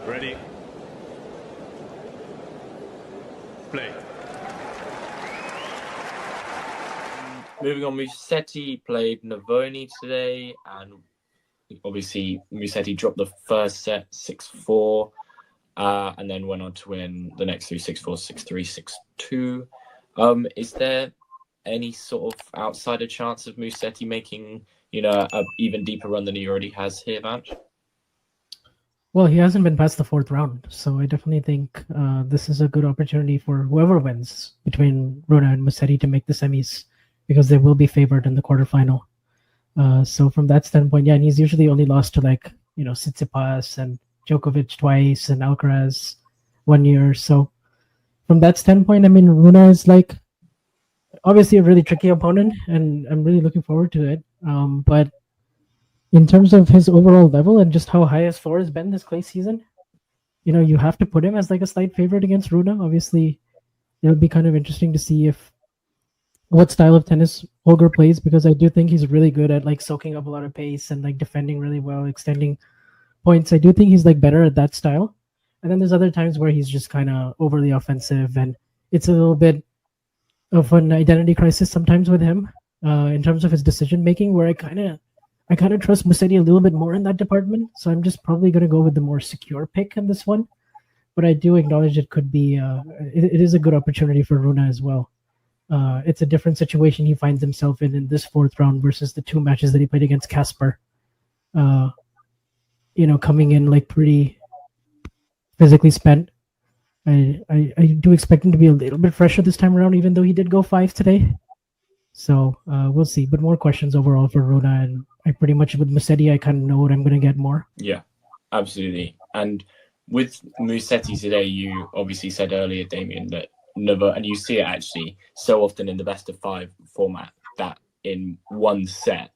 Ready? Play. Moving on, Musetti played Navoni today, and obviously Musetti dropped the first set 6-4, and then went on to win the next three 6-4, 6-3, 6-2. Is there any sort of outsider chance of Musetti making, an even deeper run than he already has here, Vanch? Well, he hasn't been past the fourth round, so I definitely think this is a good opportunity for whoever wins between Rune and Musetti to make the semis, because they will be favored in the quarterfinal. So from that standpoint, yeah, and he's usually only lost to Tsitsipas and Djokovic twice and Alcaraz 1 year. So from that standpoint, I mean, Rune is obviously a really tricky opponent, and I'm really looking forward to it. But in terms of his overall level and just how high his floor has been this clay season, you have to put him as a slight favorite against Rune. Obviously, it'll be kind of interesting to see what style of tennis Holger plays, because I do think he's really good at soaking up a lot of pace and defending really well, extending points. I do think he's better at that style. And then there's other times where he's just kind of overly offensive, and it's a little bit of an identity crisis sometimes with him in terms of his decision making, where I kind of trust Musetti a little bit more in that department. So I'm just probably going to go with the more secure pick in this one. But I do acknowledge it could be it is a good opportunity for Rune as well. It's a different situation he finds himself in this fourth round versus the two matches that he played against Casper. Coming in pretty physically spent. I do expect him to be a little bit fresher this time around, even though he did go 5 today. So we'll see. But more questions overall for Rune, and I pretty much with Musetti, I kind of know what I'm going to get more. Yeah, absolutely. And with Musetti today, you obviously said earlier, Damien, that and you see it actually so often in the best of 5 format that in one set,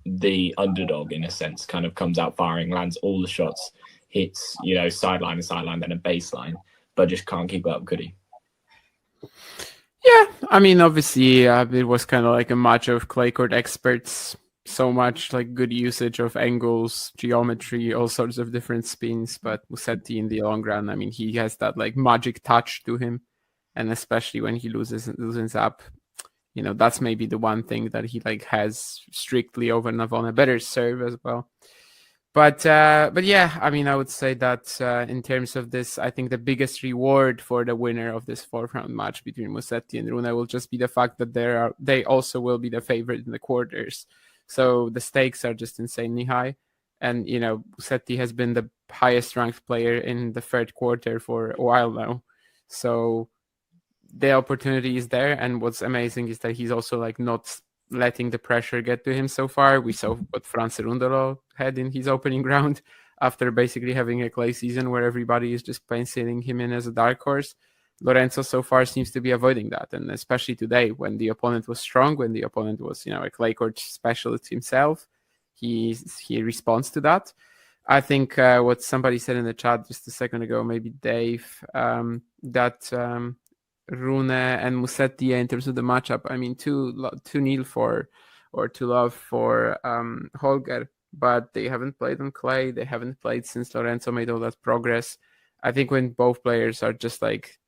the underdog, in a sense, kind of comes out firing, lands all the shots, hits, sideline and sideline, then a baseline, but just can't keep up, could he? Yeah, I mean, obviously, it was kind of a match of clay court experts. So much good usage of angles, geometry, all sorts of different spins. But Musetti in the long run, I mean, he has that magic touch to him. And especially when he loosens up, that's maybe the one thing that he has strictly over Navon, a better serve as well. But yeah, I mean, I would say that in terms of this, I think the biggest reward for the winner of this fourth round match between Musetti and Rune will just be the fact that they also will be the favorite in the quarters. So the stakes are just insanely high. And, Musetti has been the highest ranked player in the third quarter for a while now. So the opportunity is there. And what's amazing is that he's also not letting the pressure get to him so far. We saw what Franz Rundolo had in his opening round after basically having a clay season where everybody is just penciling him in as a dark horse. Lorenzo so far seems to be avoiding that, and especially today when the opponent was strong, when the opponent was, a clay court specialist himself, he responds to that. I think what somebody said in the chat just a second ago, maybe Dave, that Rune and Musetti in terms of the matchup, I mean, 2-0 for, or 2-love for Holger, but they haven't played on clay. They haven't played since Lorenzo made all that progress. I think when both players are just like,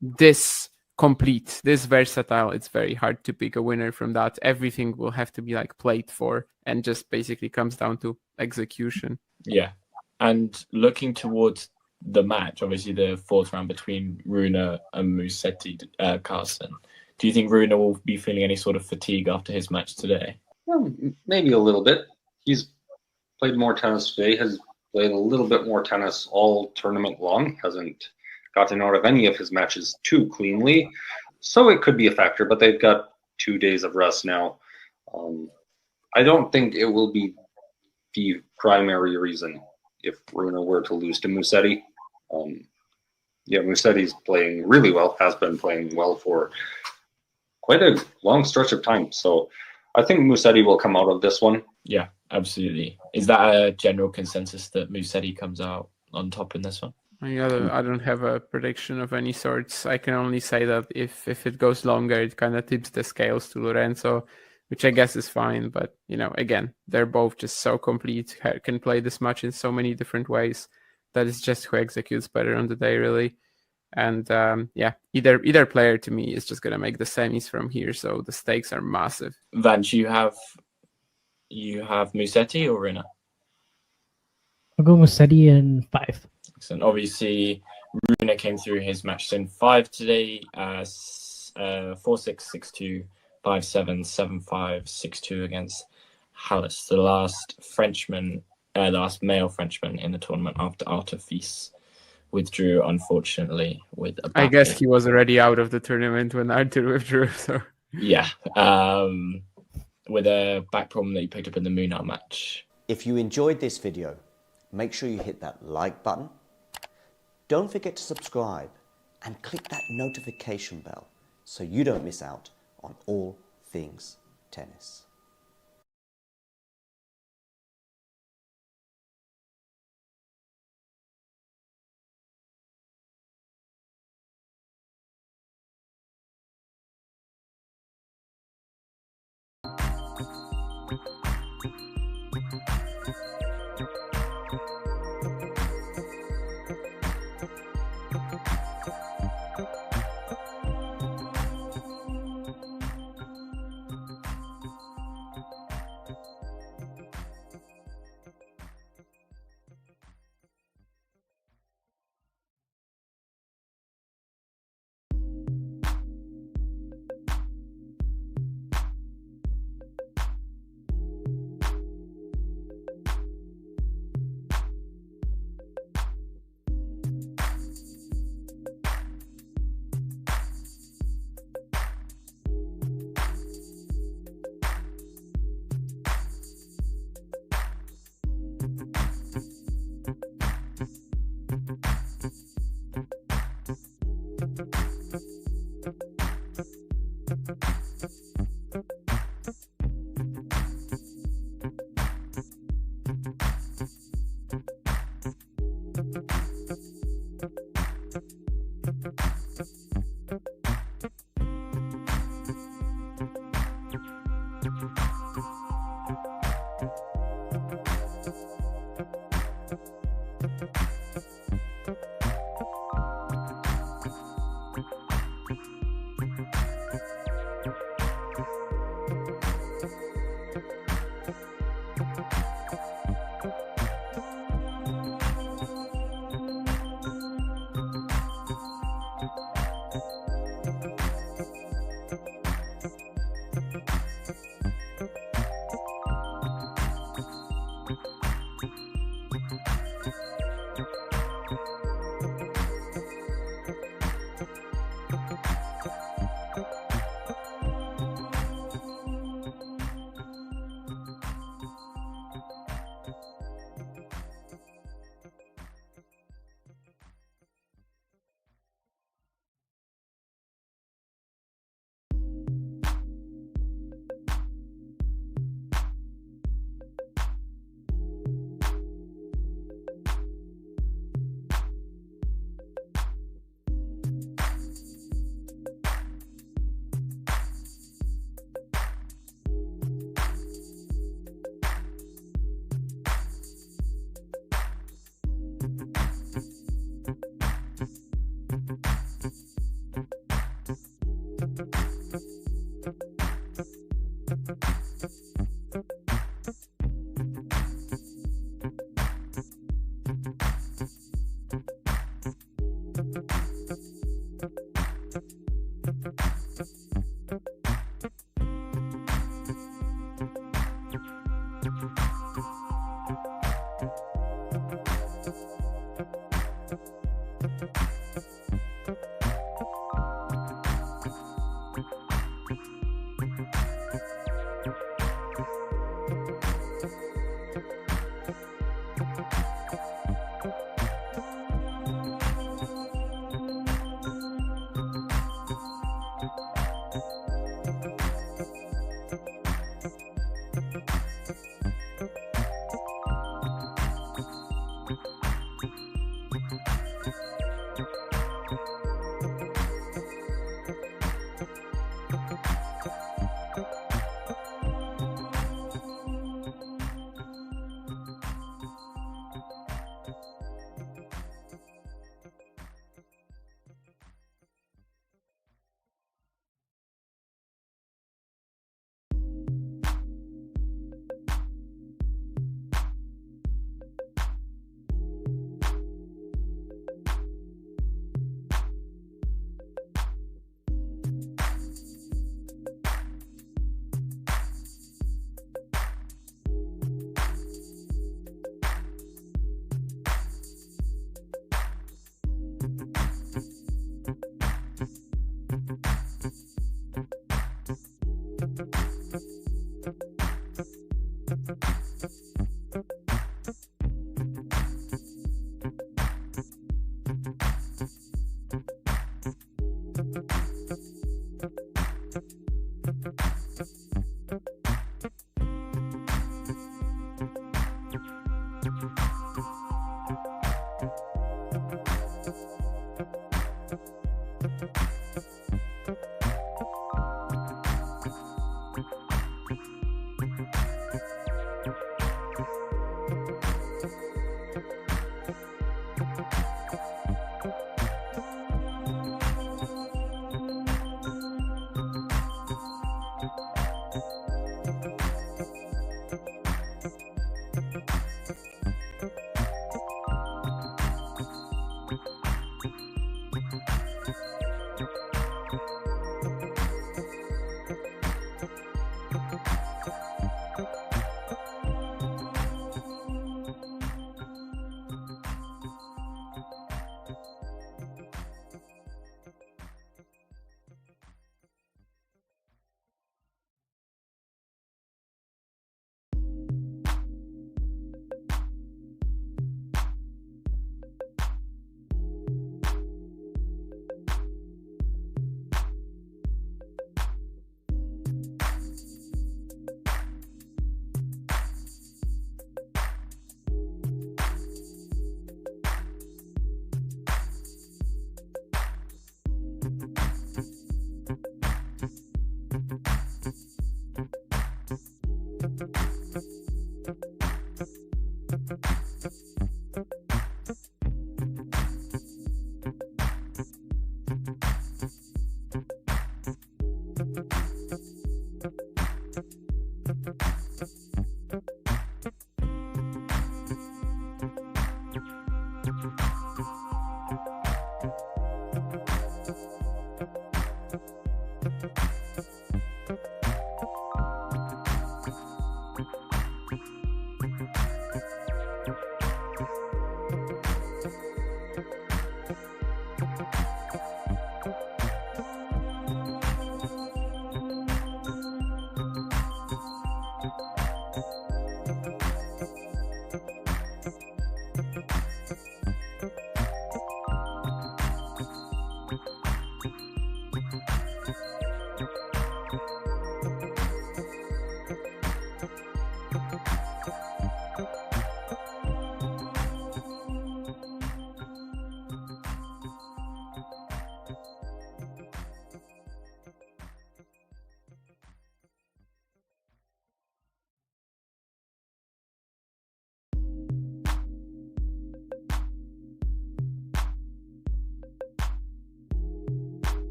this complete, this versatile, it's very hard to pick a winner from that. Everything will have to be like played for, and just basically comes down to execution. Yeah. And looking towards the match, obviously the fourth round between Rune and Musetti, Carsten, do you think Rune will be feeling any sort of fatigue after his match today? Well, maybe a little bit. He's played more tennis today, has played a little bit more tennis all tournament long, hasn't gotten out of any of his matches too cleanly. So it could be a factor, but they've got 2 days of rest now. I don't think it will be the primary reason if Rune were to lose to Musetti. Musetti's playing really well, has been playing well for quite a long stretch of time. So I think Musetti will come out of this one. Yeah, absolutely. Is that a general consensus that Musetti comes out on top in this one? I don't have a prediction of any sorts. I can only say that if it goes longer, it kind of tips the scales to Lorenzo, which I guess is fine. But, again, they're both just so complete, can play this match in so many different ways that it's just who executes better on the day, really. And, either player to me is just going to make the semis from here. So the stakes are massive. Vance, you have Musetti or Rune? I'll go Musetti in 5. And obviously, Rune came through his match in 5 today, 4-6, 6-2, 5-7, 7-5, 6-2 against Hallis, the last male Frenchman in the tournament after Arthur Fils withdrew, unfortunately, with a back I guess injury. he was already out of the tournament when Arthur withdrew. So Yeah, with a back problem that he picked up in the Munar match. If you enjoyed this video, make sure you hit that like button. Don't forget to subscribe and click that notification bell so you don't miss out on all things tennis.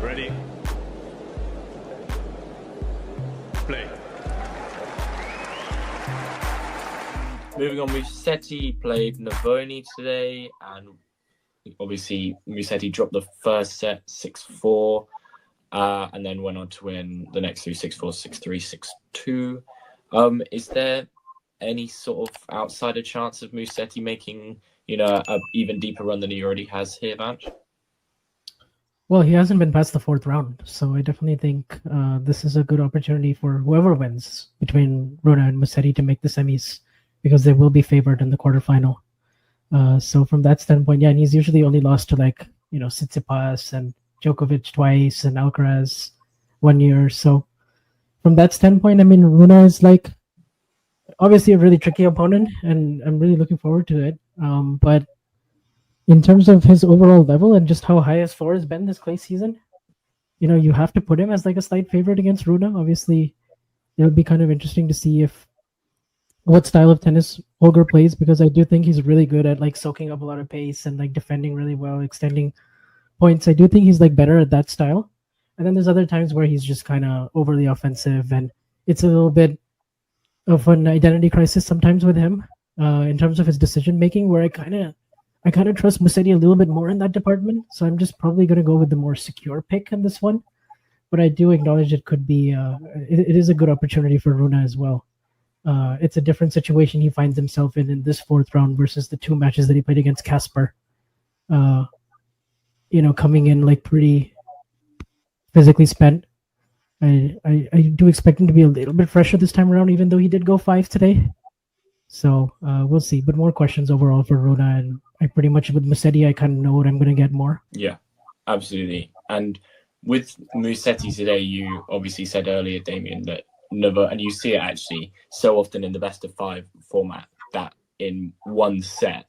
Ready. Play. Moving on, Musetti played Navoni today, and obviously Musetti dropped the first set 6-4, and then went on to win the next two 6-4, 6-3, 6-2. Is there any sort of outsider chance of Musetti making, a even deeper run than he already has here, Vanch? Well, he hasn't been past the fourth round, so I definitely think this is a good opportunity for whoever wins between Rune and Musetti to make the semis, because they will be favored in the quarterfinal. So from that standpoint, yeah, and he's usually only lost to Tsitsipas and Djokovic twice and Alcaraz 1 year. So from that standpoint, I mean, Rune is obviously a really tricky opponent, and I'm really looking forward to it. But in terms of his overall level and just how high his floor has been this clay season, you have to put him as a slight favorite against Rune. Obviously, it would be kind of interesting to see what style of tennis Holger plays, because I do think he's really good at soaking up a lot of pace and defending really well, extending points. I do think he's better at that style. And then there's other times where he's just kind of overly offensive, and it's a little bit of an identity crisis sometimes with him in terms of his decision making, where I kind of trust Musetti a little bit more in that department. So I'm just probably going to go with the more secure pick in this one. But I do acknowledge it could be it is a good opportunity for Rune as well. It's a different situation he finds himself in this fourth round versus the two matches that he played against Casper. Coming in pretty physically spent. I do expect him to be a little bit fresher this time around, even though he did go 5 today. So we'll see. But more questions overall for Rune, and I pretty much with Musetti, I kind of know what I'm going to get more. Yeah, absolutely. And with Musetti today, you obviously said earlier, Damien, that and you see it actually so often in the best of 5 format that in one set,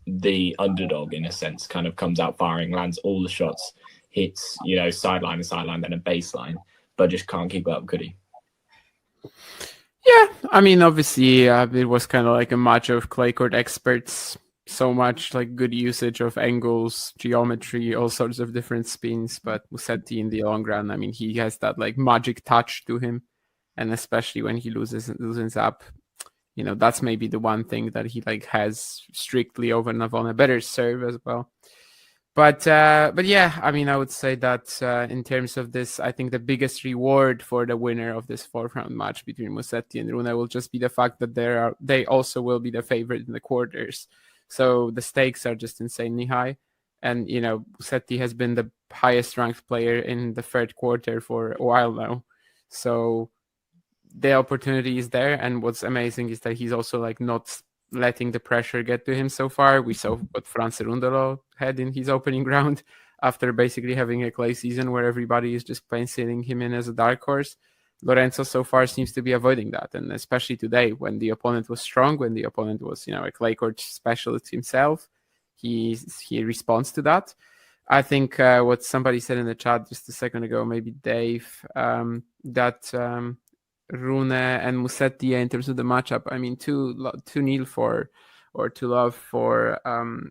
the underdog, in a sense, kind of comes out firing, lands all the shots, hits, sideline to sideline, then a baseline, but just can't keep up, could he? Yeah, I mean, obviously, it was kind of like a match of clay court experts. So much good usage of angles, geometry, all sorts of different spins. But Musetti, in the long run, I mean, he has that magic touch to him, and especially when he loosens up, that's maybe the one thing that he has strictly over Navone. Better serve as well. But yeah, I mean, I would say that in terms of this, I think the biggest reward for the winner of this fourth round match between Musetti and Rune will just be the fact that they also will be the favorite in the quarters. So the stakes are just insanely high. And, Musetti has been the highest ranked player in the third quarter for a while now. So the opportunity is there. And what's amazing is that he's also not letting the pressure get to him so far. We saw what Franz Rundolo had in his opening round after basically having a clay season where everybody is just penciling him in as a dark horse. Lorenzo so far seems to be avoiding that, and especially today when the opponent was strong, when the opponent was a clay court specialist himself, he responds to that. I think what somebody said in the chat just a second ago, maybe Dave, that Rune and Musetti in terms of the matchup, I mean 2-0 for or 2-love for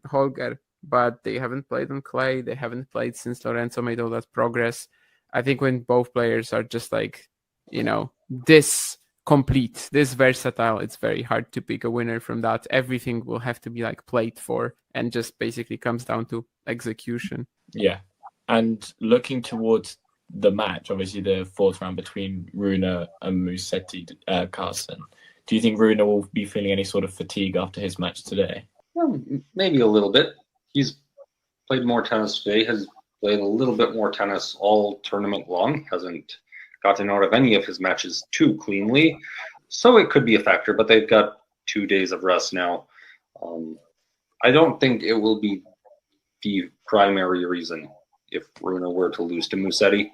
Holger, but they haven't played on clay. They haven't played since Lorenzo made all that progress. I think when both players are just this complete, this versatile, it's very hard to pick a winner from that. Everything will have to be played for, and just basically comes down to execution. Yeah. And looking towards the match, obviously the fourth round between Rune and Musetti, Carson, do you think Rune will be feeling any sort of fatigue after his match today? Well, maybe a little bit. He's played more tennis today, has played a little bit more tennis all tournament long, hasn't gotten out of any of his matches too cleanly. So it could be a factor, but they've got 2 days of rest now. I don't think it will be the primary reason if Rune were to lose to Musetti.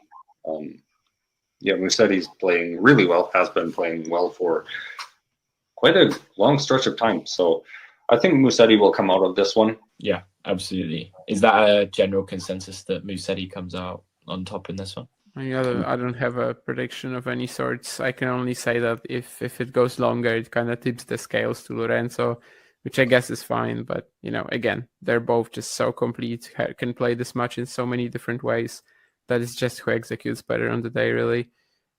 Musetti's playing really well, has been playing well for quite a long stretch of time. So I think Musetti will come out of this one. Yeah, absolutely. Is that a general consensus that Musetti comes out on top in this one? I don't have a prediction of any sorts. I can only say that if it goes longer, it kind of tips the scales to Lorenzo, which I guess is fine. But, again, they're both just so complete, can play this match in so many different ways. that is just who executes better on the day, really.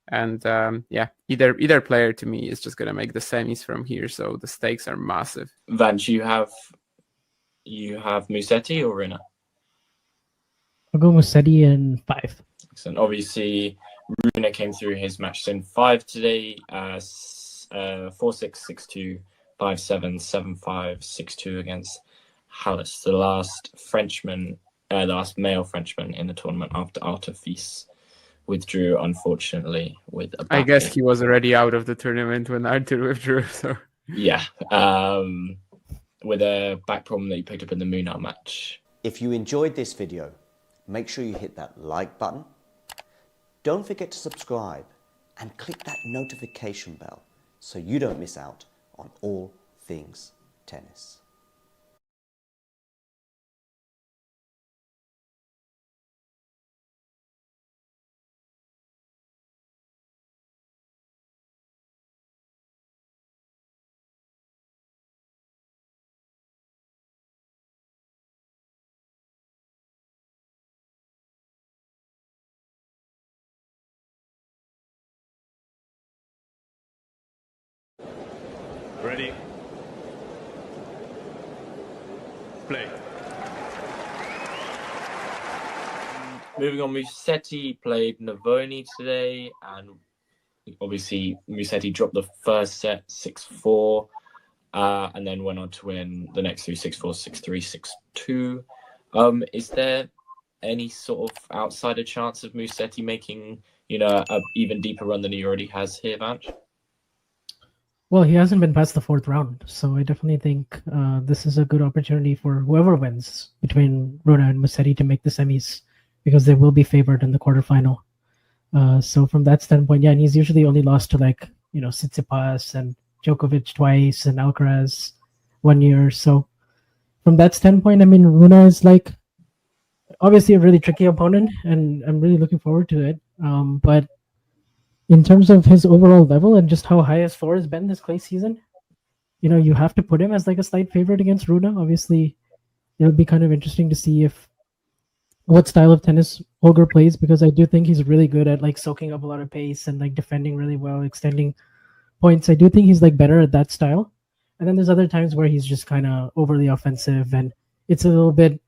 And yeah, either player to me is just gonna make the semis from here, so the stakes are massive. Vance, you have Musetti or Rune? I'll go Musetti in 5. Excellent. Obviously, Rune came through his matches in 5 today. 4-6, 6-2, 5-7, 7-5, 6-2 against Hallis, the last male Frenchman in the tournament after Artifice withdrew, unfortunately, with a back I guess injury. he was already out of the tournament when Arthur withdrew. So Yeah, with a back problem that he picked up in the Munar match. If you enjoyed this video, make sure you hit that like button. Don't forget to subscribe and click that notification bell so you don't miss out on all things tennis. Ready? Play. Moving on, Musetti played Navoni today, and obviously Musetti dropped the first set 6-4, and then went on to win the next 3 6-4, 6-3, 6-2. Is there any sort of outsider chance of Musetti making, an even deeper run than he already has here, Vance? Well, he hasn't been past the 4th round, so I definitely think this is a good opportunity for whoever wins between Rune and Musetti to make the semis, because they will be favored in the quarterfinal. So from that standpoint, yeah, and he's usually only lost to Tsitsipas and Djokovic twice and Alcaraz 1 year. So from that standpoint, I mean, Rune is obviously a really tricky opponent, and I'm really looking forward to it. But in terms of his overall level and just how high his floor has been this clay season, you have to put him as a slight favorite against Rune. Obviously, it'll be kind of interesting to see what style of tennis Holger plays, because I do think he's really good at soaking up a lot of pace and defending really well, extending points. I do think he's better at that style. And then there's other times where he's just kind of overly offensive, and it's a little bit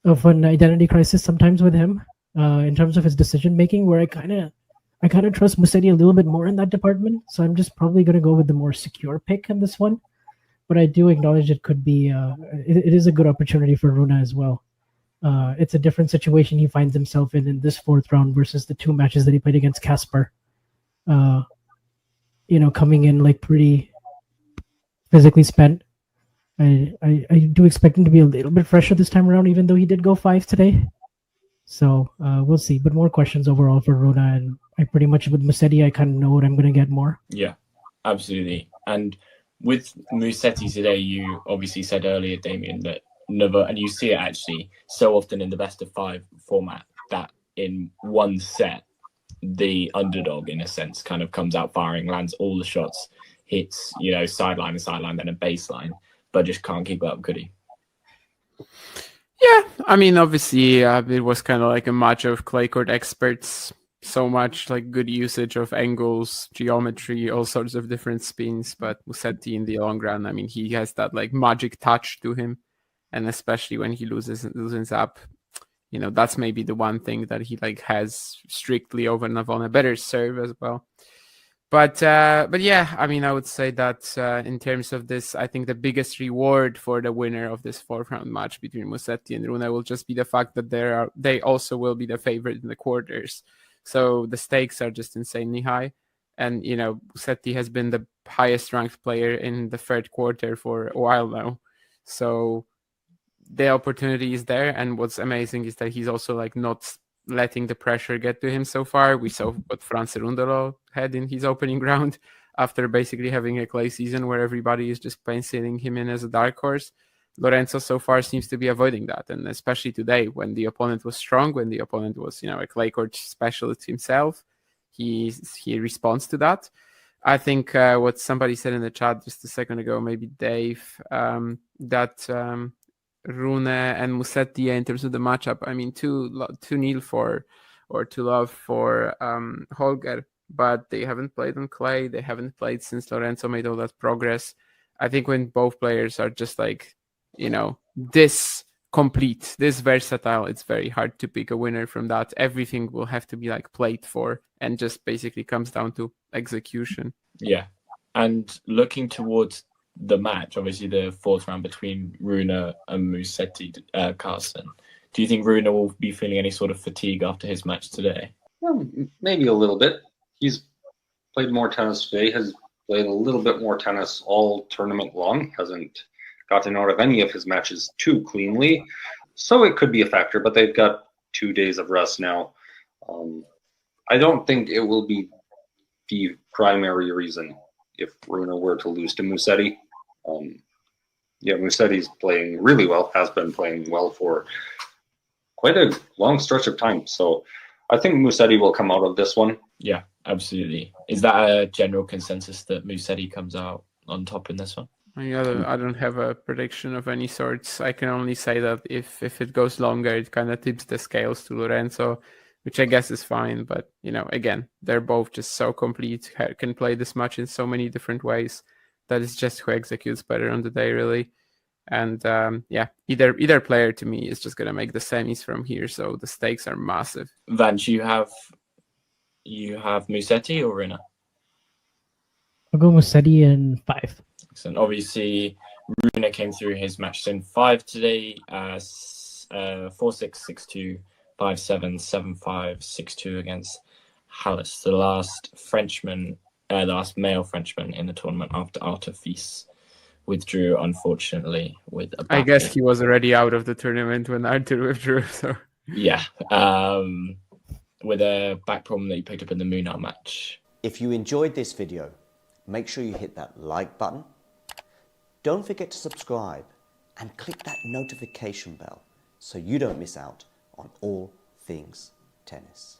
of an identity crisis sometimes with him in terms of his decision making, where I kind of trust Musetti a little bit more in that department. So I'm just probably going to go with the more secure pick in this one. But I do acknowledge it could be it is a good opportunity for Rune as well. It's a different situation he finds himself in this 4th round versus the 2 matches that he played against Casper. Coming in pretty physically spent. I do expect him to be a little bit fresher this time around, even though he did go 5 today. So we'll see. But more questions overall for Rune, and I pretty much with Musetti, I kind of know what I'm going to get more. Yeah, absolutely. And with Musetti today, you obviously said earlier, Damien, that and you see it actually so often in the best of 5 format that in one set, the underdog, in a sense, kind of comes out firing, lands all the shots, hits, sideline and sideline, then a baseline, but just can't keep up, could he? yeah, I mean, obviously it was kind of a match of clay court experts. So much good usage of angles, geometry, all sorts of different spins. But Musetti in the long run, I mean, he has that magic touch to him. And especially when he loosens up, that's maybe the one thing that he has strictly over Navon, a better serve as well. But yeah, I mean, I would say that in terms of this, I think the biggest reward for the winner of this 4th round match between Musetti and Rune will just be the fact that they also will be the favorite in the quarters. So the stakes are just insanely high. And, Musetti has been the highest ranked player in the 3rd quarter for a while now. So the opportunity is there. And what's amazing is that he's also not letting the pressure get to him so far. We saw what Franz Rundolo had in his opening round after basically having a clay season where everybody is just penciling him in as a dark horse. Lorenzo so far seems to be avoiding that. And especially today, when the opponent was strong, when the opponent was, a clay court specialist himself, he responds to that. I think what somebody said in the chat just a second ago, maybe Dave, that Rune and Musetti in terms of the matchup, I mean, 2-0 for or to love for Holger, but they haven't played on clay. They haven't played since Lorenzo made all that progress. I think when both players are just like, this complete, this versatile, it's very hard to pick a winner from that. Everything will have to be like played for, and just basically comes down to execution. Yeah. And looking towards the match, obviously the fourth round between Rune and Musetti, Carsten, do you think Rune will be feeling any sort of fatigue after his match today? Well, maybe a little bit. He's played more tennis today, has played a little bit more tennis all tournament long, hasn't gotten out of any of his matches too cleanly. So it could be a factor, but they've got 2 days of rest now. I don't think it will be the primary reason if Rune were to lose to Musetti. Musetti's playing really well, has been playing well for quite a long stretch of time. So I think Musetti will come out of this one. Yeah, absolutely. Is that a general consensus that Musetti comes out on top in this one? I don't have a prediction of any sorts. I can only say that if it goes longer, it kind of tips the scales to Lorenzo, which I guess is fine. But, again, they're both just so complete, can play this match in so many different ways that it's just who executes better on the day, really. And, either player to me is just going to make the semis from here. So the stakes are massive. Vance, you have Musetti or Rune? I'll go Musetti in 5. And obviously, Rune came through his match in 5 today, 4-6, 6-2, 5-7, 7-5, 6-2 against Hallis, the last male Frenchman in the tournament after Artifice withdrew, unfortunately, with a back. I guess he was already out of the tournament when Arthur withdrew. So yeah, with a back problem that he picked up in the Munar match. If you enjoyed this video, make sure you hit that like button. Don't forget to subscribe and click that notification bell so you don't miss out on all things tennis.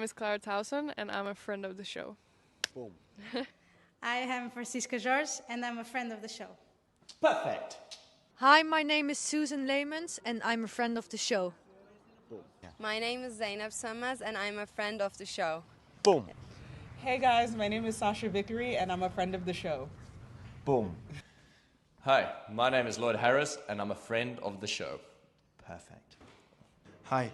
is Clara Towson, and I'm a friend of the show. Boom. I am Francisca George, and I'm a friend of the show. Perfect. Hi, my name is Susan Leemans, and I'm a friend of the show. Boom. Yeah. My name is Zainab Sammaz, and I'm a friend of the show. Boom. Hey guys, my name is Sasha Vickery, and I'm a friend of the show. Boom. Hi, my name is Lloyd Harris, and I'm a friend of the show. Perfect. Hi,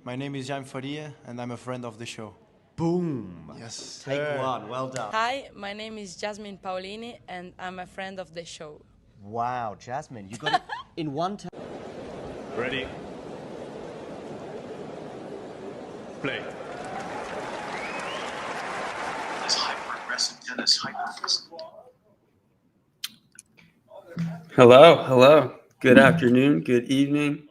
my name is Jan Faria, and I'm a friend of the show. Boom. Yes. Take one. Well done. Hi, my name is Jasmine Paolini, and I'm a friend of the show. Wow, Jasmine, you got it in one time. Ready? Play. This hyper-aggressive tennis, hyper-aggressive. Hello. Good afternoon, good evening.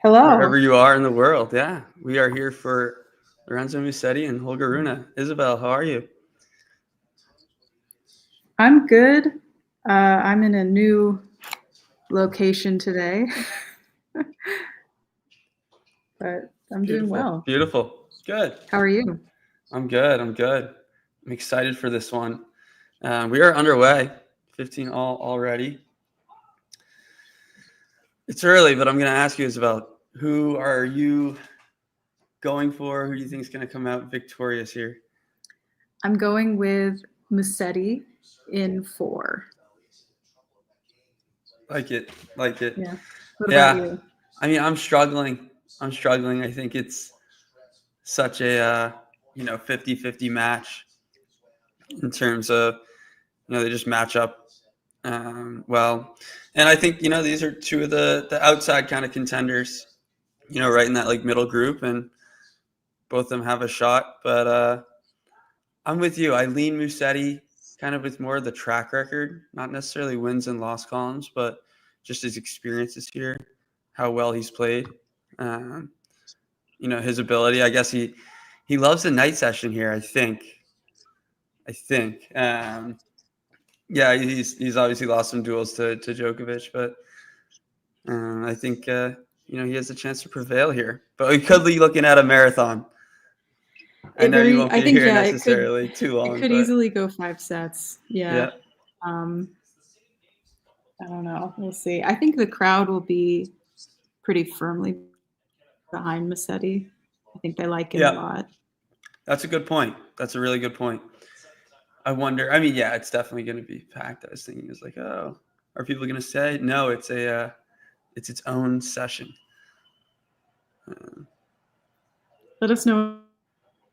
Hello. Wherever you are in the world. Yeah, we are here for Lorenzo Musetti and Holger Rune. Isabel, how are you? I'm good. I'm in a new location today, but I'm doing well. Beautiful. Good. How are you? I'm good. I'm excited for this one. We are underway. 15 all already. It's early, but I'm going to ask you, Isabel, who are you going for? Who do you think is going to come out victorious here? I'm going with Musetti in 4. Like it. Yeah. What about you? I mean, I'm struggling. I think it's such a 50-50 match in terms of they just match up well, and I think these are two of the outside kind of contenders, right in that like middle group, and both of them have a shot. But I'm with you. I lean Musetti kind of with more of the track record, not necessarily wins and loss columns, but just his experiences here, how well he's played, his ability. I guess he loves the night session here. I think. Yeah, he's obviously lost some duels to Djokovic, but I think he has a chance to prevail here. But we could be looking at a marathon. I know you won't be here necessarily too long. It could easily go 5 sets. Yeah. I don't know. We'll see. I think the crowd will be pretty firmly behind Musetti. I think they like him a lot. That's a good point. That's a really good point. I wonder. I mean, yeah, it's definitely going to be packed. I was thinking, it's like, oh, are people going to say no? It's its own session. Let us know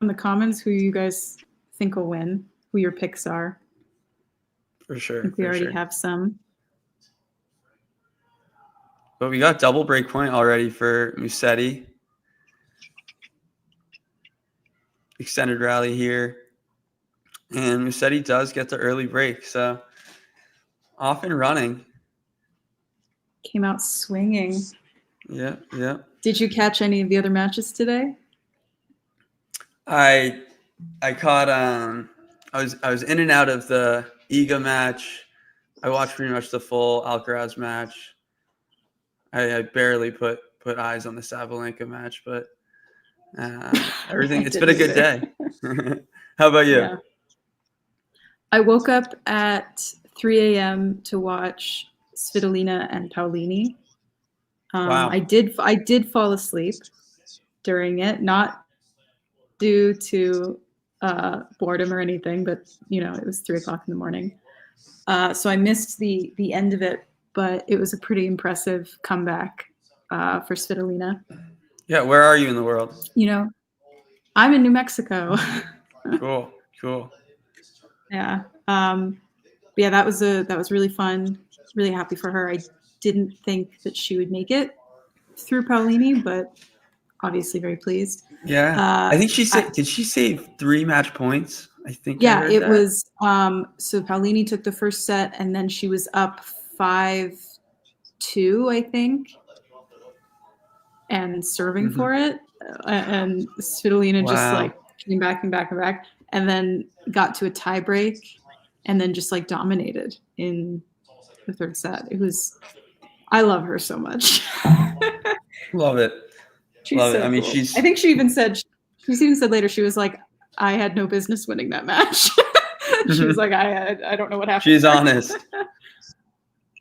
in the comments who you guys think will win, who your picks are. For sure. I think we already have some. But we got double break point already for Musetti. Extended rally here. And Musetti does get the early break. So off and running. Came out swinging. Yeah. Did you catch any of the other matches today? I caught I was in and out of the Iga match. I watched pretty much the full Alcaraz match. I barely put eyes on the Sabalenka match, but everything. It's been a good day. How about you? Yeah. I woke up at 3 a.m. to watch Svitolina and Paolini. Wow. I did fall asleep during it, not due to boredom or anything, but it was 3 o'clock in the morning. So I missed the end of it, but it was a pretty impressive comeback for Svitolina. Yeah, where are you in the world? I'm in New Mexico. Cool. Yeah. Yeah, that was really fun. Really happy for her. I didn't think that she would make it through Paolini, but obviously very pleased. Yeah. I think did she save 3 match points? I think. Yeah, it was so Paolini took the first set and then she was up 5-2, I think, and serving for it. And Svitolina just like came back and then got to a tie break and then just like dominated in the 3rd set. I love her so much. Love it. She's Love so it. I mean, cool. she's. I think she even said later, she was like, I had no business winning that match. She was like, I don't know what happened. She's honest.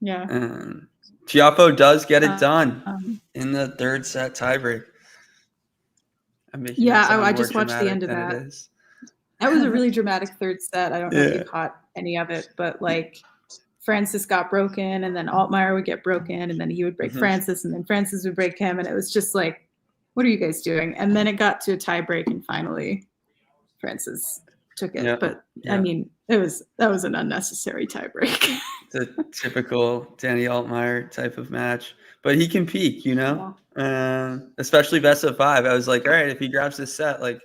Yeah. Tiafoe does get it done in the third set tiebreak. I'm making it sound I more just watched the end of dramatic that. than it is. That was a really dramatic third set. I don't know if Yeah. you caught any of it, but like Francis got broken, and then Altmaier would get broken, and then he would break Francis, and then Francis would break him, and it was just like, what are you guys doing? And then it got to a tie break, and finally Francis took it. Yeah. But Yeah. I mean, that was an unnecessary tie break. It's a typical Danny Altmaier type of match, but he can peak, especially best of 5. I was like, all right, if he grabs this set, like,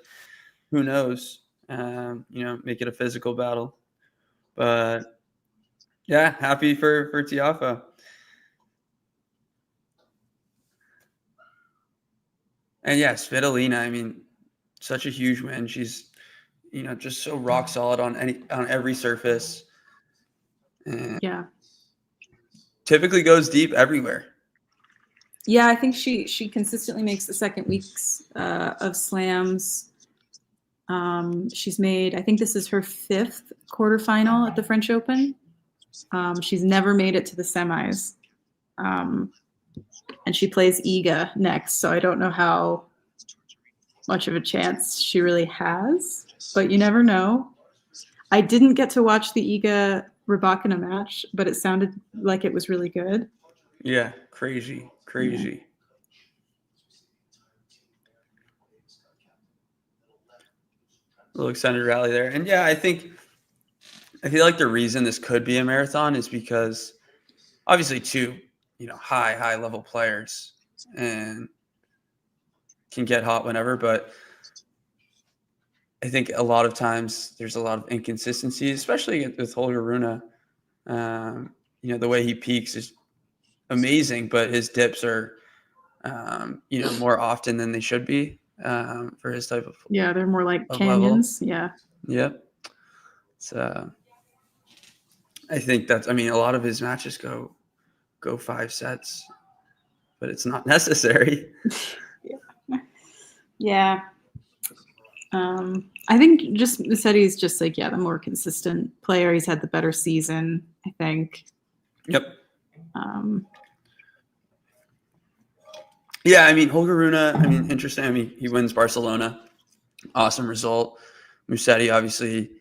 who knows? Make it a physical battle. But yeah, happy for Tiafoe. And yeah, Svitolina, I mean, such a huge win. She's, just so rock solid on every surface. And Yeah. typically goes deep everywhere. Yeah, I think she consistently makes the second weeks of slams. She's made, I think this is her 5th quarterfinal at the French Open. She's never made it to the semis. And she plays Iga next, so I don't know how much of a chance she really has, but you never know. I didn't get to watch the Iga Rybakina match, but it sounded like it was really good. Yeah, crazy. Yeah. Little extended rally there. And yeah, I feel like the reason this could be a marathon is because obviously 2, high level players and can get hot whenever, but I think a lot of times there's a lot of inconsistencies, especially with Holger Rune. The way he peaks is amazing, but his dips are, more often than they should be for his type of. Yeah, they're more like of canyons. level. Yeah. Yep. So I think a lot of his matches go 5 sets, but it's not necessary. Yeah. I think just Musetti's just like, the more consistent player. He's had the better season, I think. Yep. Yeah, Holger Rune, interesting. He wins Barcelona. Awesome result. Musetti, obviously,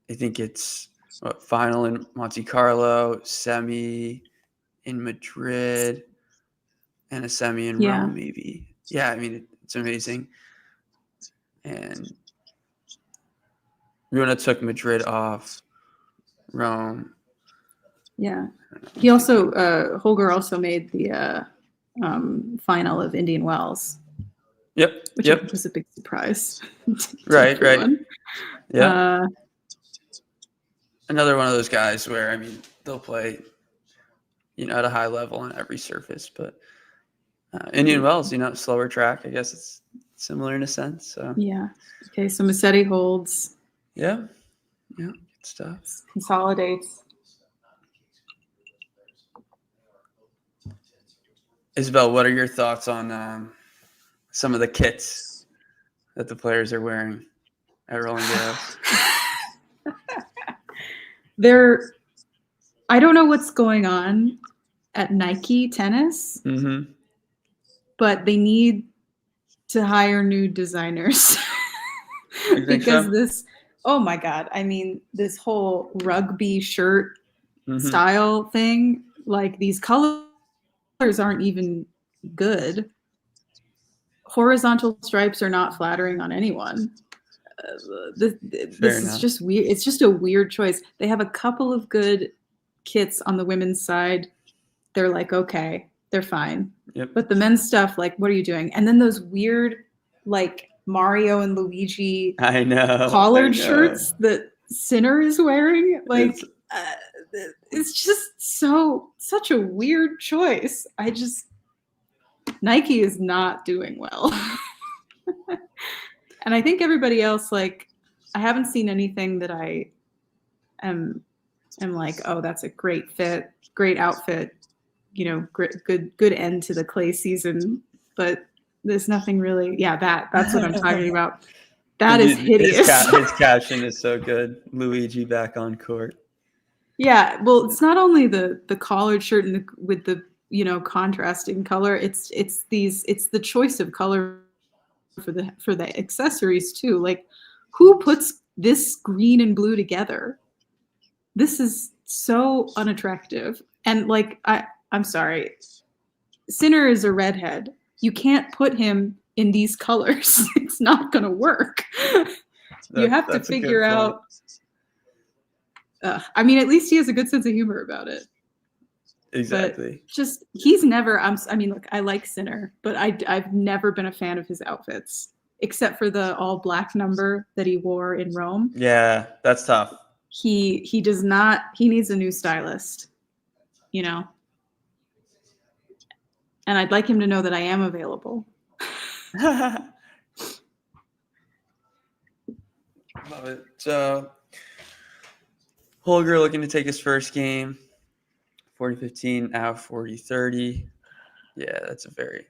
I think it's final in Monte Carlo, semi in Madrid, and a semi in Rome, maybe. Yeah, it's amazing. And Rune took Madrid off, Rome. Yeah. He also, Holger also made the final of Indian Wells. Yep. Which was a big surprise. Right. Yeah. Uh, Another one of those guys where, they'll play, at a high level on every surface. But Indian Wells, slower track. I guess it's similar in a sense. So yeah. Okay, so Musetti holds. Yeah. Good stuff. Consolidates. Isabel, what are your thoughts on some of the kits that the players are wearing at Roland Garros? I don't know what's going on at Nike Tennis, but they need to hire new designers because this, oh my God, this whole rugby shirt style thing, like these colors aren't even good. Horizontal stripes are not flattering on anyone. This is just weird. It's just a weird choice. They have a couple of good kits on the women's side. They're like, okay, they're fine. Yep. But the men's stuff, like, what are you doing? And then those weird, like Mario and Luigi collared shirts that Sinner is wearing. Like, it's just such a weird choice. Nike is not doing well. And I think everybody else, like, I haven't seen anything that I am like, oh, that's a great fit, great outfit, good end to the clay season. But There's nothing really. Yeah, that's what I'm talking about. That is hideous. His caption is so good. Luigi back on court. Yeah, well, it's not only the collared shirt and with the contrasting color. It's the choice of color for the accessories too. Like, who puts this green and blue together? This is so unattractive. And like, I'm sorry, Sinner is a redhead. You can't put him in these colors. It's not going to work. You have to figure out. I mean, at least he has a good sense of humor about it. Exactly. But just he's never. I mean, look, I like Sinner, but I've never been a fan of his outfits, except for the all black number that he wore in Rome. Yeah, that's tough. He does not. He needs a new stylist. And I'd like him to know that I am available. Love it. So Holger looking to take his first game. 40-15, now 40-30. Yeah, that's a very,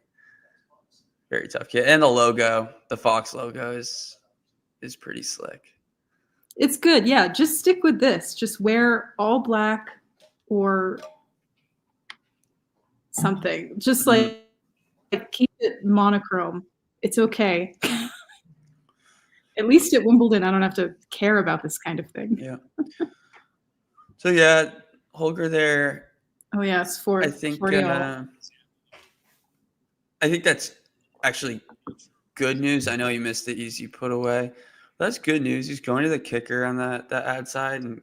very tough kid. And the logo, the Fox logo is pretty slick. It's good. Yeah, just stick with this. Just wear all black or something. Just like keep it monochrome. It's okay. At least at Wimbledon, I don't have to care about this kind of thing. Yeah. So yeah, Holger there. Oh yeah, it's 40. I think that's actually good news. I know he missed the easy put away. That's good news. He's going to the kicker on that ad side, and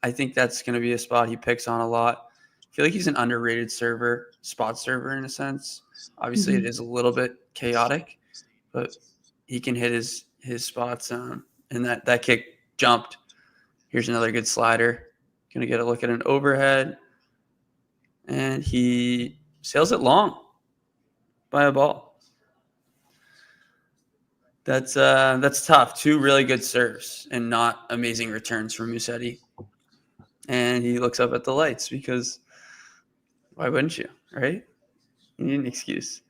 I think that's going to be a spot he picks on a lot. I feel like he's an underrated spot server in a sense. Obviously, it is a little bit chaotic, but he can hit his spots. And that kick jumped. Here's another good slider. Going to get a look at an overhead, and he sails it long by a ball. That's tough. Two really good serves and not amazing returns from Musetti. And he looks up at the lights because why wouldn't you, right? You need an excuse.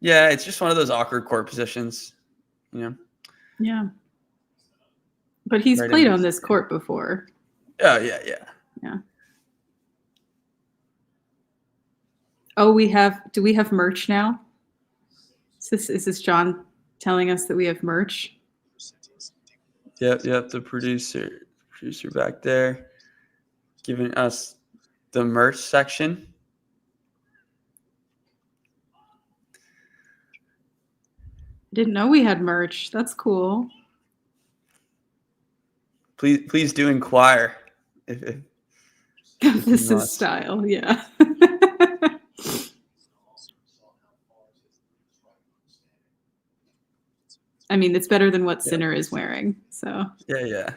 Yeah, it's just one of those awkward court positions, Yeah. But he's played on this court before. Oh, yeah. Oh, do we have merch now? Is this John telling us that we have merch? Yep, the producer back there giving us the merch section. Didn't know we had merch. That's cool. Please do inquire if this is style. Yeah. I mean, it's better than what Sinner is wearing. So yeah.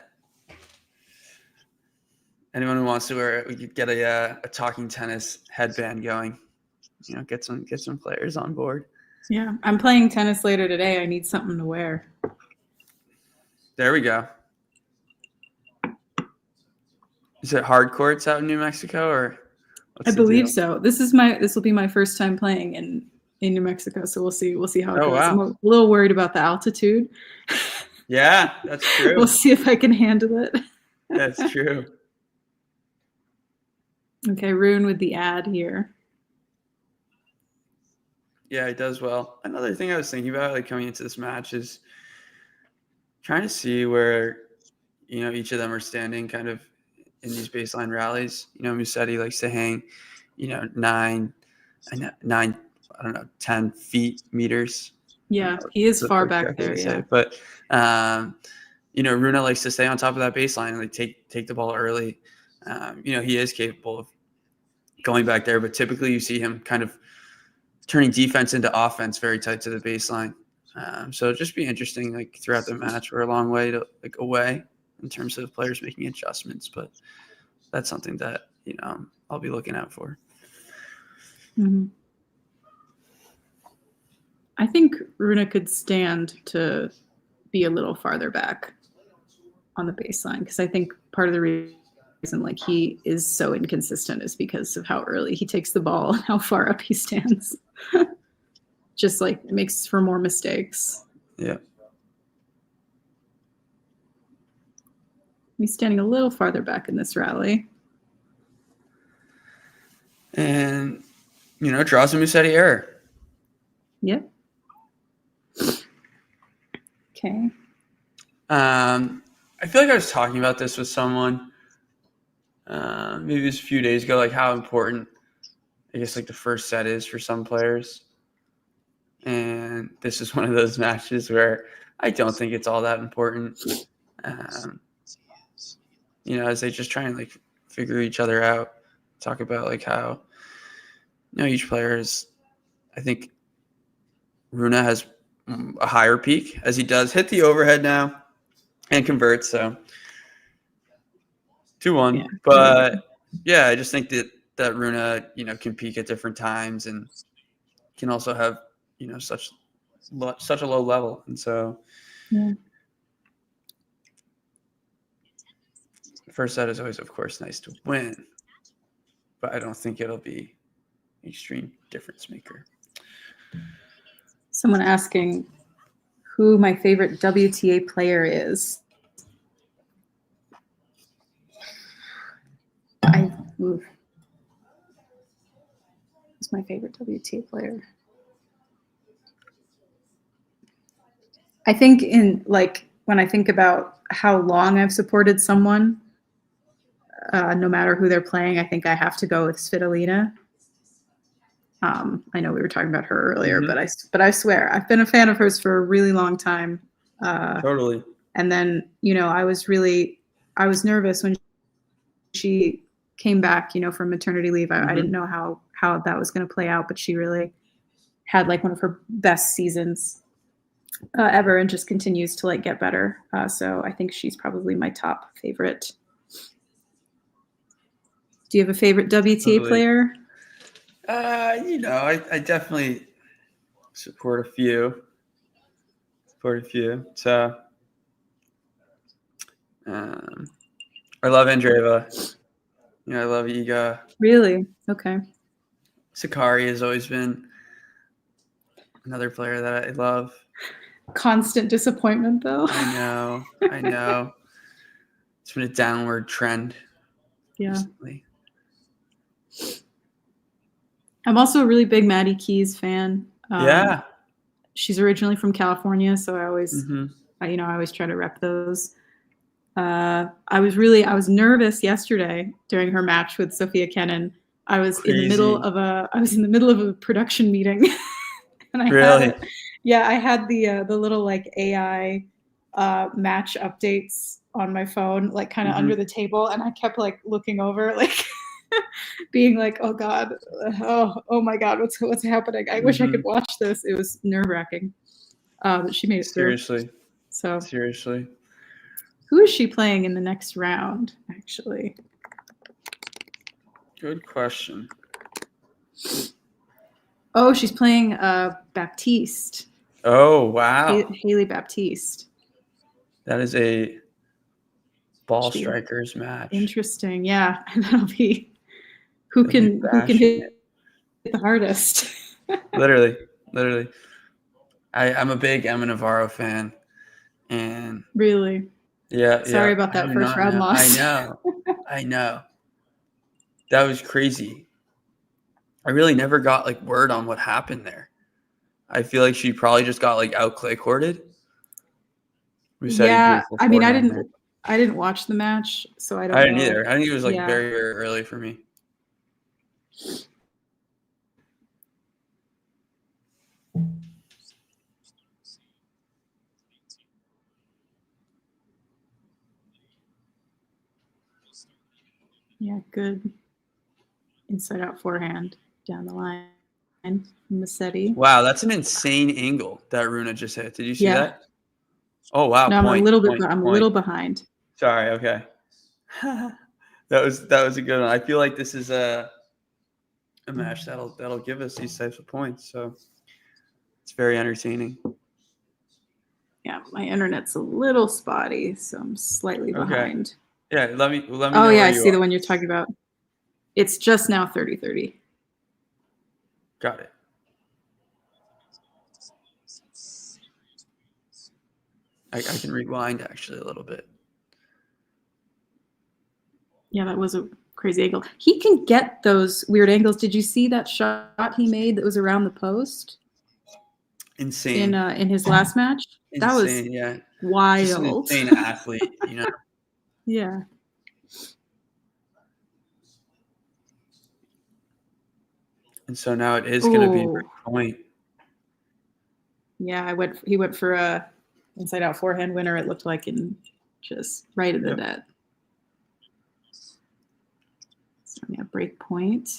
Anyone who wants to wear it, we could get a talking tennis headband going. Get some players on board. Yeah, I'm playing tennis later today. I need something to wear. There we go. Is it hard courts out in New Mexico, or? I believe so. This will be my first time playing in New Mexico, so we'll see how it goes. Wow. I'm a little worried about the altitude. Yeah, that's true. We'll see if I can handle it. That's true. Okay, Rune with the ad here. Yeah, he does well. Another thing I was thinking about, like coming into this match, is trying to see where each of them are standing, kind of in these baseline rallies. Musetti likes to hang, 9, 10 meters. Yeah, he is far back there. Yeah, but Rune likes to stay on top of that baseline and like take the ball early. He is capable of going back there, but typically you see him kind of turning defense into offense very tight to the baseline. So it'll just be interesting, like throughout the match. We're a long way away in terms of players making adjustments, but that's something that I'll be looking out for. Mm-hmm. I think Rune could stand to be a little farther back on the baseline, because I think part of the reason reason like he is so inconsistent is because of how early he takes the ball and how far up he stands. Just like makes for more mistakes. Yeah. He's standing a little farther back in this rally. And, draws a Musetti error. Yep. Okay. I feel like I was talking about this with someone maybe it was a few days ago, like how important, I guess, like the first set is for some players. And this is one of those matches where I don't think it's all that important. As they just try and like figure each other out, talk about like how, each player is, I think Rune has a higher peak as he does hit the overhead now and converts. So 2-1. Yeah. But yeah, I just think that Rune, can peak at different times and can also have, such a low level. And so yeah. First set is always, of course, nice to win, but I don't think it'll be an extreme difference maker. Someone asking who my favorite WTA player is. Who's my favorite WTA player? I think when I think about how long I've supported someone, no matter who they're playing, I think I have to go with Svitolina. I know we were talking about her earlier, but I swear I've been a fan of hers for a really long time. Totally. And then, I was nervous when she came back, from maternity leave. I didn't know how that was going to play out, but she really had like one of her best seasons ever and just continues to like get better. So I think she's probably my top favorite. Do you have a favorite WTA player? I definitely support a few. So I love Andreeva. I love Iga. Really? Okay. Sakari has always been another player that I love. Constant disappointment, though. I know. It's been a downward trend recently. I'm also a really big Maddie Keys fan. Yeah. She's originally from California, so I always, I always try to rep those. I was nervous yesterday during her match with Sophia Kenin. I was in the middle of a production meeting, and I had the little like AI match updates on my phone, like kind of under the table, and I kept like looking over, like being like, oh god, oh my god, what's happening? I wish I could watch this. It was nerve-wracking, but she made it through. Seriously. Who is she playing in the next round, actually? Good question. Oh, she's playing Baptiste. Oh, wow. Haley Baptiste. That is a ball strikers match. Interesting. Yeah. And that'll be who can hit the hardest. Literally. I'm a big Emma Navarro fan. And really? Yeah. Sorry about that first round loss. I know. That was crazy. I really never got like word on what happened there. I feel like she probably just got like out clay courted. Yeah, I mean, I didn't watch the match, so I don't know. I didn't either. I think it was like very, very early for me. Yeah, good inside out forehand down the line from Musetti. Wow, that's an insane angle that Rune just hit. Did you see that? Oh wow! No, I'm a little behind. Sorry. Okay. that was a good one. I feel like this is a match that'll give us these types of points. So it's very entertaining. Yeah, my internet's a little spotty, so I'm slightly behind. Yeah, let me know. Oh yeah, where I you see are. the one you're talking about. It's just now 30-30. Got it. I can rewind actually a little bit. Yeah, that was a crazy angle. He can get those weird angles. Did you see that shot he made that was around the post Insane. in his last match? That was Insane, yeah. Just an wild. insane athlete, you know. Yeah. And so now it is going to be a break point. Yeah, he went for a inside out forehand winner, it looked like, and just right at the net. So yeah, break point.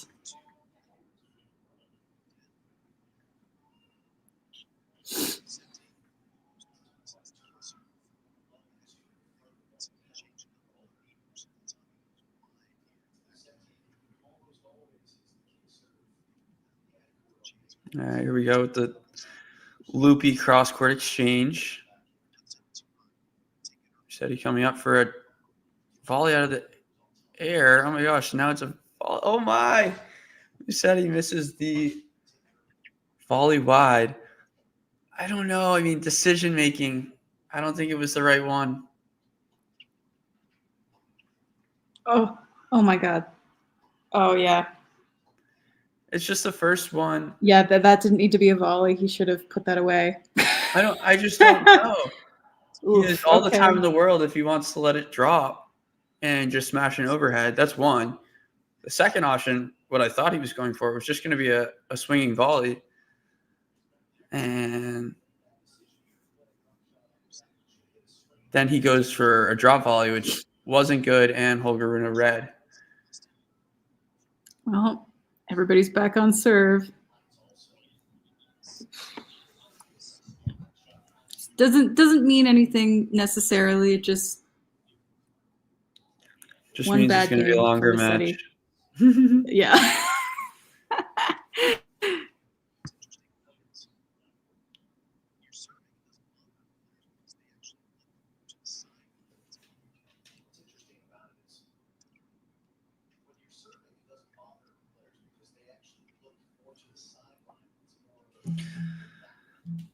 All right, here we go with the loopy cross-court exchange. Musetti coming up for a volley out of the air. Oh my gosh, now it's a volley. Oh my! Musetti misses the volley wide. I don't know. I mean, decision making. I don't think it was the right one. Oh my God. Oh yeah. It's just the first one. Yeah, that didn't need to be a volley. He should have put that away. I just don't know. He has all the okay. time in the world if he wants to let it drop and just smash an overhead. That's one. The second option, what I thought he was going for, was just going to be a swinging volley. And then he goes for a drop volley, which wasn't good, and Holger Rune red. Well, everybody's back on serve. Doesn't mean anything necessarily. It just one means bad it's going to be a game longer for match. Yeah.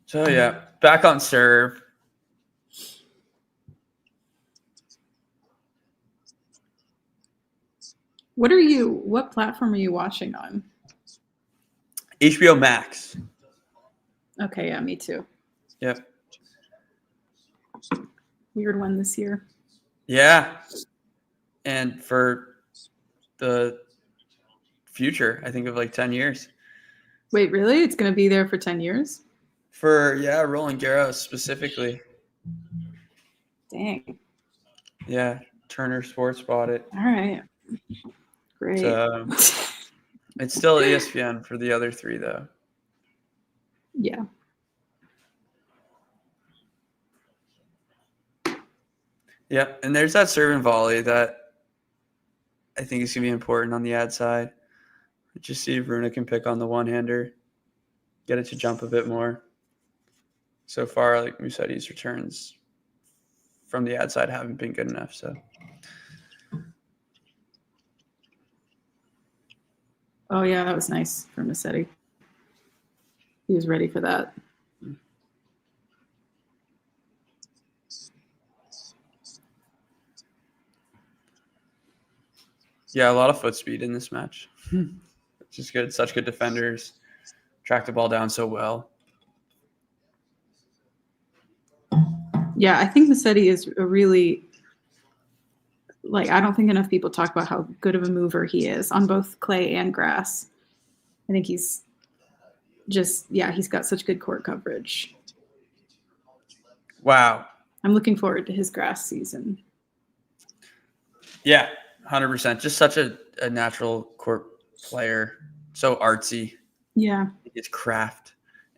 So yeah, back on serve. What platform are you watching on? HBO Max. Okay, yeah, me too. Yep. Weird one this year. Yeah. And for the future, I think of like 10 years. Wait, really? It's going to be there for 10 years? For, Roland Garros specifically. Dang. Yeah, Turner Sports bought it. All right. Great. So it's still ESPN for the other three, though. Yeah. Yep, and there's that serve and volley that I think is going to be important on the ad side. Just see if Rune can pick on the one-hander, get it to jump a bit more. So far, like Musetti's returns from the ad side haven't been good enough. So. Oh yeah, that was nice for Musetti. He was ready for that. Yeah, a lot of foot speed in this match. Which is good. Such good defenders. Track the ball down so well. Yeah, I think Musetti is a really, I don't think enough people talk about how good of a mover he is on both clay and grass. I think he's he's got such good court coverage. Wow. I'm looking forward to his grass season. Yeah, 100%. Just such a natural court player. So artsy. Yeah. It's craft.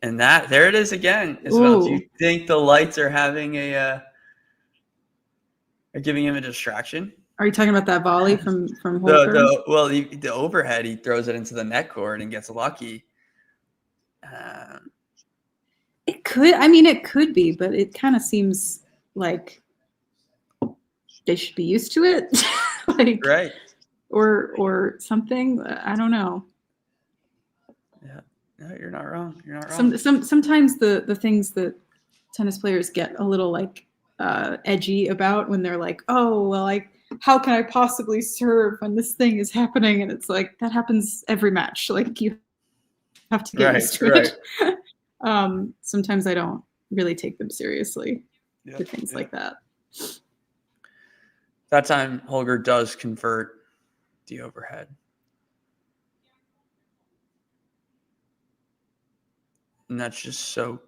And there it is again, Isabel. Do you think the lights are having are giving him a distraction? Are you talking about that volley from Holger? The overhead, he throws it into the net cord and gets lucky. It could be, but it kind of seems like they should be used to it, like Right. or something. I don't know. Yeah. No, you're not wrong. You're not wrong. Sometimes the things that tennis players get a little like edgy about when they're like, oh well, like how can I possibly serve when this thing is happening? And it's like that happens every match. Like you have to get used to it. Sometimes I don't really take them seriously with things like that. That time Holger does convert the overhead. And that's just so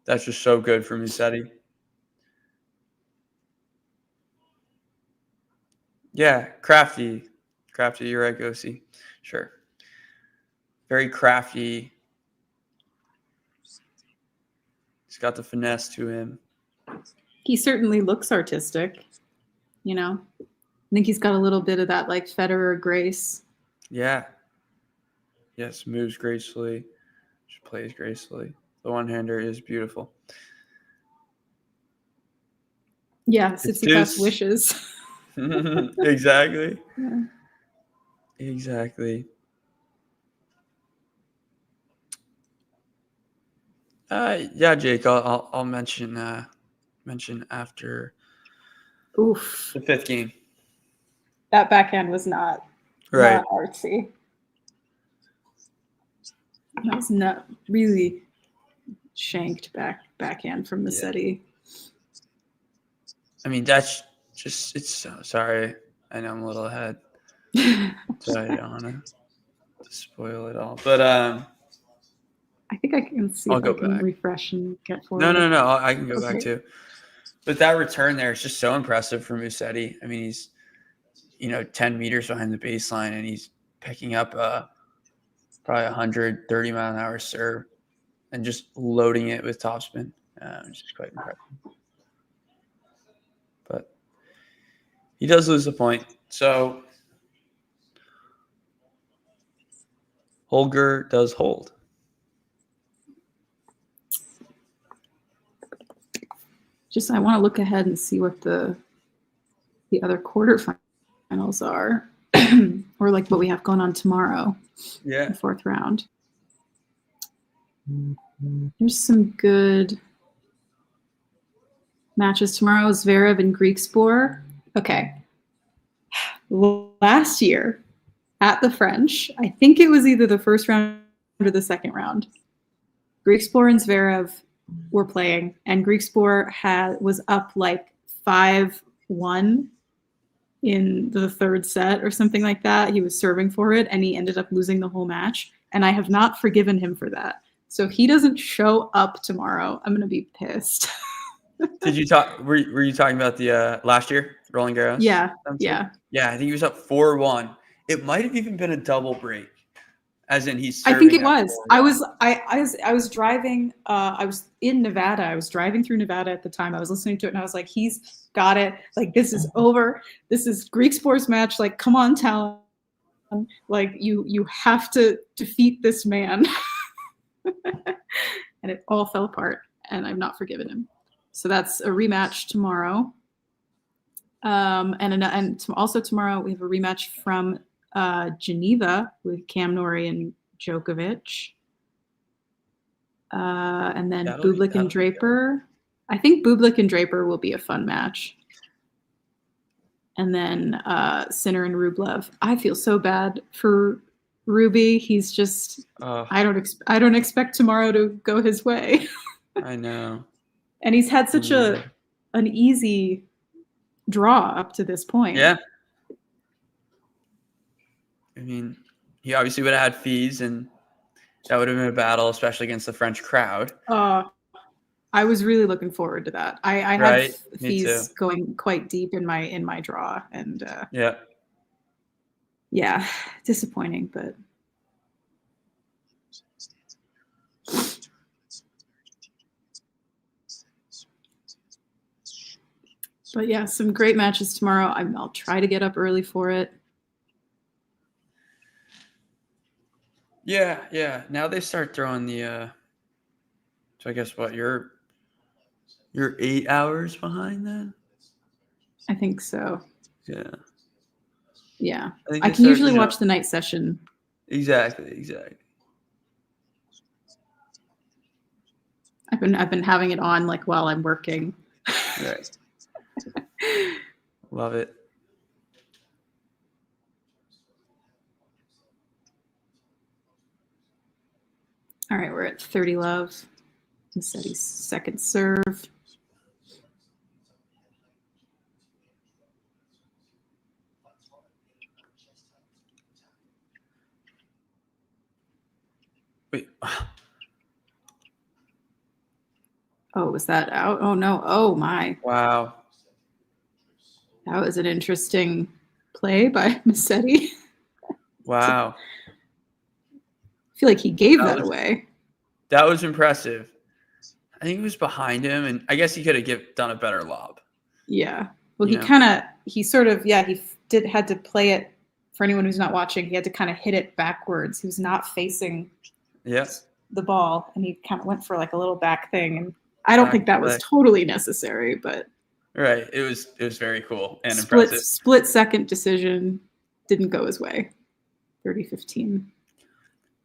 good for Musetti. Yeah, crafty. Crafty, you're right, Gosi. Sure. Very crafty. He's got the finesse to him. He certainly looks artistic, you know. I think he's got a little bit of that like Federer grace. Yeah. Yes, moves gracefully. She plays gracefully. The one-hander is beautiful. Yeah, Tsitsipas wishes. Exactly. Yeah. Exactly. Yeah, Jake. I'll mention after Oof. the fifth game. That backhand was not artsy. That was not really shanked backhand from Musetti. I mean, that's just it's so sorry. I know I'm a little ahead, so I don't want to spoil it all. But I think I can see I'll if go I can back. refresh and get forward. No. I can go back too. But that return there is just so impressive for Musetti. I mean, he's 10 meters behind the baseline, and he's picking up probably 130 mile an hour serve and just loading it with topspin, which is quite impressive. But he does lose the point. So Holger does hold. I want to look ahead and see what the other quarterfinals are, or like what we have going on tomorrow. Yeah. The fourth round. There's some good matches tomorrow. Zverev and Griekspoor. Okay. Last year at the French, I think it was either the first round or the second round. Griekspoor and Zverev were playing, and Griekspoor was up like 5-1 in the third set or something like that. He was serving for it, and he ended up losing the whole match. And I have not forgiven him for that. So if he doesn't show up tomorrow, I'm going to be pissed. Did you talk? Were you talking about the last year, Roland Garros? Yeah. Yeah. I think he was up 4-1. It might have even been a double break, as in he's. I think it was. I was driving. I was in Nevada. I was driving through Nevada at the time. I was listening to it, and I was like, "He's got it. Like this is over. This is Griekspoor's match. Like, come on, Talon. Like you have to defeat this man." And it all fell apart, and I've not forgiven him. So that's a rematch tomorrow. And also tomorrow we have a rematch from Geneva with Cam Norrie and Djokovic. And then Bublik and Draper. I think Bublik and Draper will be a fun match. And then Sinner and Rublev. I feel so bad for Ruby. He's just I don't expect tomorrow to go his way. I know. And he's had such an easy draw up to this point. Yeah. I mean, he obviously would have had fees, and that would have been a battle, especially against the French crowd. I was really looking forward to that. I Right. had fees going quite deep in my draw, and yeah, disappointing, but. But yeah, some great matches tomorrow. I'll try to get up early for it. Yeah. Now they start throwing the. So I guess what you're 8 hours behind then. I think so. Yeah. Yeah. think I they can start, usually you know- watch the night session. Exactly. I've been having it on like while I'm working. Right. Love it. All right, we're at 30 love. Musetti's second serve. Wait. Oh, was that out? Oh no. Oh my. Wow. That was an interesting play by Musetti. Wow. I feel like he gave that away. That was impressive. I think he was behind him, and I guess he could have done a better lob. Yeah. Well, You he know? had to play it. For anyone who's not watching, he had to kind of hit it backwards. He was not facing Yes. the ball, and he kind of went for like a little back thing. And I don't think that was totally necessary, but Right. It was very cool and impressive. split second decision didn't go his way. 30-15.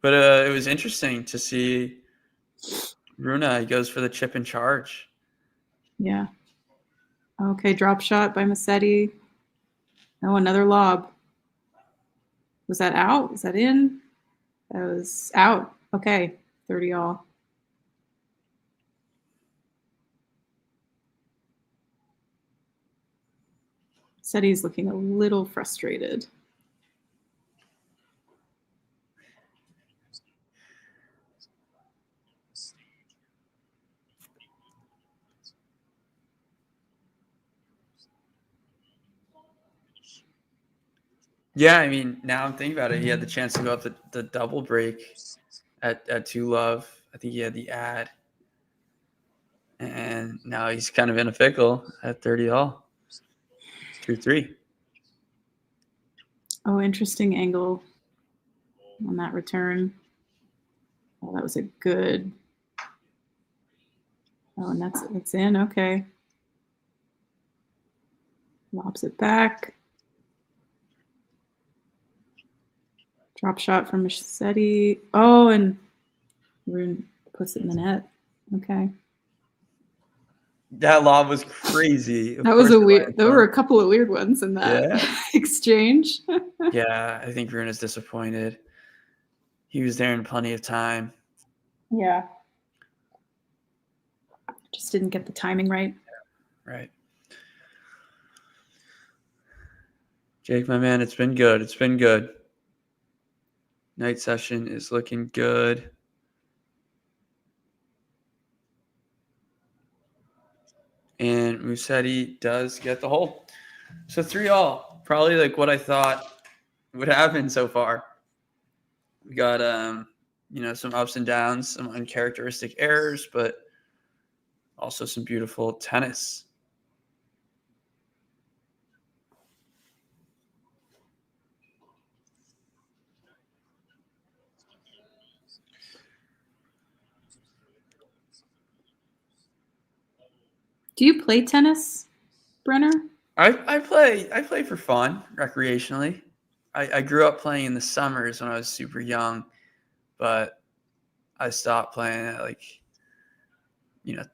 But it was interesting to see Rune. He goes for the chip and charge. Yeah. Okay, drop shot by Musetti. Oh, another lob. Was that out? Was that in? That was out. Okay, 30 all. Musetti's looking a little frustrated. Yeah, I mean, now I'm thinking about it. He had the chance to go up the double break at 2 love. I think he had the ad. And now he's kind of in a pickle at 30 all. 2-3. Oh, interesting angle on that return. Oh, that was a good. Oh, and that's in. Okay. Lobs it back. Drop shot from Musetti. Oh, and Rune puts it in the net. Okay. That lob was crazy. That was a weird. There were a couple of weird ones in that exchange. Yeah, I think Rune is disappointed. He was there in plenty of time. Yeah. Just didn't get the timing right. Right. Jake, my man, it's been good. It's been good. Night session is looking good. And Musetti does get the hole. So 3 all. Probably like what I thought would happen so far. We got some ups and downs, some uncharacteristic errors, but also some beautiful tennis. Do you play tennis, Brenner? I play for fun, recreationally. I grew up playing in the summers when I was super young, but I stopped playing at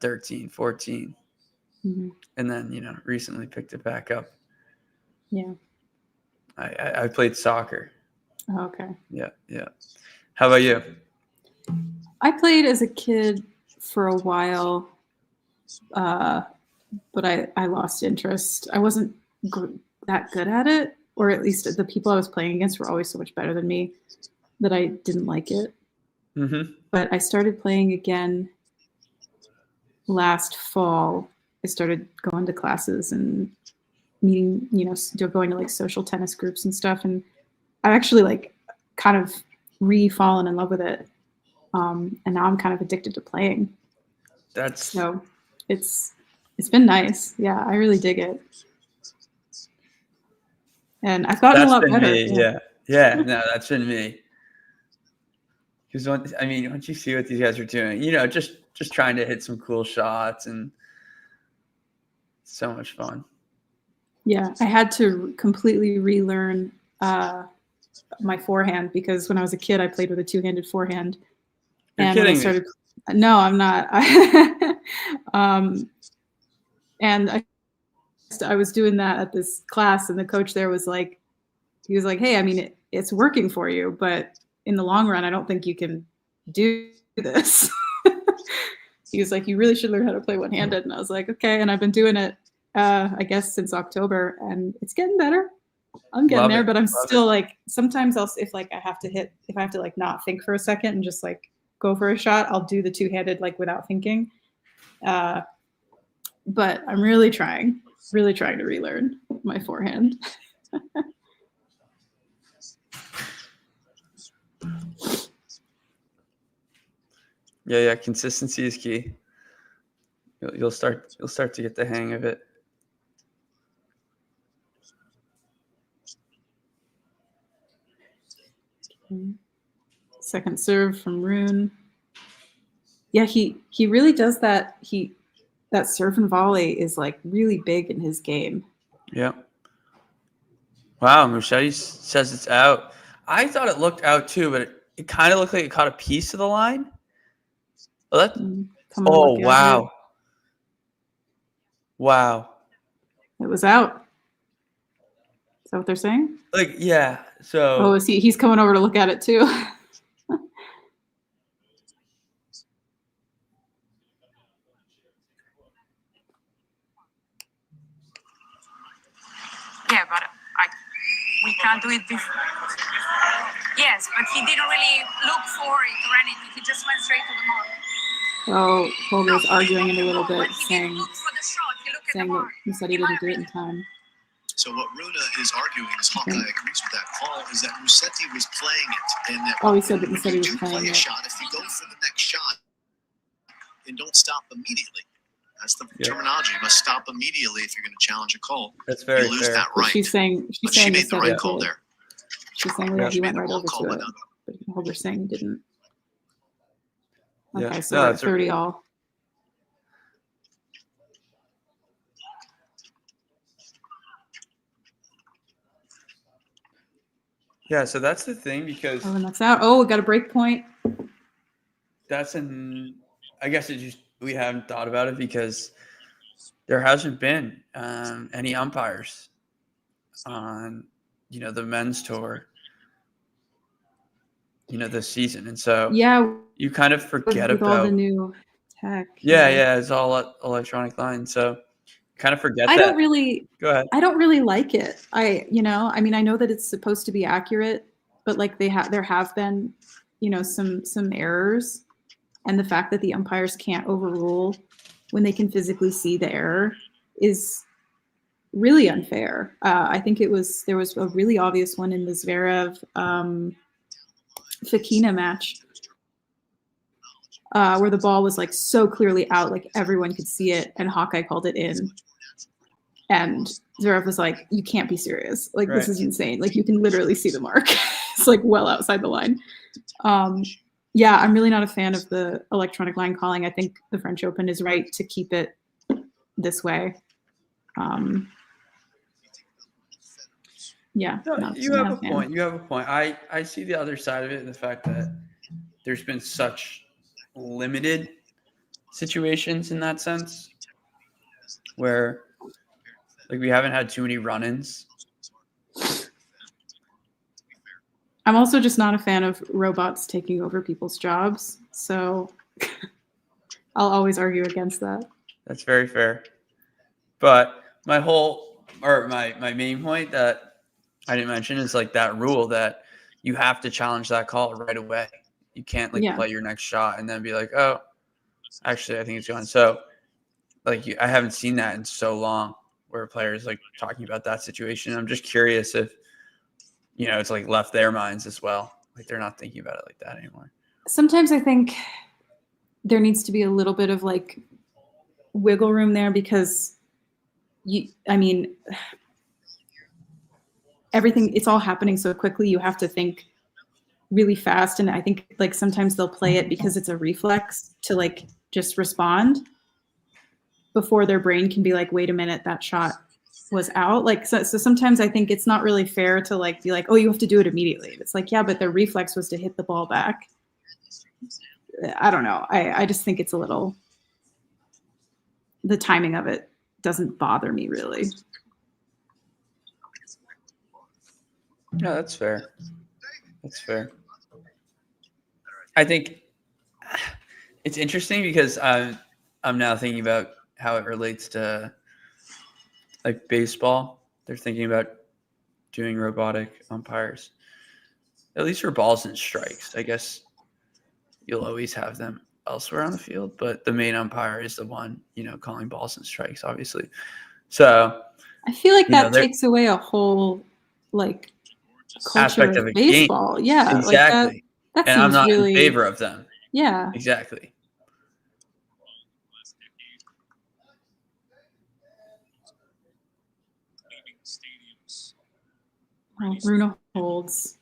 13, 14. Mm-hmm. And then, recently picked it back up. Yeah. I played soccer. Oh, okay. Yeah. How about you? I played as a kid for a while, but I lost interest. I wasn't that good at it, or at least the people I was playing against were always so much better than me that I didn't like it. Mm-hmm. But I started playing again last fall. I started going to classes and meeting, going to like social tennis groups and stuff. And I've actually kind of fallen in love with it. And now I'm kind of addicted to playing. So it's been nice. Yeah, I really dig it. And I've gotten a lot better. Yeah. No, that's been me. Because once you see what these guys are doing, just trying to hit some cool shots, and it's so much fun. Yeah, I had to completely relearn my forehand because when I was a kid, I played with a two-handed forehand. You're and kidding when I me. started, no, I'm not. And I was doing that at this class, and the coach there was like, he was like, "Hey, I mean, it's working for you, but in the long run, I don't think you can do this." He was like, "You really should learn how to play one-handed." And I was like, "Okay." And I've been doing it, I guess, since October, and it's getting better. I'm getting Love there, it. but I'm Love still like, sometimes if I have to like not think for a second and just like go for a shot, I'll do the two-handed like without thinking. But I'm really trying to relearn my forehand. Yeah, consistency is key. You'll start to get the hang of it. Second serve from Rune. Yeah, he really does that. That serve and volley is like really big in his game. Yeah. Wow, Musetti says it's out. I thought it looked out too, but it kind of looked like it caught a piece of the line. Oh, wow. Wow. It was out. Is that what they're saying? Like, yeah. So. Oh, is he's coming over to look at it too. Yeah, but we can't do it before. Yes, but he didn't really look for it or anything. He just went straight to the mark. Oh, Holger's arguing it a little bit, saying that Musetti didn't do it in time. So what Rune is arguing, as Hawkeye agrees with that call, is that Musetti was playing it, and that he said that Musetti was playing play a it. shot, if you go for the next shot and don't stop immediately, that's the terminology. You must stop immediately if you're going to challenge a call. That's very you lose fair. that right. She's saying she made the right call there. She's saying that he went right over to it, but Holger's saying he didn't. Okay, so we're at 30 all. Yeah, so that's the thing because. Oh, and that's out. Oh, we got a break point. That's I guess we haven't thought about it because there hasn't been any umpires on, the men's tour, this season. And so you kind of forget with about all the new tech. Yeah, it's all electronic line. So kind of forget I that. don't really Go ahead. I don't really like it. I know that it's supposed to be accurate, but like there have been, some errors, and the fact that the umpires can't overrule when they can physically see the error is really unfair. I think there was a really obvious one in the Zverev Fekina match where the ball was like so clearly out, like everyone could see it, and Hawkeye called it in. And Zverev was like, "You can't be serious. Like, this is insane. Like, you can literally see the mark. It's like well outside the line." Yeah, I'm really not a fan of the electronic line calling. I think the French Open is right to keep it this way. Yeah. No, you have a point. You have a point. I see the other side of it, the fact that there's been such limited situations in that sense where like we haven't had too many run-ins. I'm also just not a fan of robots taking over people's jobs, so I'll always argue against that. That's very fair. But my main point that I didn't mention is like that rule that you have to challenge that call right away. You can't play your next shot and then be like, "Oh, actually, I think it's gone." So like I haven't seen that in so long where players like talking about that situation. I'm just curious if it's like left their minds as well. Like they're not thinking about it like that anymore. Sometimes I think there needs to be a little bit of like wiggle room there because everything, it's all happening so quickly. You have to think really fast. And I think like sometimes they'll play it because it's a reflex to like just respond before their brain can be like, wait a minute, that shot was out. Like, so sometimes I think it's not really fair to like be like, oh, you have to do it immediately. It's like, yeah, but their reflex was to hit the ball back. I don't know. I just think it's a little, the timing of it doesn't bother me really. No, that's fair. That's fair. I think it's interesting because I'm now thinking about how it relates to like baseball. They're thinking about doing robotic umpires, at least for balls and strikes. I guess you'll always have them elsewhere on the field, but the main umpire is the one, calling balls and strikes, obviously. So I feel like that takes away a whole like culture aspect of a baseball. game. Yeah, Exactly. Like that and I'm seems not really in favor of them. Yeah. Exactly. Oh, Rune holds.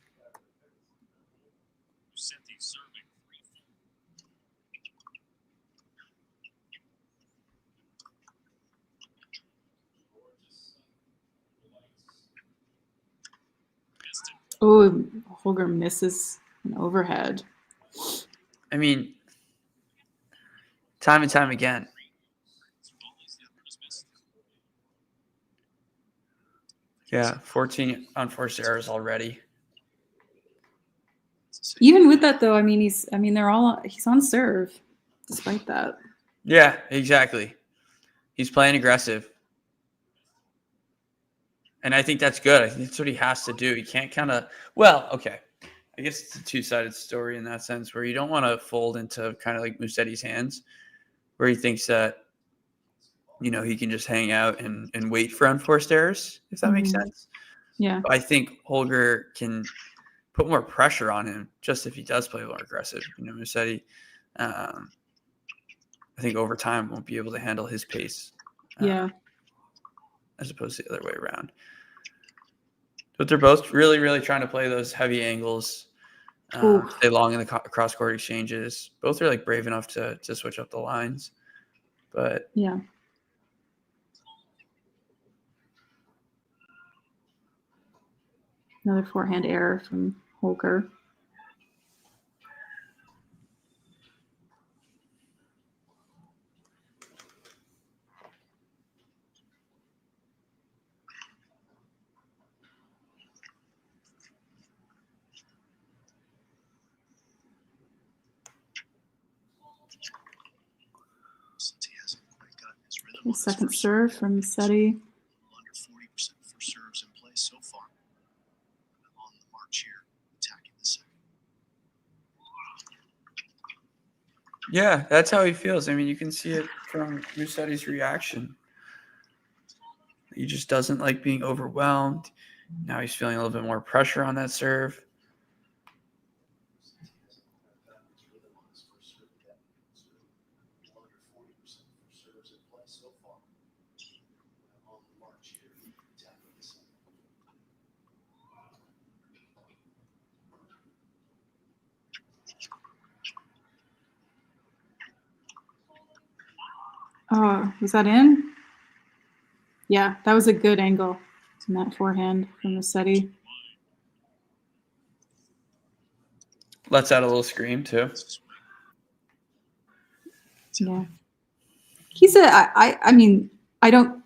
Oh, Holger misses an overhead. I mean, time and time again. Yeah, 14 unforced errors already. Even with that, though, I mean, he's on serve, despite that. Yeah, exactly. He's playing aggressive. And I think that's good. I think that's what he has to do. He can't okay. I guess it's a two-sided story in that sense where you don't want to fold into kind of like Musetti's hands where he thinks that, he can just hang out and wait for unforced errors, if that makes sense. Yeah. But I think Holger can put more pressure on him just if he does play more aggressive. Musetti, I think over time won't be able to handle his pace. As opposed to the other way around. But they're both really, really trying to play those heavy angles, stay long in the cross-court exchanges. Both are like brave enough to switch up the lines. But yeah. Another forehand error from Holger. Second serve from Musetti. Under 40% for serves in play so far. On the march here, attacking the second. yeah, that's how he feels. I mean, you can see it from Musetti's reaction. He just doesn't like being overwhelmed. Now he's feeling a little bit more pressure on that serve. Oh, was that in? Yeah, that was a good angle in that forehand from Musetti. Lets out a little scream too. Yeah. I mean, I don't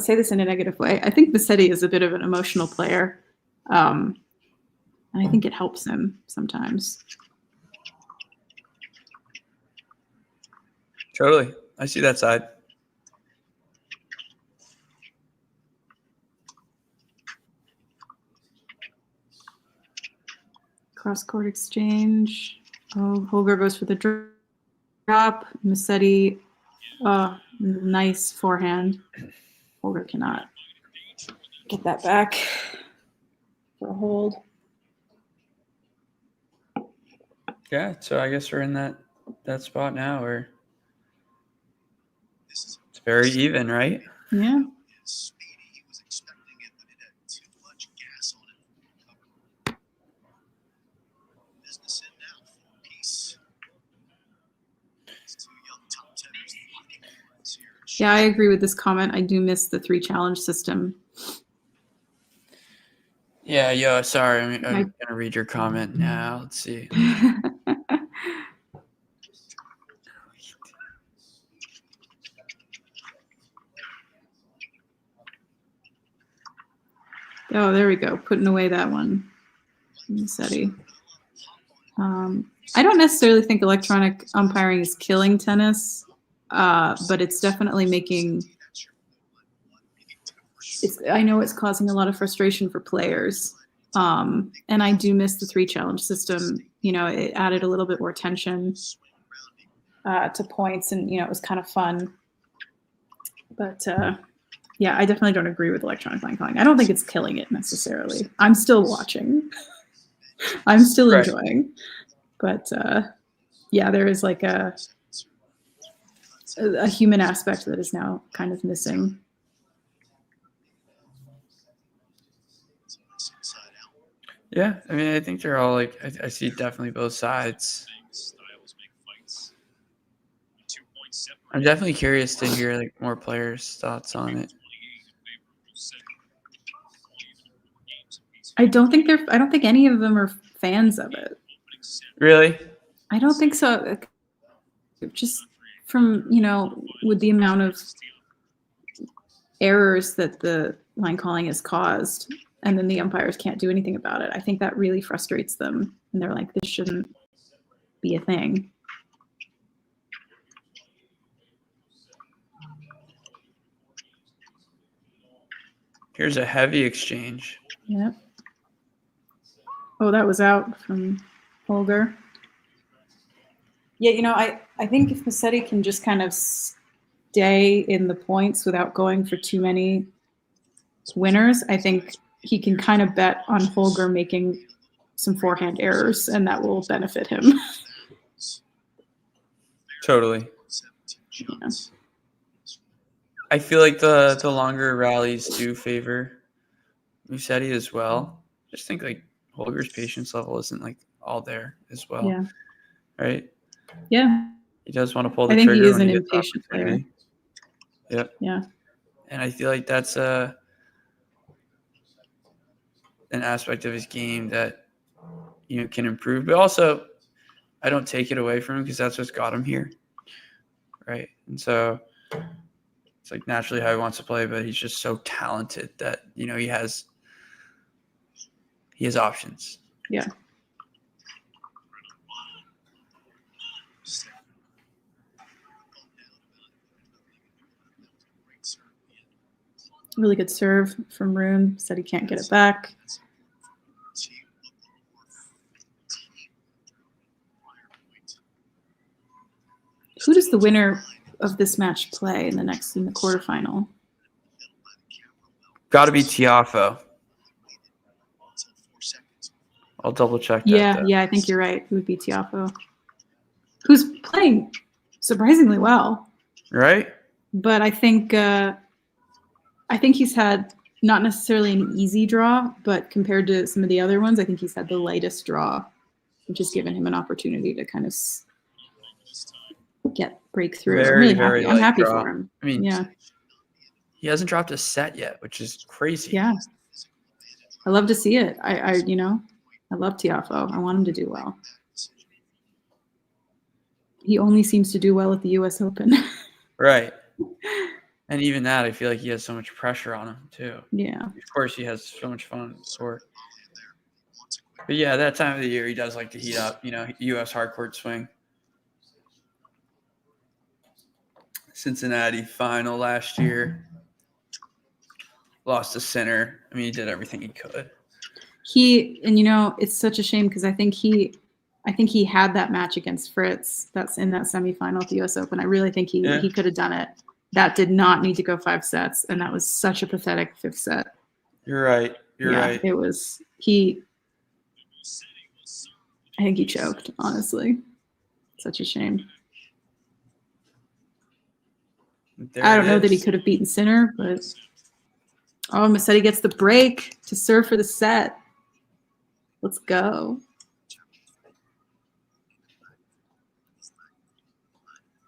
say this in a negative way. I think Musetti is a bit of an emotional player. And I think it helps him sometimes. Totally. I see that side. Cross-court exchange. Oh, Holger goes for the drop. Musetti, nice forehand. Holger cannot get that back for a hold. Yeah, so I guess we're in that spot now where it's very even, right? Yeah. Yeah, I agree with this comment. I do miss the 3 challenge system. Yeah, yo, sorry. I'm going to read your comment now. Let's see. Oh, there we go. Putting away that one. Musetti. I don't necessarily think electronic umpiring is killing tennis, but it's definitely making. I know it's causing a lot of frustration for players, and I do miss the 3 challenge system. You know, it added a little bit more tension to points, and it was kind of fun. But yeah, I definitely don't agree with electronic line calling. I don't think it's killing it necessarily. I'm still watching. I'm still enjoying. But yeah, there is like a human aspect that is now kind of missing. Yeah, I mean, I think they're all like, I see definitely both sides. I'm definitely curious to hear like more players' thoughts on it. I don't think any of them are fans of it. Really? I don't think so. Just from, with the amount of errors that the line calling has caused, and then the umpires can't do anything about it. I think that really frustrates them. And they're like, this shouldn't be a thing. Here's a heavy exchange. Yep. Oh, that was out from Holger. Yeah, I think if Musetti can just kind of stay in the points without going for too many winners, I think he can kind of bet on Holger making some forehand errors, and that will benefit him. Totally. Yeah. I feel like the longer rallies do favor Musetti as well. I just think like Holger's patience level isn't like all there as well. Yeah. Right? Yeah. He does want to pull the I think trigger he is when an he gets impatient player. opportunity. Yep. Yeah. And I feel like that's an aspect of his game that can improve. But also, I don't take it away from him because that's what's got him here. Right? And so it's like naturally how he wants to play, but he's just so talented that, he has options. Yeah. Really good serve from Rune. Said he can't get it back. Who does the winner of this match play in the quarterfinal? Got to be Tiafoe. I'll double check that. Yeah, I think you're right. It would be Tiafoe, who's playing surprisingly well. Right? But I think he's had not necessarily an easy draw, but compared to some of the other ones, I think he's had the lightest draw, which has given him an opportunity to kind of break through. Very, I'm really very happy. I'm happy draw. for him. I mean, yeah. He hasn't dropped a set yet, which is crazy. Yeah. I love to see it. I love Tiafoe. I want him to do well. He only seems to do well at the U.S. Open. Right. And even that, I feel like he has so much pressure on him, too. Yeah. Of course, he has so much fun on the court. But yeah, that time of the year, he does like to heat up, U.S. hardcourt swing. Cincinnati final last year. Lost to center. I mean, he did everything he could. It's such a shame because I think he had that match against Fritz. That's in that semifinal at the U.S. Open. I really think he could have done it. That did not need to go 5 sets, and that was such a pathetic 5th set. You're right. You're right. It was I think he choked, honestly. Such a shame. I don't know that he could have beaten Sinner, but Musetti gets the break to serve for the set. Let's go.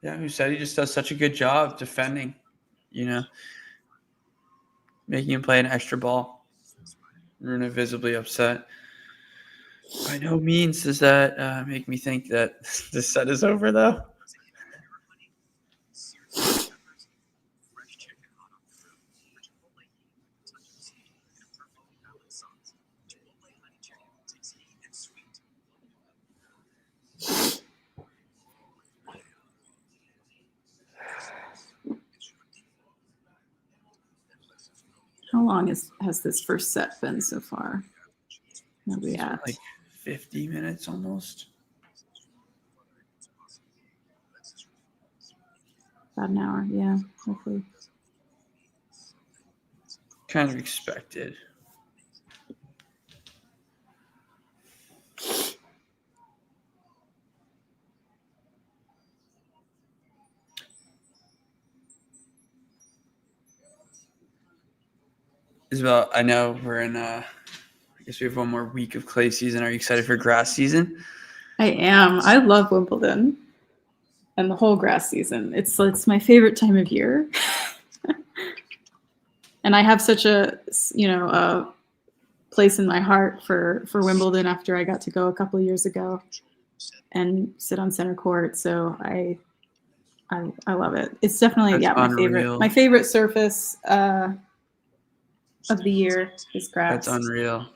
Yeah, Musetti just does such a good job defending. making him play an extra ball. Rune visibly upset. By no means does that make me think that this set is over, though. How long has this first set been so far? What are we at? Like 50 minutes almost. About an hour, yeah, hopefully. Kind of expected. Isabel, I know we're in, I guess we have one more week of clay season. Are you excited for grass season? I am. I love Wimbledon and the whole grass season. It's my favorite time of year. And I have such a, a place in my heart for Wimbledon after I got to go a couple of years ago and sit on center court. So I love it. It's definitely my favorite surface of the year is grass. That's unreal.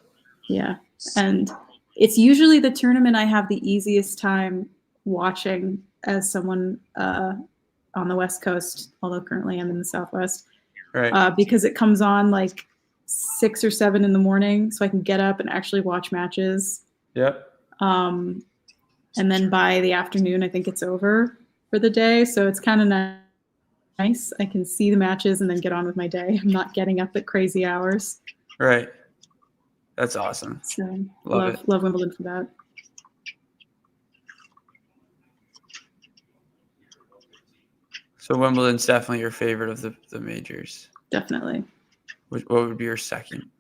Yeah. And it's usually the tournament I have the easiest time watching as someone on the West Coast, although currently I'm in the Southwest. Right. Because it comes on like 6 or 7 in the morning, so I can get up and actually watch matches. Yep. And then by the afternoon, I think it's over for the day. So it's kind of nice. I can see the matches and then get on with my day. I'm not getting up at crazy hours. Right. That's awesome. So Love Wimbledon for that. So Wimbledon's definitely your favorite of the majors. Definitely. What would be your second?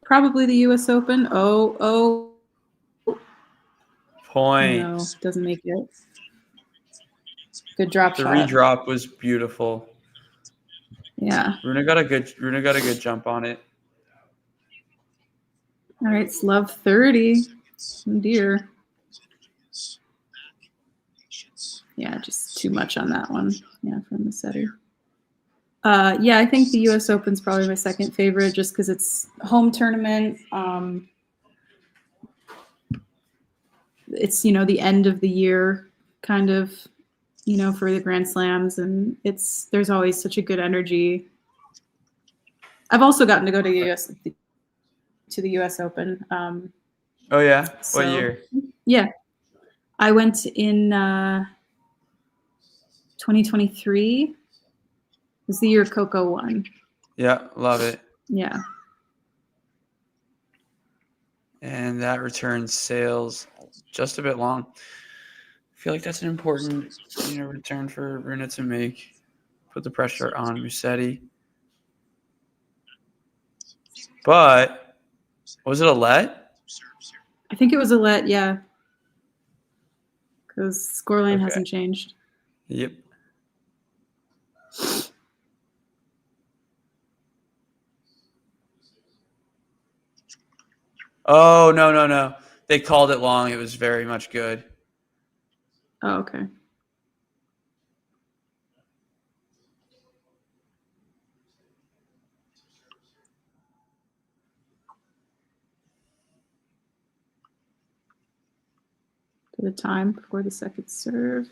Probably the U.S. Open. Point. No, doesn't make it. Good drop The shot. redrop was beautiful. Yeah. Rune got a good jump on it. All right, it's love 30. Oh dear. Yeah, just too much on that one. Yeah, from Musetti. Yeah, I think the U.S. Open's probably my second favorite just because it's home tournament. It's, the end of the year kind of, for the Grand Slams, and there's always such a good energy. I've also gotten to go to the U.S. Open. Oh yeah, what year? Yeah, I went in 2023. It was the year Coco won. Yeah, love it. Yeah. And that return sails just a bit long. I feel like that's an important, return for Rune to make. Put the pressure on Musetti. But was it a let? I think it was a let, yeah. Because scoreline hasn't changed. Yep. Oh, no. They called it long. It was very much good. Oh, okay. For the time before the second serve.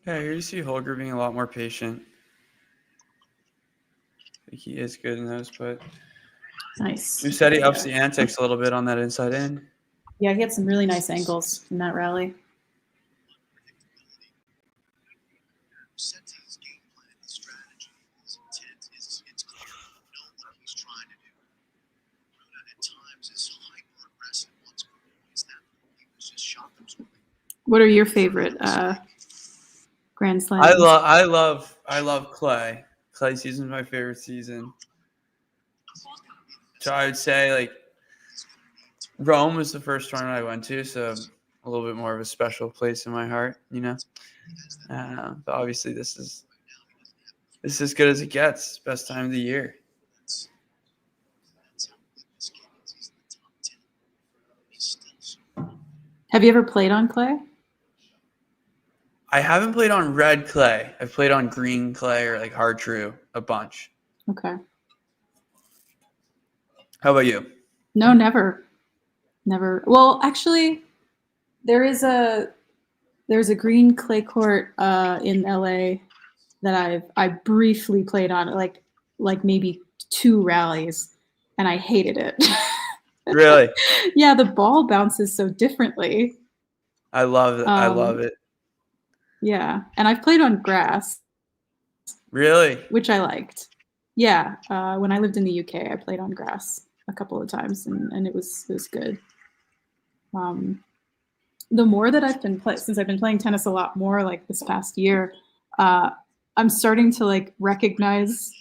Yeah, here you see Holger being a lot more patient. I think he is good in those, but nice. Musetti ups the antics a little bit on that inside in. Yeah, he had some really nice angles in that rally. Musetti's game plan, his strategy, his intent, it's clear. You know what he's trying to do. Rune at times is hyper aggressive. Once is that he was just shot absorbing. What are your favorite Grand Slams? I love clay. Clay season is my favorite season. So I would say like Rome was the first tournament I went to, so a little bit more of a special place in my heart, you know. But obviously, this is as good as it gets. Best time of the year. Have you ever played on clay? I haven't played on red clay. I've played on green clay or like hard true a bunch. Okay. How about you? No, never. Well, actually, there's a green clay court in LA that I briefly played on, like maybe 2 rallies, and I hated it. Really? Yeah, the ball bounces so differently. I love it. I love it. Yeah, and I've played on grass. Really? Which I liked. Yeah, when I lived in the UK, I played on grass a couple of times, and it was good. The more that I've been since I've been playing tennis a lot more, like this past year, I'm starting to like recognize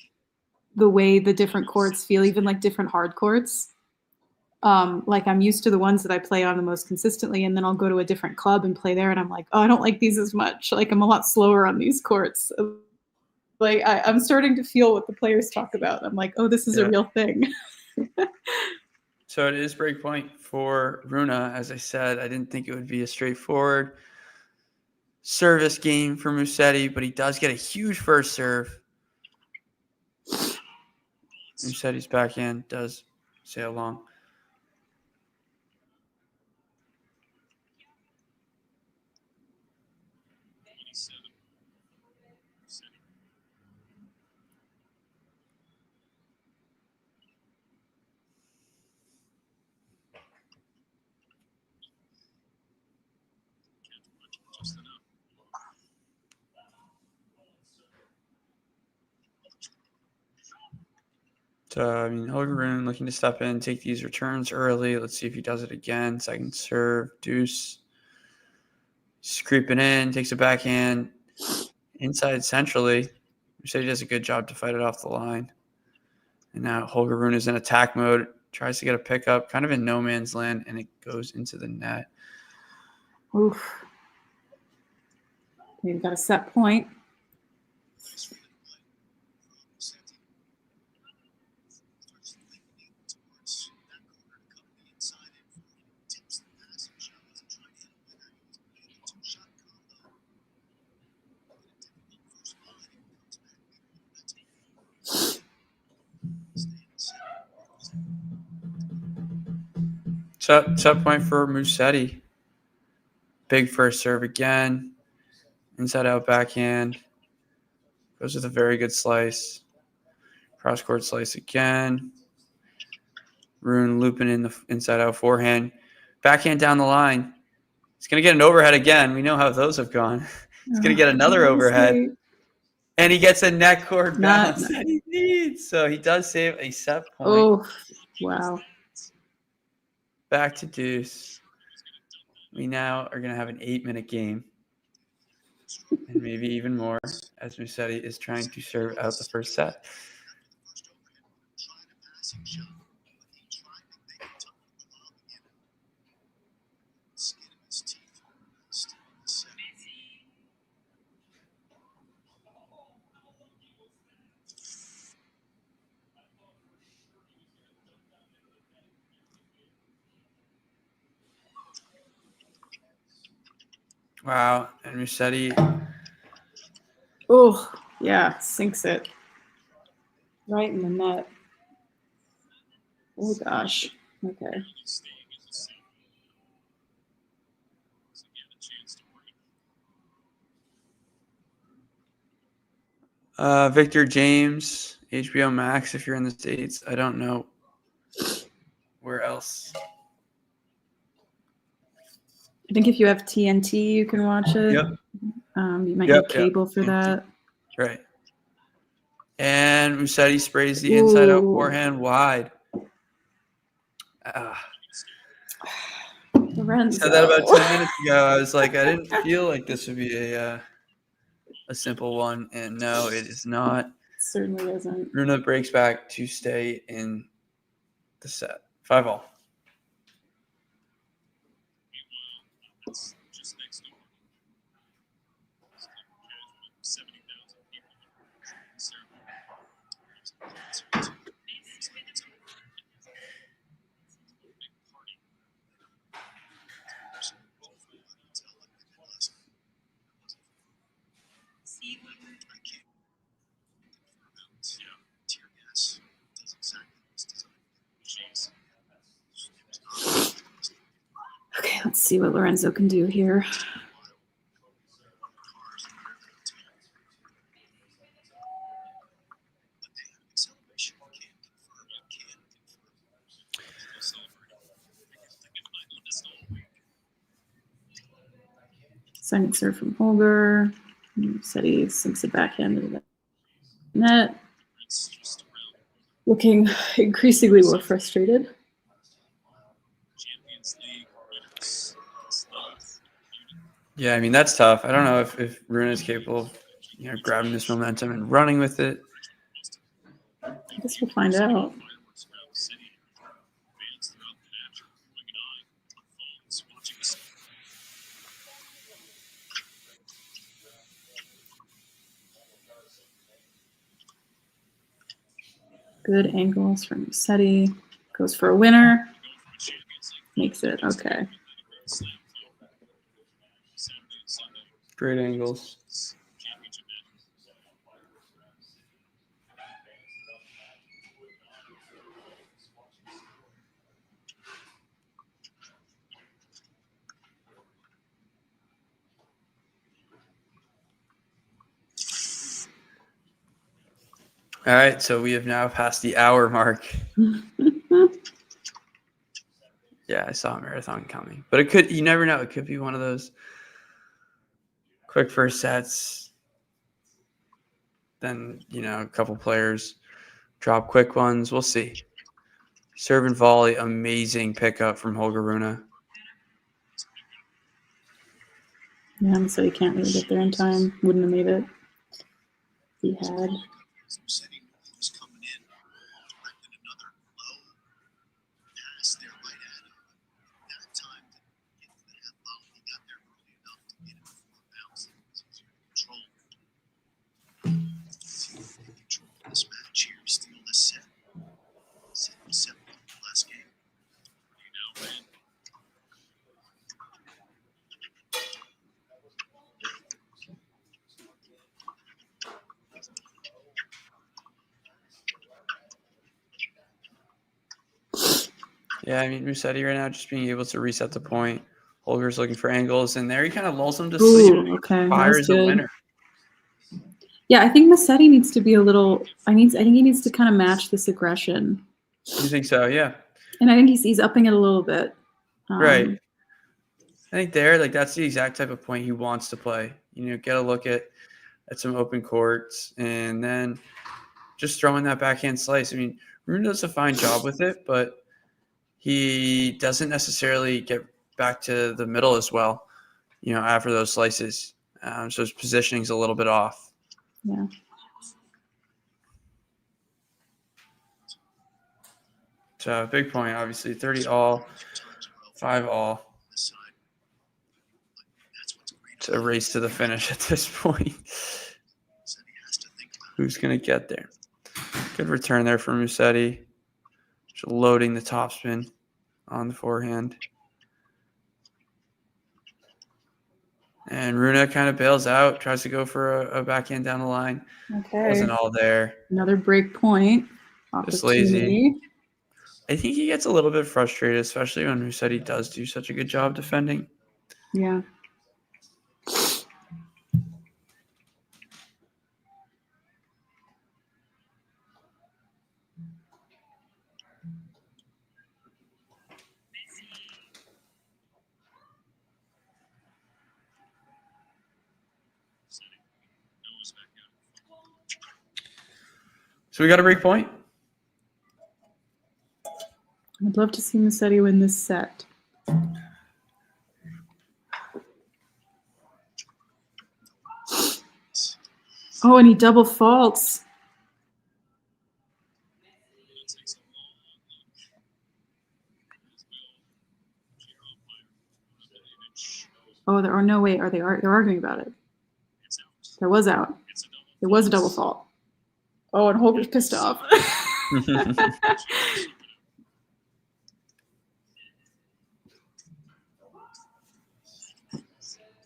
the way the different courts feel, even like different hard courts. Like I'm used to the ones that I play on the most consistently, and then I'll go to a different club and play there, and I'm like, oh, I don't like these as much. Like I'm a lot slower on these courts. Like I'm starting to feel what the players talk about. I'm like, oh, this is a real thing. So it is break point for Rune. As I said, I didn't think it would be a straightforward service game for Musetti, but he does get a huge first serve. Musetti's backhand does sail long. So, I mean, Holger Rune looking to step in, take these returns early. Let's see if he does it again. Second serve, deuce. He's creeping in, takes a backhand inside centrally. Musetti does a good job to fight it off the line. And now Holger Rune is in attack mode, tries to get a pickup, kind of in no man's land, and it goes into the net. Oof. We've got a set point. Set point for Musetti. Big first serve again. Inside out backhand. Goes with a very good slice. Cross court slice again. Rune looping in the inside out forehand. Backhand down the line. He's going to get an overhead again. We know how those have gone. He's going to get another overhead. And he gets a net cord bounce that he needs. So he does save a set point. Oh, wow. Back to deuce. We now are going to have an 8-minute game. And maybe even more as Musetti is trying to serve out the first set. Wow. And Musetti. Oh, yeah. Sinks it. Right in the net. Oh, gosh. Okay. Victor James, HBO Max, if you're in the States. I don't know where else. I think if you have TNT, you can watch it. Yep. You might need cable for that. Right. And Musetti sprays the inside out forehand wide. Lorenzo. Said that about 10 minutes ago. I was like, I didn't feel like this would be a simple one, and no, it is not. Certainly isn't. Rune breaks back to stay in the set. 5-all. Just next door. 70,000 people. Tear gas does exactly what's designed. Okay, let's see what Lorenzo can do here. Second serve from Holger. Musetti sinks it backhand into the net. Looking increasingly more frustrated. Yeah, I mean, that's tough. I don't know if Rune is capable of grabbing this momentum and running with it. I guess we'll find out. Good angles from Musetti. Goes for a winner. Makes it. Okay. Great angles. All right, so we have now passed the hour mark. Yeah, I saw a marathon coming. But it could, you never know. It could be one of those quick first sets. Then, a couple players drop quick ones. We'll see. Serve and volley, amazing pickup from Holger Rune. Yeah, so he can't really get there in time. Wouldn't have made it if he had. This match here, steal this set. Set up 7 last game. You now win. Yeah, I mean, Musetti right now just being able to reset the point. Holger's looking for angles, and there he kind of lulls him to sleep. Okay, Fires a winner. Yeah, I think Musetti needs to be a little. I think he needs to kind of match this aggression. You think so? Yeah. And I think he's upping it a little bit. Right. I think that's the exact type of point he wants to play. Get a look at some open courts, and then just throwing that backhand slice. I mean, Rune does a fine job with it, but he doesn't necessarily get back to the middle as well, after those slices. So his positioning's a little bit off. Yeah. So big point, obviously. 30-all, 5-all. It's a race to the finish at this point. Who's going to get there? Good return there from Musetti. Just loading the topspin on the forehand. And Rune kind of bails out, tries to go for a backhand down the line. Okay. Wasn't all there. Another break point. Just lazy. I think he gets a little bit frustrated, especially when Musetti does do such a good job defending. Yeah. So we got a break point. I'd love to see Musetti win this set. Oh, and he double faults. Oh, there are no way. They're arguing about it. That was out. It was a double fault. Oh, and Holger's pissed off.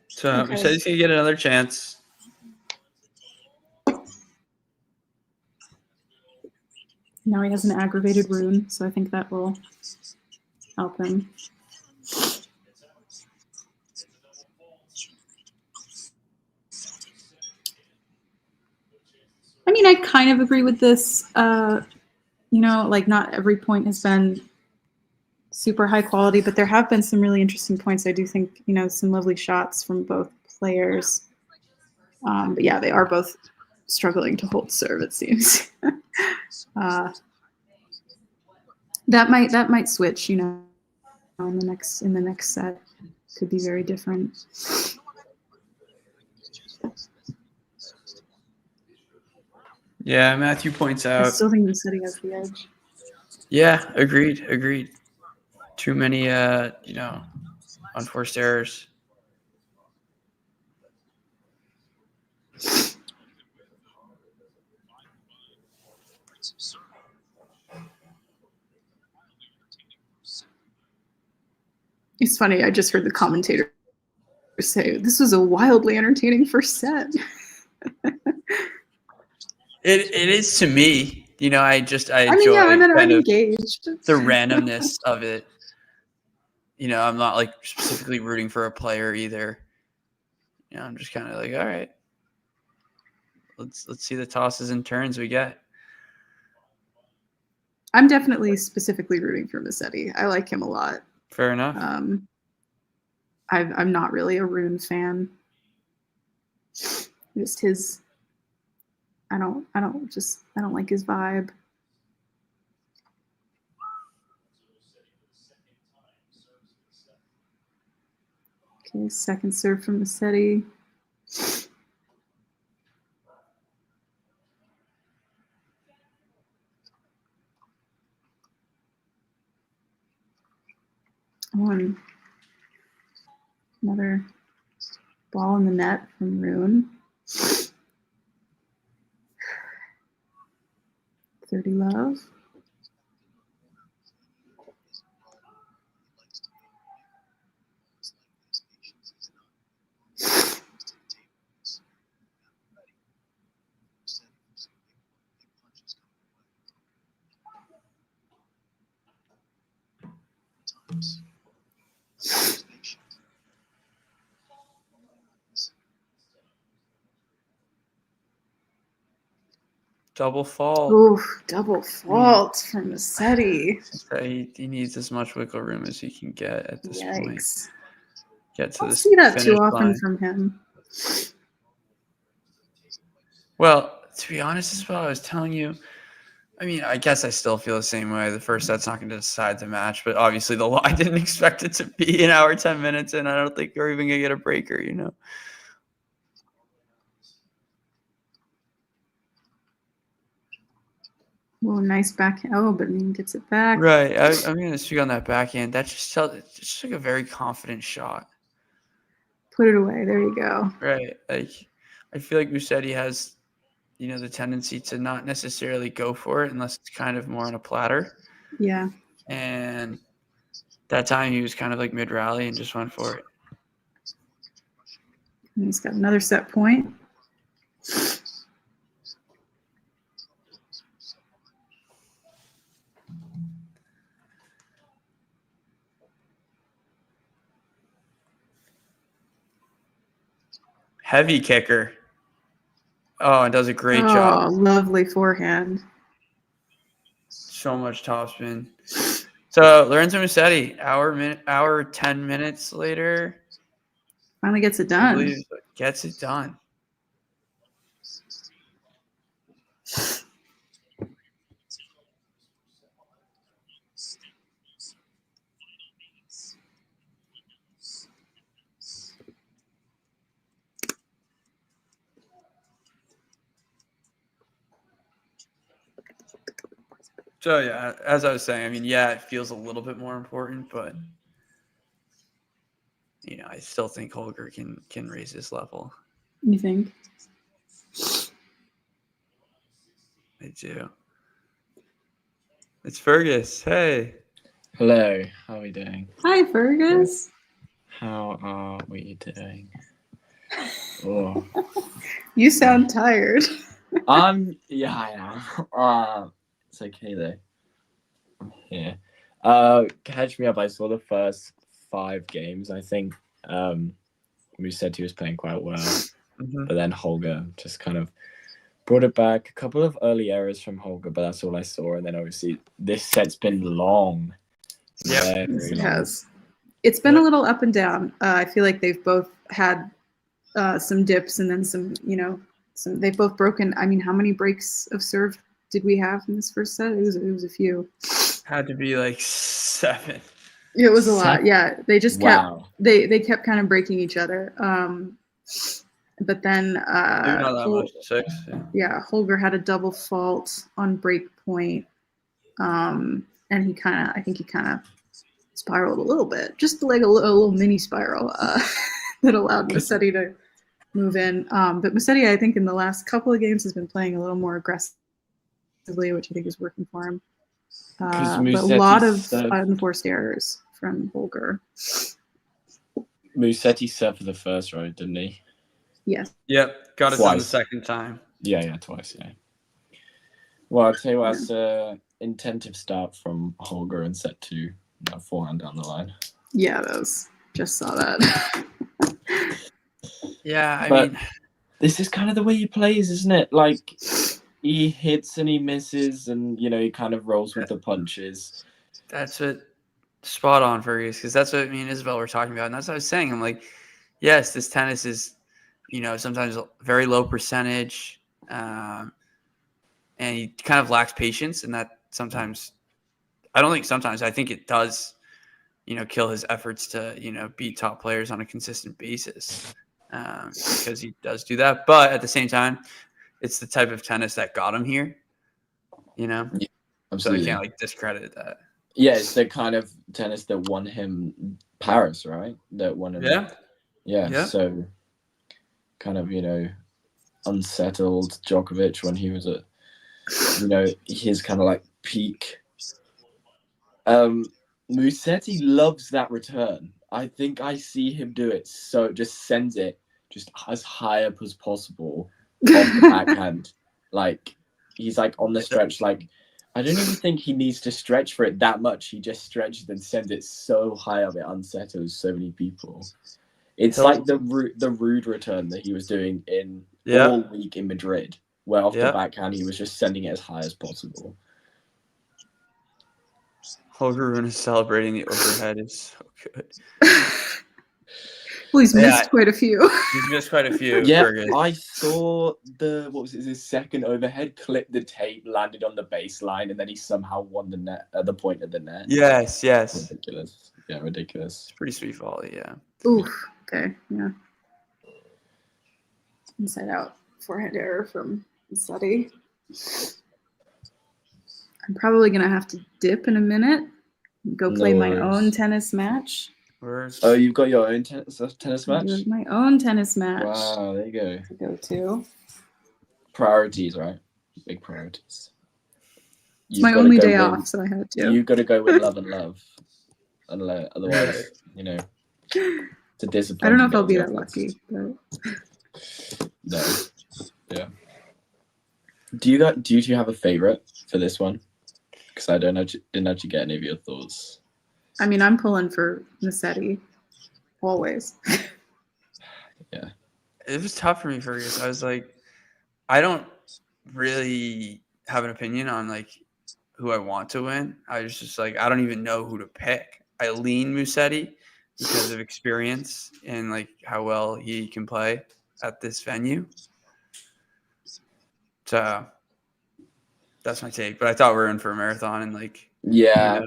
So Okay. Musetti's gonna get another chance. Now he has an aggravated rune, so I think that will help him. I mean, I kind of agree with this. Like not every point has been super high quality, but there have been some really interesting points. I do think, some lovely shots from both players. But yeah, they are both struggling to hold serve, it seems. That might switch, in the next set. Could be very different. Yeah, Matthew points I out. still think Musetti has the edge. Yeah, agreed. Too many, unforced errors. It's funny, I just heard the commentator say, this was a wildly entertaining first set. It is to me. I I'm enjoy kind of engaged. the randomness of it. I'm not like specifically rooting for a player either. I'm just kind of like, all right, let's see the tosses and turns we get. I'm definitely specifically rooting for Musetti. I like him a lot. Fair enough. I'm not really a Rune fan. Just his. I don't like his vibe. Okay, second serve from Musetti. Another ball in the net from Rune. 30 love. Double fault. Oof, double fault from Musetti. He needs as much wiggle room as he can get at this point. Get to I don't this see that finish too often line. from him. Well, to be honest, this is what I was telling you. I mean, I guess I still feel the same way. The first set's not going to decide the match, but obviously I didn't expect it to be an hour, 10 minutes, and I don't think we're even going to get a breaker, Oh, nice backhand. Oh, but he gets it back. Right. I'm going to speak on that backhand. That just like a very confident shot. Put it away. There you go. Right. Like, I feel like Musetti has, the tendency to not necessarily go for it unless it's kind of more on a platter. Yeah. And that time he was kind of like mid-rally and just went for it. And he's got another set point. Heavy kicker. Oh, and does a great job. Oh, lovely forehand. So much topspin. So Lorenzo Musetti, hour 10 minutes later, finally gets it done. Gets it done. So yeah, as I was saying, I mean, yeah, it feels a little bit more important, but I still think Holger can raise his level. You think? I do. It's Fergus. Hey. Hello, how are we doing? Hi, Fergus. How are we doing? Oh, You sound tired. yeah, I am. It's okay though. Yeah. Catch me up. I saw the first 5 games. I think Musetti was playing quite well, but then Holger just kind of brought it back. A couple of early errors from Holger, but that's all I saw. And then obviously this set's been long. Yeah, yes, it has. It's been a little up and down. I feel like they've both had some dips and then some. They've both broken. I mean, how many breaks of serve did we have in this first set? It was a few. Had to be like 7. It was a lot. Yeah, they just kept they kept kind of breaking each other. But then Maybe not that much. 6. Yeah, Holger had a double fault on break point. And I think he kind of spiraled a little bit, just like a little mini spiral that allowed Musetti to move in. But Musetti, I think in the last couple of games has been playing a little more aggressively, which I think is working for him. But a lot of unforced errors from Holger. Musetti set for the first row, didn't he? Yes. Yep, got it done the second time. Yeah, twice, yeah. Well, I'll tell you what, that's an intensive start from Holger in set 2. Forehand down the line. Yeah, just saw that. Yeah, I mean, this is kind of the way he plays, isn't it? Like, he hits and he misses, and he kind of rolls with the punches. That's what spot on, Fergus, because that's what me and Isabel were talking about, and that's what I was saying. I'm like, yes, this tennis is, sometimes very low percentage, and he kind of lacks patience, and that sometimes. I don't think sometimes. I think it does, kill his efforts to, beat top players on a consistent basis because he does do that. But at the same time, it's the type of tennis that got him here, Yeah, so I can't discredit that. Yeah, it's the kind of tennis that won him Paris, right? That won him. Yeah. So kind of, unsettled Djokovic when he was at, his kind of peak. Musetti loves that return. I think I see him do it. So just sends it just as high up as possible off the backhand. He's on the stretch. I don't even think he needs to stretch for it that much. He just stretches and sends it so high up it unsettles so many people. It's like the rude return that he was doing in all week in Madrid, where off the backhand he was just sending it as high as possible. Holger Rune is celebrating the overhead is so good. Well, he's missed quite a few. He's missed quite a few. Yeah, Fergus. I saw his second overhead, clipped the tape, landed on the baseline, and then he somehow won the net at the point of the net. Yes. Ridiculous. Yeah, ridiculous. It's pretty sweet volley, yeah. Oof. Okay, yeah. Inside out forehand error from Musetti. I'm probably going to have to dip in a minute, go play my own tennis match. Oh, you've got your own tennis match? My own tennis match. Wow, there you go. To go to. Priorities, right? Big priorities. It's my only day off, so I had to. You've got to go with love and love. Otherwise, it's a disappointment. I don't know if I'll be that lucky, but... No. Yeah. Do you have a favorite for this one? Because I didn't actually get any of your thoughts. I mean, I'm pulling for Musetti always. Yeah. It was tough for me, Fergus. I was like, I don't really have an opinion on who I want to win. I was just I don't even know who to pick. I lean Musetti because of experience and how well he can play at this venue. So that's my take. But I thought we were in for a marathon and yeah.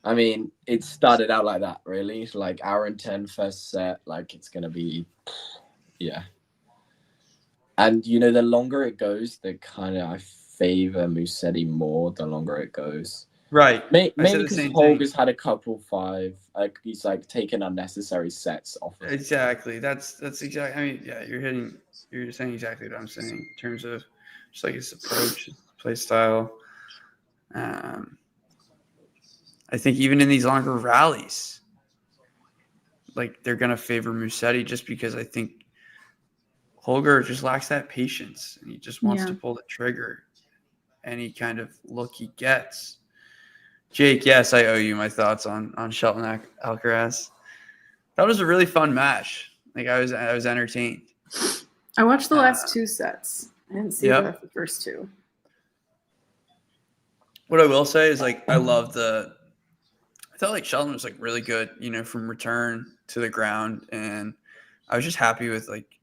I mean, it started out like that, really. Hour and 10 first set, it's gonna be, yeah. And the longer it goes, the kind of I favor Musetti more. The longer it goes, Right. Maybe I said the because same thing. Holger's had a couple 5, like he's like taken unnecessary sets off of Exactly. That's exactly. I mean, yeah, you're saying exactly what I'm saying in terms of just like his approach, his play style. I think even in these longer rallies, like they're gonna favor Musetti just because I think Holger just lacks that patience and he just wants to pull the trigger any kind of look he gets. Jake, yes, I owe you my thoughts on Shelton Alcaraz. That was a really fun match. Like I was entertained. I watched the last 2 sets. I didn't see the first 2. What I will say is like I thought like Shelton was like really good, from return to the ground, and I was just happy with like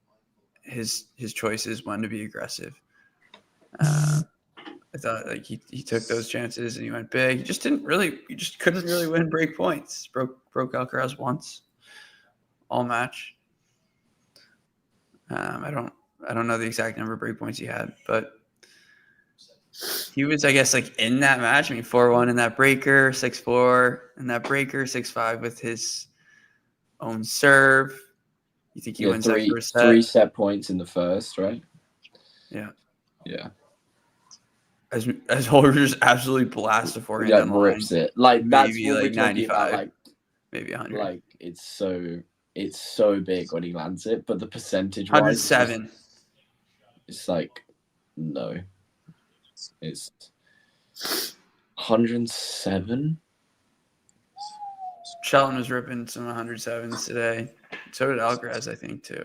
his choices when to be aggressive. I thought like he took those chances and he went big. He just couldn't really win break points. Broke Alcaraz once, all match. I don't know the exact number of break points he had, but he was, I guess, like in that match. I mean, 4-1 in that breaker, 6-4 in that breaker, 6-5 with his own serve. You think he wins that first set? 3 set points in the first, right? Yeah. Yeah. As Holger just absolutely blasts a forehand down the line. Rips it. Like that's maybe what like we're talking 95, about. Like maybe 100. Like it's so big when he lands it, but the percentage 107. It's like no. It's 107. Shelton was ripping some 107s today. So did Alcaraz, I think, too.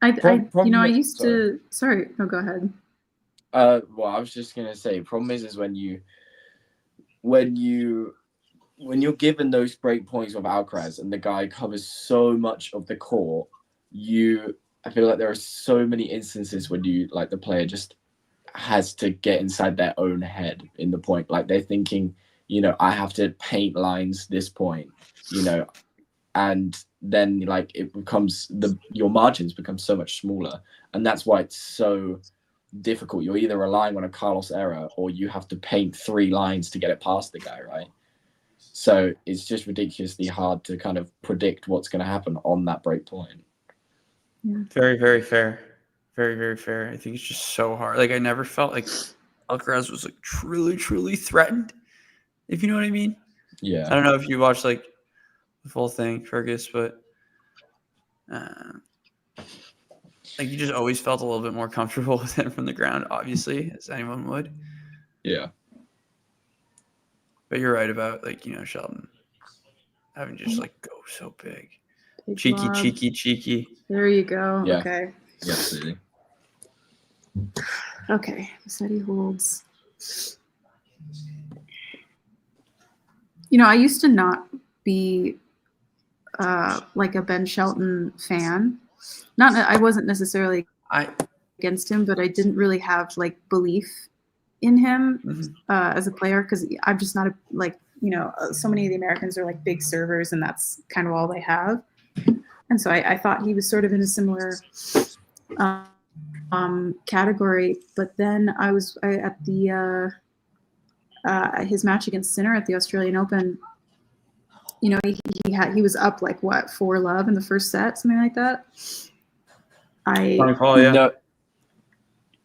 I used to. Sorry, no, go ahead. Well, I was just gonna say, problem is when you're given those break points with Alcaraz and the guy covers so much of the court, I feel like there are so many instances when the player just has to get inside their own head in the point. Like they're thinking, I have to paint lines this point, and then like it becomes your margins become so much smaller, and that's why it's so difficult. You're either relying on a Carlos error or you have to paint 3 lines to get it past the guy, right? So it's just ridiculously hard to kind of predict what's going to happen on that break point. Yeah. Very, very fair. Very, very fair. I think it's just so hard. Like I never felt like Alcaraz was like truly, truly threatened, if you know what I mean. Yeah. I don't know if you watched like the full thing, Fergus, but like you just always felt a little bit more comfortable with him from the ground, obviously, as anyone would. Yeah. But you're right about like, Shelton having just like go so big. Big Cheeky, lob. cheeky. There you go. Yeah. Okay. Yeah, absolutely. Okay. Musetti holds. I used to not be like a Ben Shelton fan. I wasn't necessarily against him, but I didn't really have like belief in him as a player because I'm just not so many of the Americans are like big servers and that's kind of all they have. And so I thought he was sort of in a similar category. But then at the his match against Sinner at the Australian Open, he was up like what 4-love in the first set, something like that.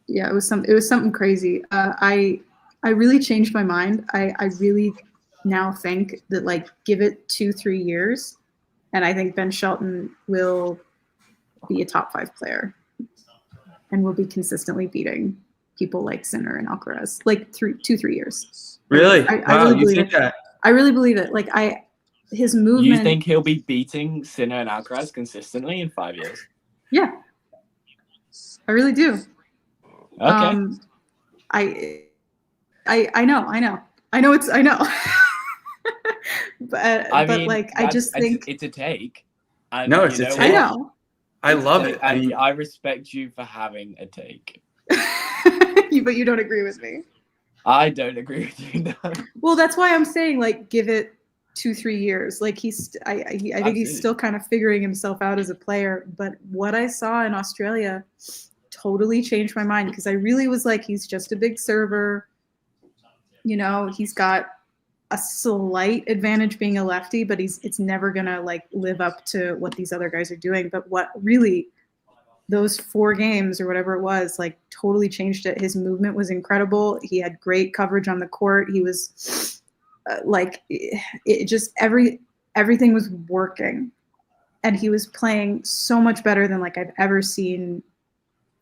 Yeah, it was something crazy. I really changed my mind. I really now think that like give it 2-3 years, and I think Ben Shelton will be a top 5 player, and will be consistently beating people like Sinner and Alcaraz like 2-3 years. Really? I really believe it. That? I really believe it. Like his movement. You think he'll be beating Sinner and Alcaraz consistently in 5 years? Yeah, I really do. Okay. I know but I just think it's a take. No, it's a take. I know. I love it. I respect you for having a take. But you don't agree with me. I don't agree with you. No. Well, that's why I'm saying like give it 2-3 years. Like I think he's still kind of figuring himself out as a player. But what I saw in Australia totally changed my mind because I really was like he's just a big server. You know, he's got a slight advantage being a lefty, but it's never gonna like live up to what these other guys are doing. But what really those 4 games or whatever it was, like totally changed it. His movement was incredible. He had great coverage on the court. He was like it just everything was working, and he was playing so much better than like I've ever seen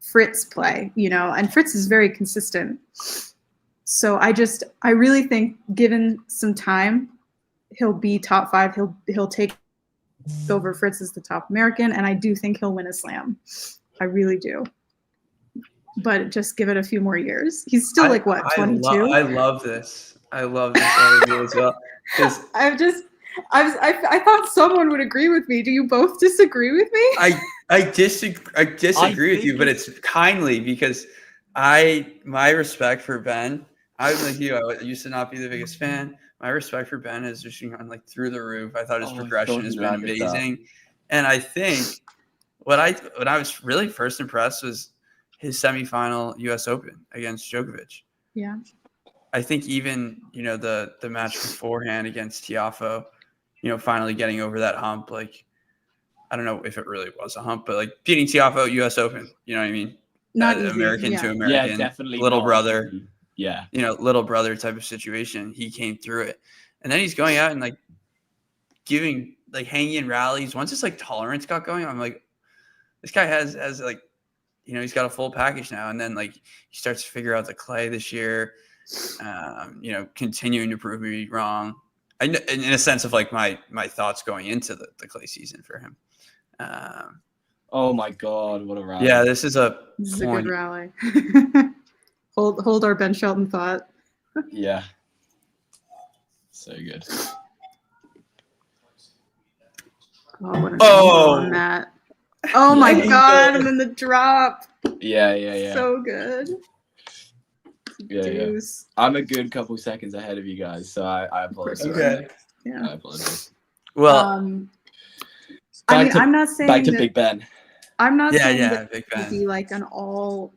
Fritz play, you know, and Fritz is very consistent. So I really think given some time, he'll be top 5. He'll take over Fritz as the top American, and I do think he'll win a slam. I really do. But just give it a few more years. He's still like what, 22? I love this. I love this idea as well. I thought someone would agree with me. Do you both disagree with me? I disagree with you, but it's kindly because my respect for Ben. I was like you. I used to not be the biggest fan. My respect for Ben has just gone like through the roof. I thought his progression has been amazing, and I think what I was really first impressed was his semifinal U.S. Open against Djokovic. Yeah. I think even the match beforehand against Tiafoe, finally getting over that hump. Like I don't know if it really was a hump, but like beating Tiafoe U.S. Open. You know what I mean? Not easy. American Yeah. to American, Yeah, definitely little not brother. easy. Yeah. Little brother type of situation. He came through it. And then he's going out and like giving like hanging in rallies. Once his like tolerance got going, I'm like, this guy has like, he's got a full package now. And then like he starts to figure out the clay this year, continuing to prove me wrong. In a sense of like my thoughts going into the clay season for him. Oh my God, what a rally. Yeah, this is a good rally. Hold our Ben Shelton thought. Yeah. So good. Oh, what an angle on that. Oh my God, and then the drop. Yeah. So good. Yeah. I'm a good couple seconds ahead of you guys, so I apologize. Okay. Yeah. I apologize. Well, I'm not saying back to that, Big Ben. I'm not saying yeah, that Big he would be like an all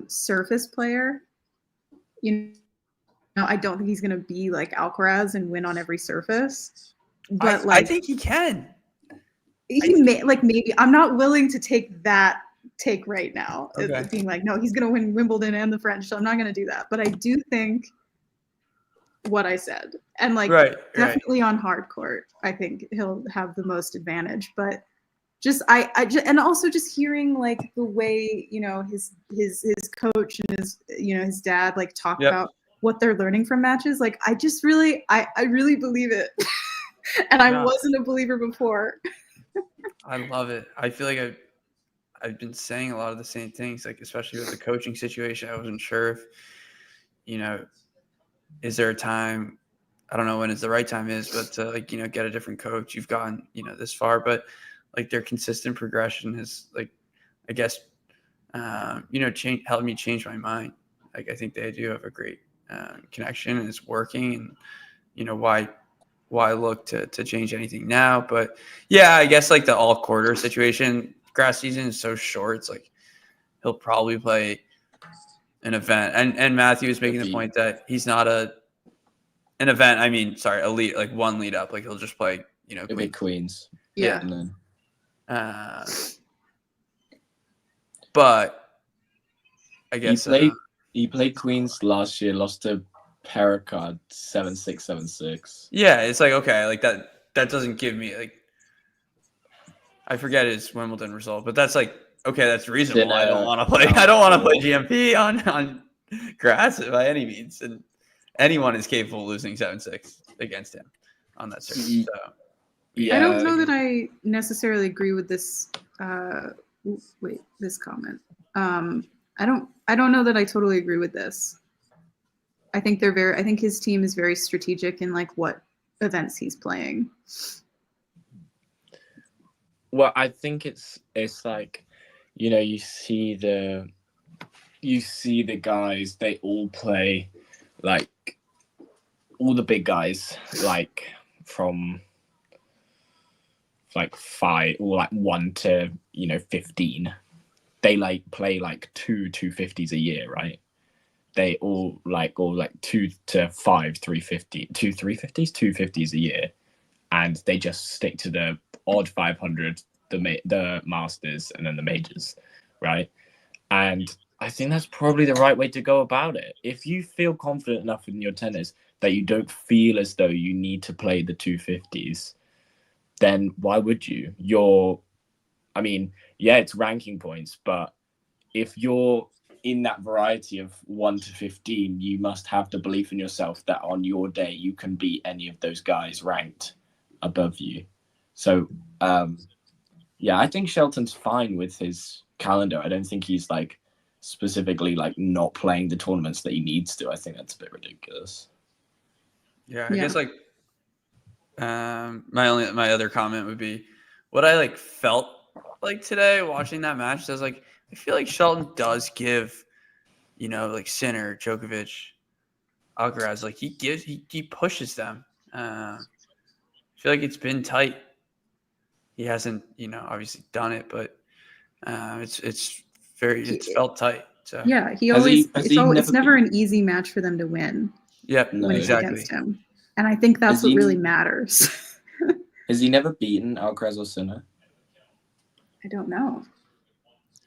surface player. I don't think he's going to be like Alcaraz and win on every surface. But I think he can. Maybe I'm not willing to take that take right now. Okay. Being like, no, he's going to win Wimbledon and the French, so I'm not going to do that. But I do think what I said, and like definitely on hard court, I think he'll have the most advantage. But and also just hearing like the way his coach and his dad like talk about what they're learning from matches. Like I really believe it, and I wasn't a believer before. I love it. I feel like I've been saying a lot of the same things, like especially with the coaching situation. I wasn't sure if is there a time? I don't know when the right time is, but to like get a different coach. You've gotten this far, but like their consistent progression has like I guess helped me change my mind. Like I think they do have a great connection and it's working, and why look to change anything now? But yeah, I guess like the all quarter situation, grass season is so short. It's like he'll probably play an event, and Matthew is making the point that he's not an event. I mean, sorry, a lead, like one lead up. Like he'll just play Queens. Yeah. And then but I guess he played Queens last year, lost to Pericard 7-6, 7-6. Yeah, it's like okay, like that doesn't give me like I forget his Wimbledon result, but that's like okay, that's reasonable. I don't want to play. I don't want to play GMP on grass by any means, and anyone is capable of losing 7-6 against him on that surface. So. Yeah. I don't know that I necessarily agree with this. This comment. I don't know that I totally agree with this. I think I think his team is very strategic in like what events he's playing. Well, I think it's like, you see the guys, they all play like all the big guys, like from like 5 or like 1 to 15. They like play like 2 250s a year, right? they all like 2 to 5 350, 250s a year, and they just stick to the odd 500, the Masters, and then the majors, right? And I think that's probably the right way to go about it. If you feel confident enough in your tennis that you don't feel as though you need to play the 250s, then why would you? I mean, yeah, it's ranking points, but if you're in that variety of 1 to 15, you must have the belief in yourself that on your day you can beat any of those guys ranked above you. So, yeah, I think Shelton's fine with his calendar. I don't think he's like specifically like not playing the tournaments that he needs to. I think that's a bit ridiculous. Yeah, I guess like my other comment would be what I like felt like today watching that match. I was like, I feel like Shelton does give, like Sinner, Djokovic, Alcaraz, like he pushes them. I feel like it's been tight. He hasn't, obviously done it, but it's felt tight. So Yeah, it's never an easy match for them to win. Yep, when it's exactly. against him, and I think that's what really matters. Has he never beaten Alcaraz or Sinner? I don't know.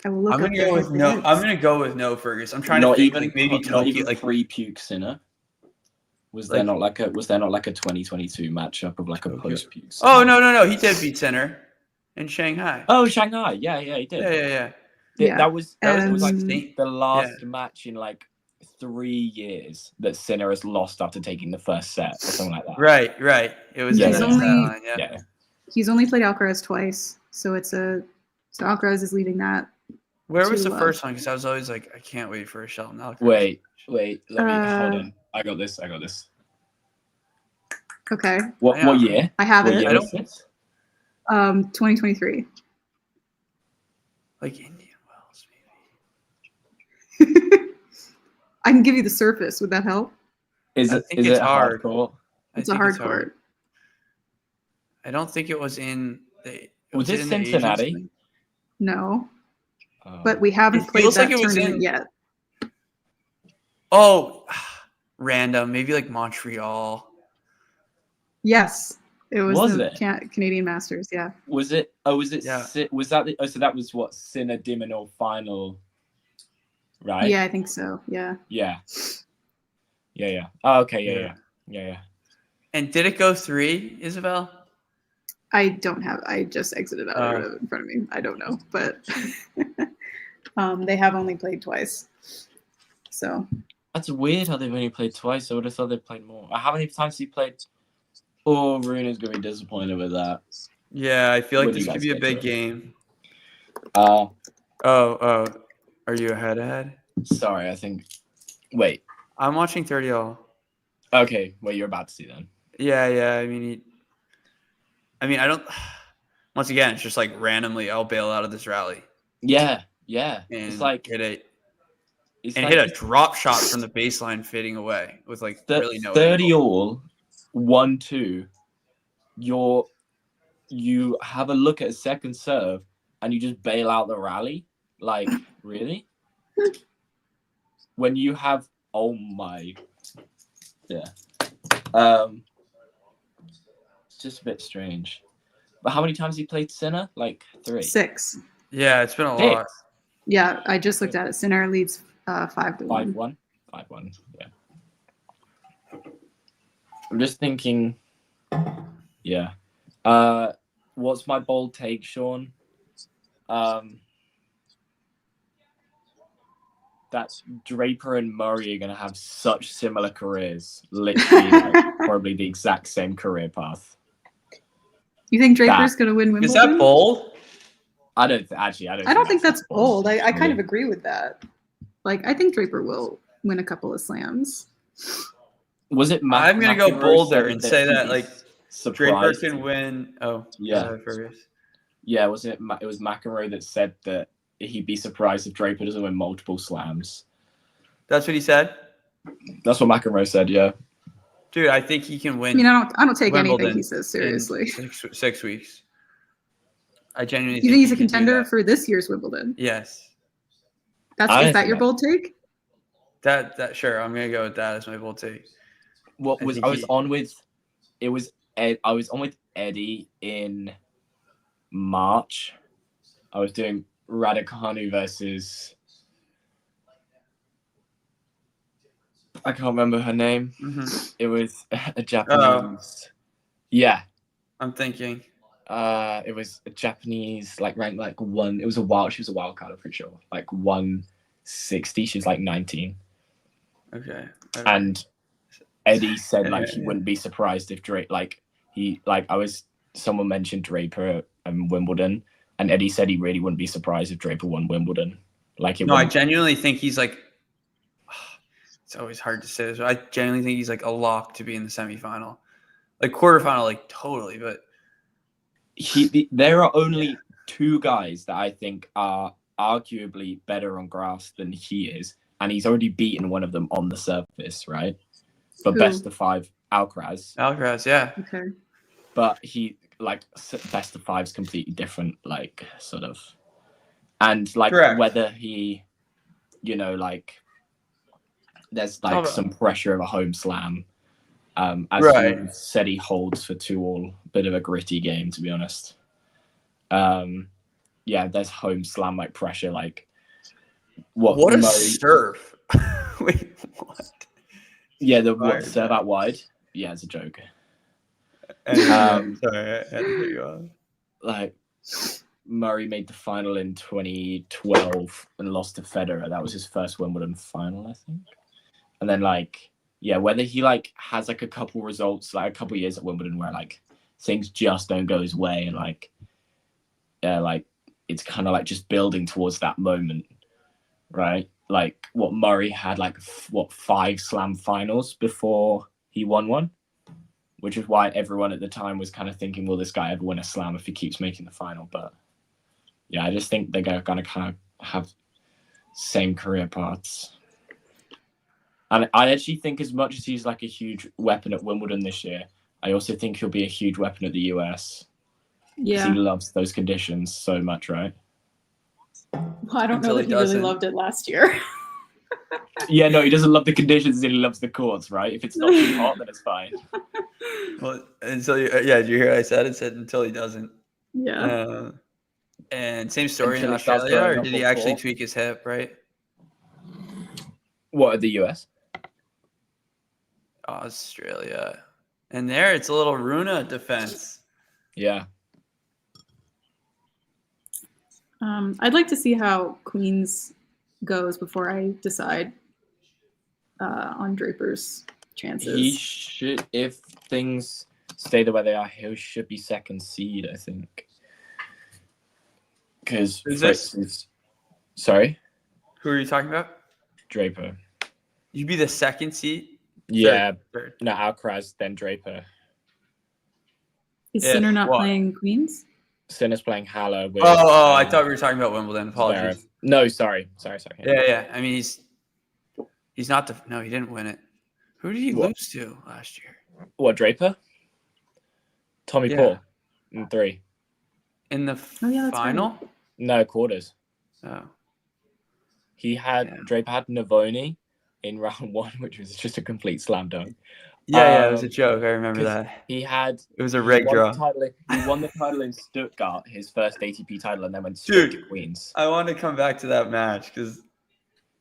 I will look. I'm gonna go with no. I'm gonna go with no, Fergus. I'm trying not to think even like maybe not Tokyo, even like pre-puke Sinner. Was there not like a 2022 matchup of like a post-puke? Oh no, he did beat Sinner in Shanghai. Oh, Shanghai, yeah, he did. Yeah. That was like the last match in like 3 years that Sinner has lost after taking the first set or something like that. Right. It was He's only played Alcaraz twice, so Alcaraz is leading that. Where was the first one? Because I was always like, I can't wait for a Shelton Alcaraz. Wait. Let me hold on. I got this. Okay. What year? I have it. Year was this? 2023. Like Indian Wells, maybe. I can give you the surface. Would that help? Is it hard court? It's a hard court. I don't think it was in Was it Cincinnati? No. But we haven't played that tournament yet. Oh, random. Maybe like Montreal. Yes. It was the it? Canadian Masters, yeah. Was it? Oh, was it? Yeah. Was that? So that was what Sinner Dimonor final, right? Yeah, I think so. Yeah. Yeah. Oh, okay. Yeah. And did it go 3, Isabel? I just exited out of it in front of me. I don't know, but they have only played twice. So that's weird how they've only played twice. I would have thought they'd played more. How many times have you played? Oh, Rune is going to be disappointed with that. Yeah, I feel like this could be a big game. Oh. Are you ahead? Sorry, I think. Wait. I'm watching 30 all. Okay, well, you're about to see then. Yeah. I mean, I don't. Once again, it's just like randomly, I'll bail out of this rally. Yeah. And it's like hit a drop shot from the baseline fading away with like really no 30 angle. all, 1-2. You have a look at a second serve and you just bail out the rally. Like, really? When you have yeah. It's just a bit strange. But how many times have you played Sinner? Like 3. 6. Yeah, it's been a lot. Yeah, I just looked at it. Sinner leads 5-1. 5-1. Yeah. I'm just thinking. Yeah. What's my bold take, Sean? That Draper and Murray are going to have such similar careers. Literally, probably the exact same career path. You think Draper's going to win Wimbledon? Is that bold? I don't think that's bold. I kind of agree with that. Like, I think Draper will win a couple of slams. Was it? I'm going to go bolder and say that like Draper can win. Oh, yeah. Yeah, was it? It was McEnroe that said that he'd be surprised if Draper doesn't win multiple slams. That's what he said? That's what McEnroe said, yeah. Dude, I think he can win. I mean, I don't take Wimbledon anything he says seriously. 6 weeks. I genuinely think he's a contender for this year's Wimbledon? Yes. Is that your bold take? That sure. I'm gonna go with that as my bold take. What I was think I was he- on with? It was Ed. I was on with Eddie in March. I was doing Raducanu versus. I can't remember her name. It was a Japanese. Yeah, I'm thinking. it was a Japanese like ranked like one. It was a wild. She was a wild card. I'm pretty sure like 160. She's like 19. Okay. And Eddie said like he wouldn't be surprised if Drake someone mentioned Draper and Wimbledon, and Eddie said he really wouldn't be surprised if Draper won Wimbledon. Like No, I genuinely think he's like. It's always hard to say this, but I genuinely think he's like a lock to be in the semifinal, like quarterfinal, like totally. But there are only two guys that I think are arguably better on grass than he is, and he's already beaten one of them on the surface, right? But Who? best of five, Alcaraz. Alcaraz, yeah. Okay. But he like best of five's completely different, like sort of, and like Correct. whether he, like there's like some pressure of a home slam. As Right. you said, he holds for 2-all, bit of a gritty game to be honest. Yeah, there's home slam like pressure, like what a serve! Wait, what? Yeah, the serve out wide. Yeah, it's a joke. Sorry, I had to cut you off. Like Murray made the final in 2012 and lost to Federer. That was his first Wimbledon final, I think. And then whether he like has like a couple results, like a couple years at Wimbledon where like things just don't go his way, and like it's kind of like just building towards that moment, right? Like what Murray had like 5 slam finals before he won one, which is why everyone at the time was kind of thinking, will this guy ever win a slam if he keeps making the final? But yeah, I just think they're going to kind of have same career paths. And I actually think as much as he's like a huge weapon at Wimbledon this year, I also think he'll be a huge weapon at the US. Yeah. Because he loves those conditions so much, right? Well, I don't Until know he that he really doesn't. loved it last year. Yeah, no, he doesn't love the conditions, he loves the courts, right? If it's not too hot, then it's fine. Well, until did you hear what I said? It said until he doesn't. Yeah. And same story Until in he starts Australia, growing or up did he on actually court. tweak his hip? Right? What, at the US? Australia, and there it's a little Rune defense. Yeah. I'd like to see how Queens goes before I decide on Draper's chances. He should, if things stay the way they are, he should be second seed, I think. Because Fritz is... Sorry? Who are you talking about? Draper. You'd be the second seed? Yeah. Third. No, Alcaraz, then Draper. Is Sinner not playing Queens? Sinner's playing Haller with... Oh, I thought we were talking about Wimbledon. Apologies. Zverev. No, sorry. Yeah. I mean, he's not no, he didn't win it. Who did he lose to last year? What, Draper? Tommy Paul in 3. In the that's final? right. No, quarters. Oh. Draper had Navoni in round 1, which was just a complete slam dunk. Yeah, it was a joke. I remember that. It was a reg draw. He won the title in Stuttgart, his first ATP title, and then went straight to Queens. I want to come back to that match because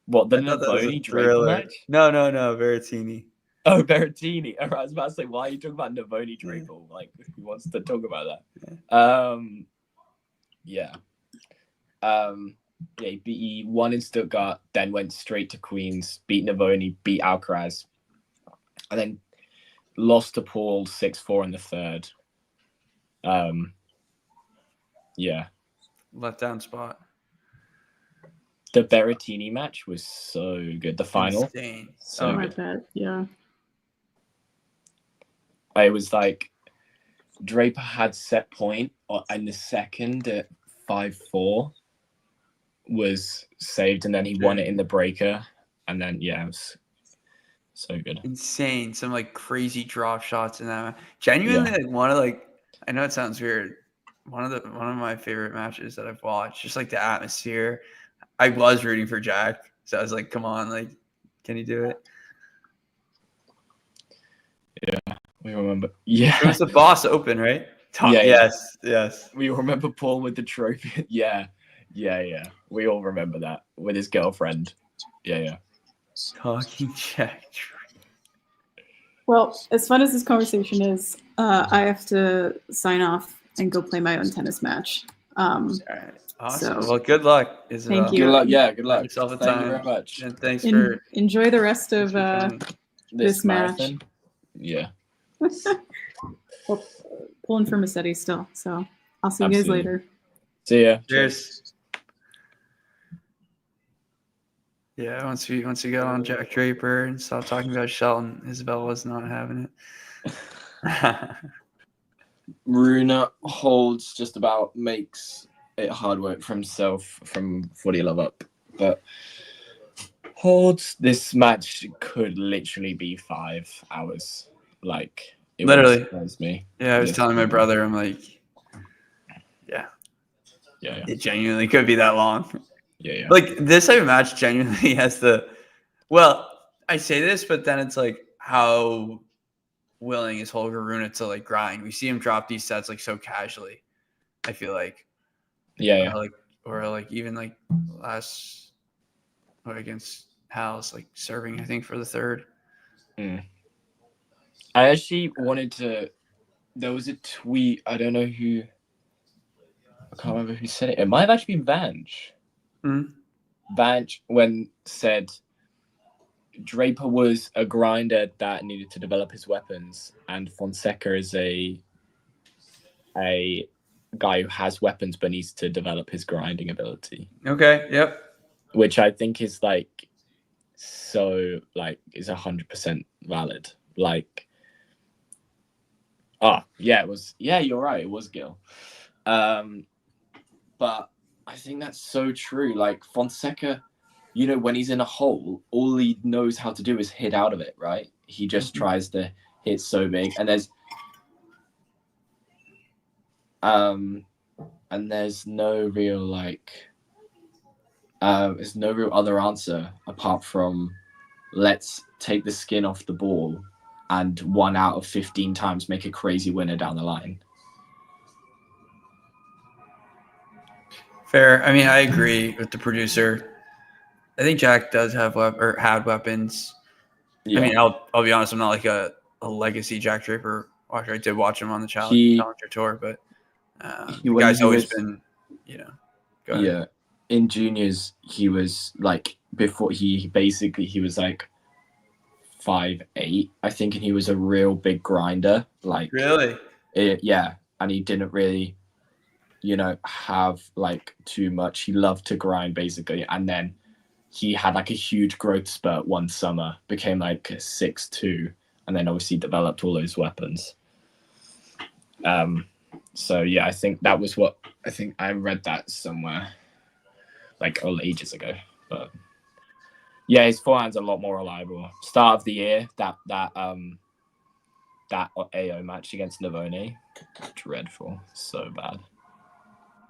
what, the Navoni Draper match? No, Berrettini. Oh, Berrettini. All right, I was about to say, why are you talking about Navoni Draper? Like, who wants to talk about that? Yeah. He won in Stuttgart, then went straight to Queens, beat Navoni, beat Alcaraz, and then lost to Paul 6-4 in the third. Yeah. Left down spot. The Berrettini match was so good. The final. Insane. So I good. bet. Yeah. It was like Draper had set point in the second at 5-4 was saved, and then he won it in the breaker, and then it was so good. Insane. Some like crazy drop shots in that. Genuinely, like one of I know it sounds weird. One of my favorite matches that I've watched. Just like the atmosphere. I was rooting for Jack, so I was like, come on, like Can he do it? Yeah, we remember. Yeah, It was the Boss Open, right? Yeah, Yes, yes. We remember Paul with the trophy. Yeah. We all remember that with his girlfriend. Yeah. Talking Jack. Well, as fun as this conversation is, I have to sign off and go play my own tennis match. All right. Awesome. So, well, good luck, Isabel. thank you. Good luck. Yeah, good luck. Have yourself a Thank time. you very much. And thanks for enjoy the rest of this match. marathon. Yeah. Well, pulling for Musetti still, so I'll see you guys Absolutely. later. See ya. Cheers. Yeah, once we got on Jack Draper and stopped talking about Shelton, Isabel was not having it. Rune holds just about makes it hard work for himself from 40 love up, but holds this match could literally be 5 hours. Like it Literally. surprised me. Yeah, I was telling my brother, I'm like, yeah, it genuinely could be that long. Yeah. Like this type of match genuinely has the. Well, I say this, but then it's like, how willing is Holger Rune to like grind? We see him drop these sets like so casually. I feel like. Yeah. Or like even like last against Hal's like serving, I think, for the third. I actually wanted to. There was a tweet. I don't know who. I can't remember who said it. It might have actually been Vange. Vange when said Draper was a grinder that needed to develop his weapons, and Fonseca is a guy who has weapons but needs to develop his grinding ability. Okay. Yep. Which I think is like so like is 100% valid. Like, it was. Yeah, you're right. It was Gil. But I think that's so true. Like Fonseca, when he's in a hole, all he knows how to do is hit out of it, right? He just tries to hit so big, and there's no real there's no real other answer apart from let's take the skin off the ball and 1 out of 15 times make a crazy winner down the line. Fair. I mean, I agree with the producer. I think Jack does have had weapons. Yeah. I mean, I'll be honest. I'm not like a legacy Jack Draper watcher. I did watch him on the Challenger Tour, but the guy's always been, Go ahead. Yeah. In juniors, he was like before he was like 5'8", I think, and he was a real big grinder. Like really, and he didn't really, have like too much. He loved to grind basically, and then he had like a huge growth spurt one summer, became like 6'2", and then obviously developed all those weapons. So yeah, I think that was what I read that somewhere, like ages ago. But yeah, his forehand's a lot more reliable. Start of the year, that AO match against Navone, dreadful, so bad.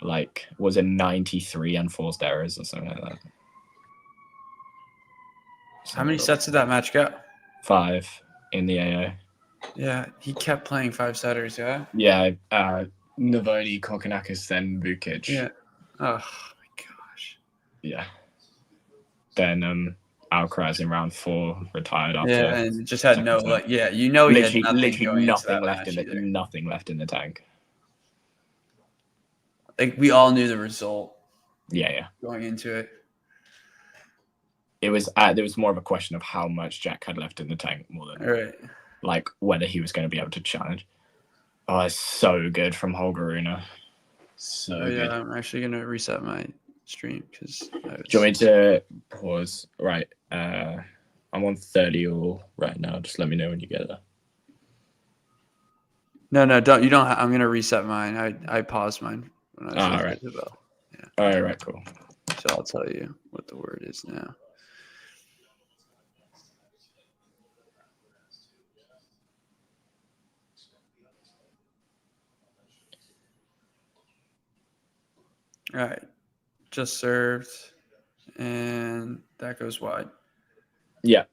Like, was it 93 unforced errors or something like that? How many sets did that match go? 5 in the AO. Yeah, he kept playing 5-setters, yeah? Yeah, Navone, Kokonakis, then Vukic. Yeah. Oh, my gosh. Yeah. Then Alcaraz in round 4 retired after. Yeah, and just had no, time. he had literally nothing left in the tank. Like, we all knew the result. Yeah. Going into it. It was there was more of a question of how much Jack had left in the tank more than like whether he was going to be able to challenge. Oh, it's so good from Holger Rune. So good. I'm actually going to reset my stream because. Do you want me to pause? Right. I'm on 30 all right now. Just let me know when you get there. No, don't. You don't. I'm going to reset mine. I paused mine when I was all right. Isabel. Yeah. All right. Cool. So I'll tell you what the word is now. All right. Just served. And that goes wide. Yeah.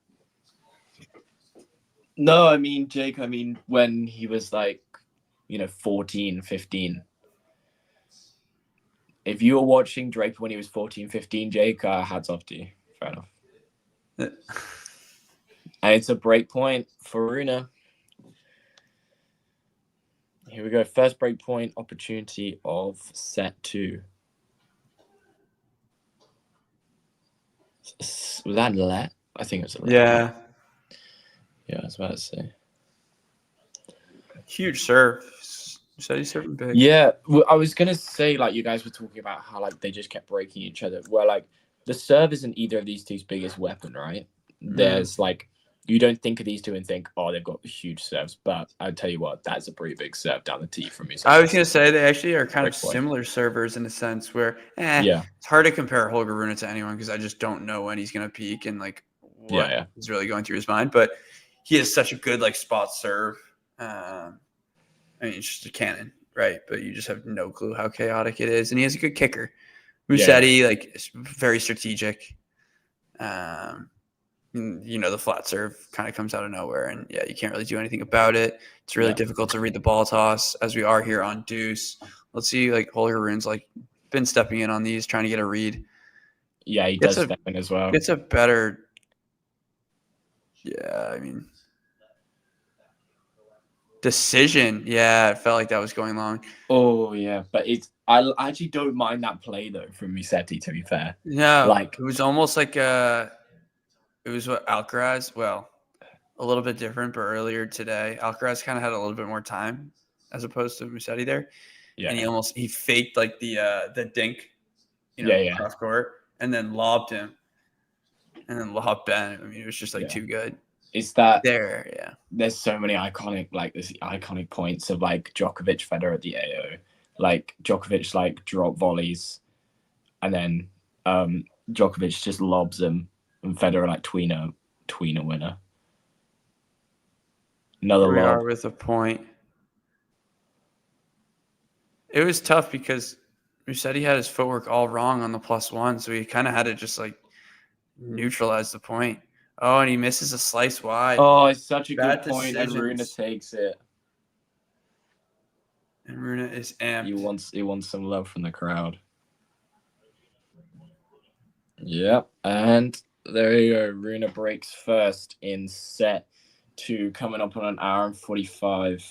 No, I mean, Jake, when he was like, 14, 15. If you were watching Drake when he was 14, 15, Jake, hats off to you. Fair enough. And it's a break point for Rune. Here we go. First break point opportunity of set 2. Was that let? I think it was a let. Yeah. Yeah, I was about to say. Huge serve. You said he's serving big. Yeah, well, I was going to say, like, you guys were talking about how, like, they just kept breaking each other. Well, like, the serve isn't either of these two's biggest weapon, right? There's, like, you don't think of these two and think, oh, they've got huge serves. But I'll tell you what, that's a pretty big serve down the tee from me. I was going to say they actually are kind of similar servers in a sense where, it's hard to compare Holger Rune to anyone because I just don't know when he's going to peak and, like, what is really going through his mind. But he has such a good, like, spot serve. I mean, it's just a cannon, right? But you just have no clue how chaotic it is. And he has a good kicker. Musetti, like, is very strategic. The flat serve kind of comes out of nowhere. And, you can't really do anything about it. It's really difficult to read the ball toss, as we are here on Deuce. Let's see, like, Holger Rune's, like, been stepping in on these, trying to get a read. Yeah, he does step in as well. Gets a better – decision. Yeah, it felt like that was going long. Oh, yeah. But I actually don't mind that play, though, from Musetti, to be fair. No, like, it was almost like it was what Alcaraz, well, a little bit different, but earlier today, Alcaraz kind of had a little bit more time as opposed to Musetti there. Yeah. And he faked like the dink, cross court, and then lobbed him. And then lobbed Ben. I mean, it was just like too good. It's that there's so many iconic points of like Djokovic Federer at the AO, like Djokovic like drop volleys, and then Djokovic just lobs him, and Federer like tweener winner. Another we lob are with a point. It was tough because Musetti had his footwork all wrong on the +1, so he kind of had to just like neutralize the point. Oh, and he misses a slice wide. Oh, it's such a good point, and Rune takes it. And Rune is amped. He wants some love from the crowd. Yep, and there you go. Rune breaks first in set 2, coming up on an hour and 45.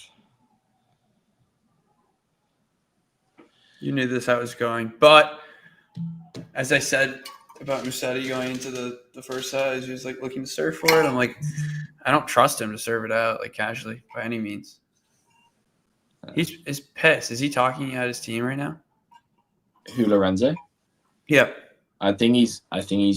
You knew this how it was going, but as I said about Musetti going into the first set, he was like looking to serve for it. I'm like, I don't trust him to serve it out like casually by any means. He's pissed. Is he talking at his team right now? Who, Lorenzo? Yeah. I think he's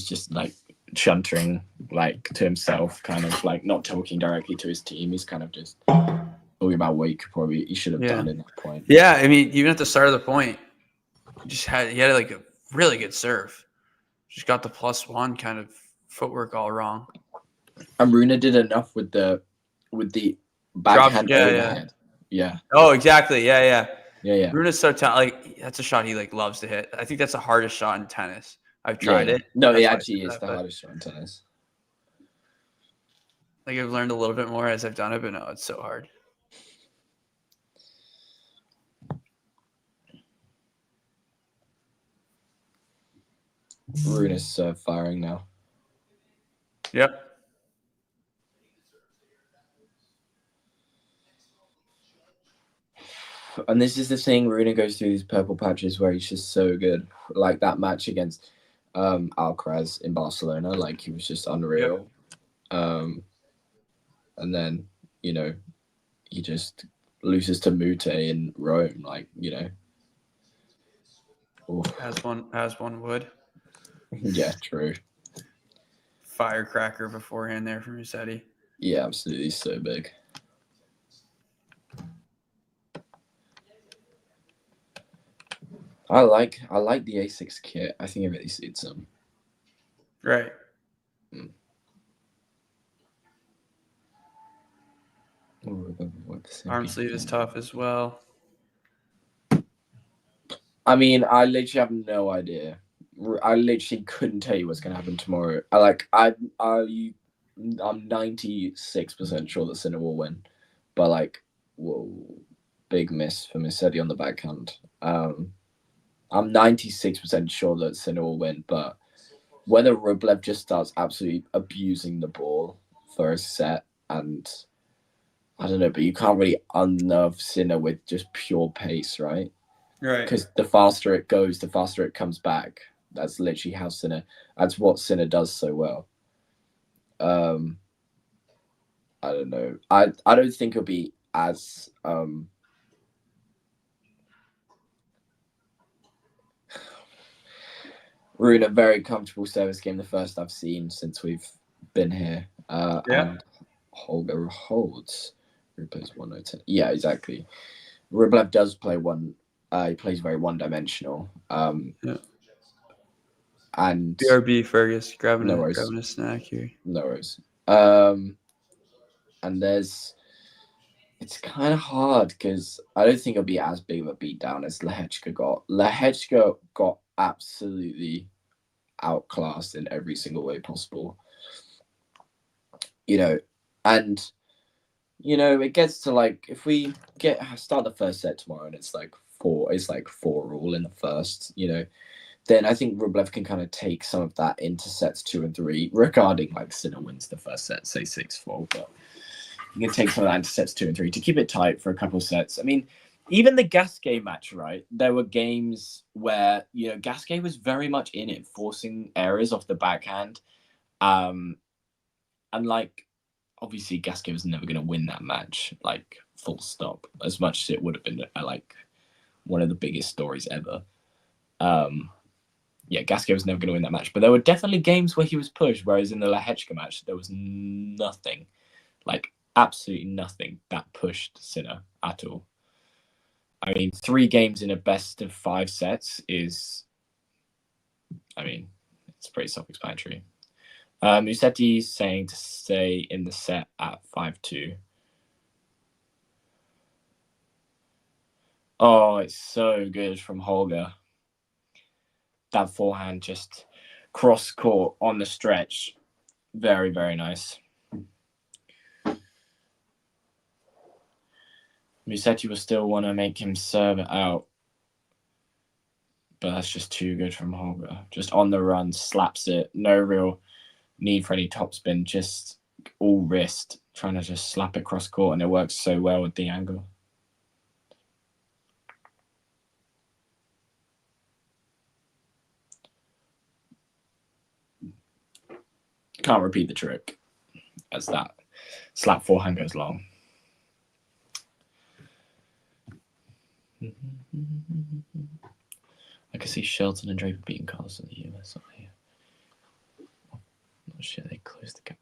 just like chuntering like to himself, kind of like not talking directly to his team. He's kind of just talking about what he should have done at that point. Yeah, I mean, even at the start of the point, he had like a really good serve. Just got the +1 kind of footwork all wrong. And Rune did enough with the backhand overhead. Yeah. Oh, exactly. Yeah. Yeah. Rune's so talented. Like, that's a shot he like loves to hit. I think that's the hardest shot in tennis. I've tried it. No, it actually is the hardest shot in tennis. Like I've learned a little bit more as I've done it, but no, it's so hard. Rune is firing now. Yep. And this is the thing, Rune goes through these purple patches where he's just so good. Like that match against Alcaraz in Barcelona, like he was just unreal. Yep. And then, he just loses to Mute in Rome, As one would. Yeah, true. Firecracker beforehand there from Musetti. Yeah, absolutely, so big. I like the A6 kit. I think it really suits him. Right. Arm sleeve is tough as well. I mean, I literally have no idea. I literally couldn't tell you what's going to happen tomorrow. I'm 96% sure that Sinner will win, but like, whoa, big miss for Musetti on the backhand. I'm 96% sure that Sinner will win, but whether Rublev just starts absolutely abusing the ball for a set, and I don't know, but you can't really unnerve Sinner with just pure pace, right? Right. Because the faster it goes, the faster it comes back. That's literally how Sinner. That's what Sinner does so well. I don't know. I don't think it'll be as Rune, a very comfortable service game, the first I've seen since we've been here. Yeah. And Holger holds. Rune plays 1-0-10. Yeah, exactly. Rublev does play one. He plays very one-dimensional. Yeah. And BRB Fergus grabbing no worries. a snack here. No worries. And it's kind of hard because I don't think it'll be as big of a beatdown as Lehechka got. Lehechka got absolutely outclassed in every single way possible. And it gets to like, if we start the first set tomorrow and it's like 4 all in the first, then I think Rublev can kind of take some of that into sets 2 and 3, regarding like Sinner wins the first set, say 6-4, but you can take some of that into sets 2 and 3 to keep it tight for a couple of sets. I mean, even the Gasquet match, right? There were games where, Gasquet was very much in it, forcing errors off the backhand. And like, obviously Gasquet was never going to win that match, like full stop, as much as it would have been like one of the biggest stories ever. Gasquet was never going to win that match, but there were definitely games where he was pushed, whereas in the Lehechka match, there was nothing, like absolutely nothing that pushed Sinner at all. I mean, 3 games in a best of 5 sets is, it's pretty self-explanatory. Musetti saying to stay in the set at 5-2. Oh, it's so good from Holger. That forehand just cross court on the stretch. Very, very nice. Musetti will still want to make him serve it out. But that's just too good from Holger. Just on the run, slaps it. No real need for any topspin. Just all wrist. Trying to just slap it cross court, and it works so well with the angle. Can't repeat the trick as that slap forehand goes long. I can see Shelton and Draper beating Carlos in the US. Here. Not sure they closed the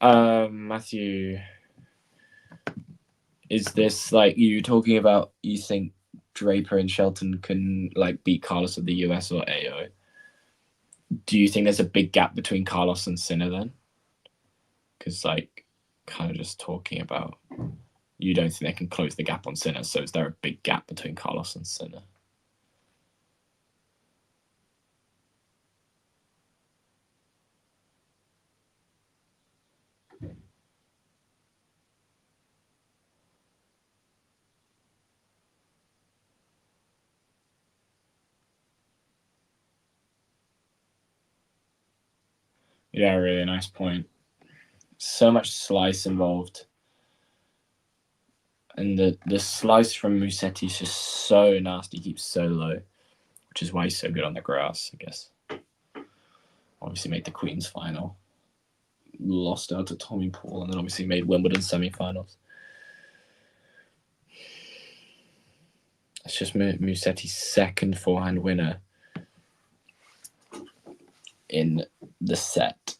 gap. Matthew, is this like you talking about? You think Draper and Shelton can like beat Carlos of the US or AO? Do you think there's a big gap between Carlos and Sinner then? Because like, kind of just talking about, you don't think they can close the gap on Sinner, so is there a big gap between Carlos and Sinner? Yeah, really nice point. So much slice involved. And the slice from Musetti is just so nasty, keeps so low, which is why he's so good on the grass, I guess. Obviously made the Queen's final. Lost out to Tommy Paul, and then obviously made Wimbledon semi-finals. It's just Musetti's second forehand winner in the set.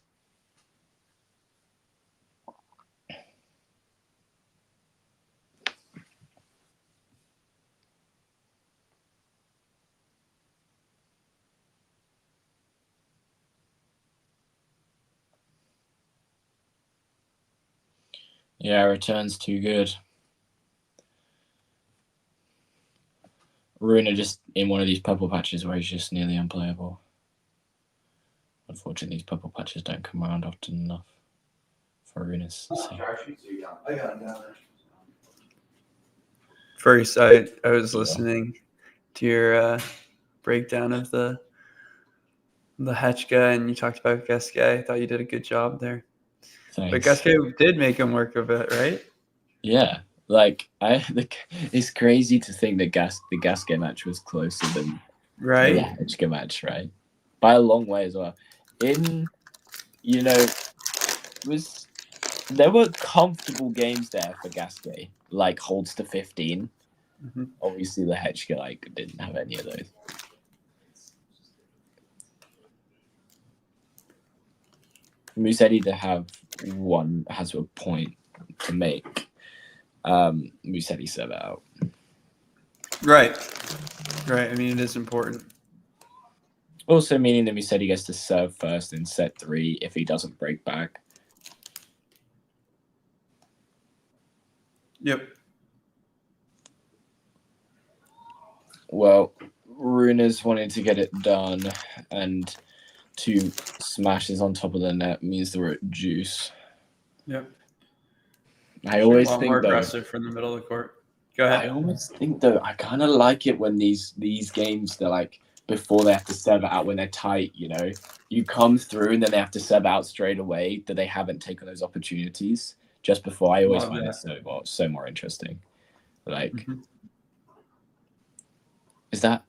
Yeah, return's too good. Rune just in one of these purple patches where he's just nearly unplayable. Unfortunately, these purple patches don't come around often enough for Rune's sake. First, I was listening to your breakdown of the Hechka, and you talked about Gasquet. I thought you did a good job there. Thanks. But Gasquet did make him work a bit, right? Yeah, like it's crazy to think that the Gasquet match was closer than the Hechka match, right? By a long way as well. There were comfortable games there for Gasquet, like holds to 15. Mm-hmm. Obviously, the Hechka didn't have any of those. Musetti has a point to make. Musetti serve out. Right. I mean, it is important. Also meaning that Musetti gets to serve first in set 3 if he doesn't break back. Yep. Well, Rune's wanting to get it done, and 2 smashes on top of the net means they're at juice. Yep. I always think more aggressive from the middle of the court. Go ahead. I always think though, I kind of like it when these games, they're like before they have to serve it out when they're tight. You come through and then they have to serve out straight away, that they haven't taken those opportunities just before. I always find it so more interesting. Is that?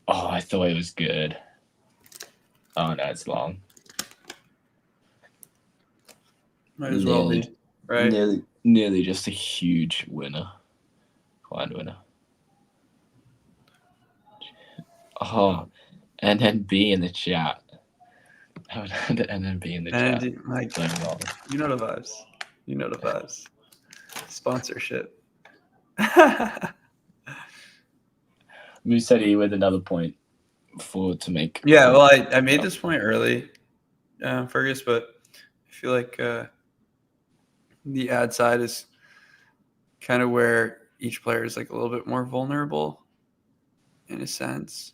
Oh, I thought it was good. Oh no, it's long. Might as well be, right? Nearly just a huge winner. Fine winner. Oh, NNB in the chat. I haven't had the NNB in the chat. You know the vibes. Sponsorship. Musetti with another point to make. Yeah, well, I made this point early, Fergus, but I feel like the ad side is kind of where each player is like a little bit more vulnerable in a sense.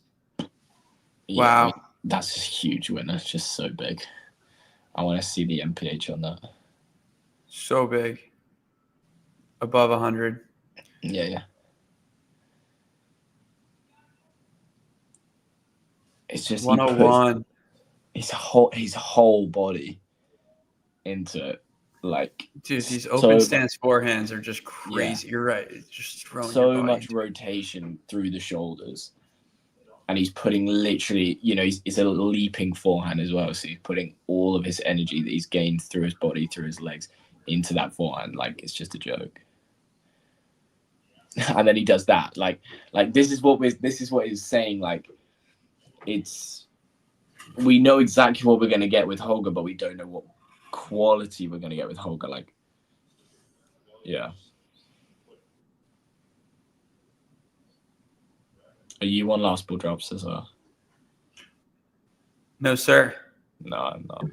Yeah, wow. I mean, that's a huge winner. It's just so big. I want to see the MPH on that. So big. Above 100. Yeah. It's just 101. His whole body into it. Dude, these open stance forehands are just crazy. Yeah. You're right. It's just throwing so much rotation through the shoulders. And he's putting literally, it's a leaping forehand as well. So he's putting all of his energy that he's gained through his body, through his legs, into that forehand. It's just a joke. And then he does that. This is what he's saying. We know exactly what we're going to get with Holger, but we don't know what quality we're going to get with Holger. Yeah. Are you on last ball drops as well? No, sir. No, I'm not.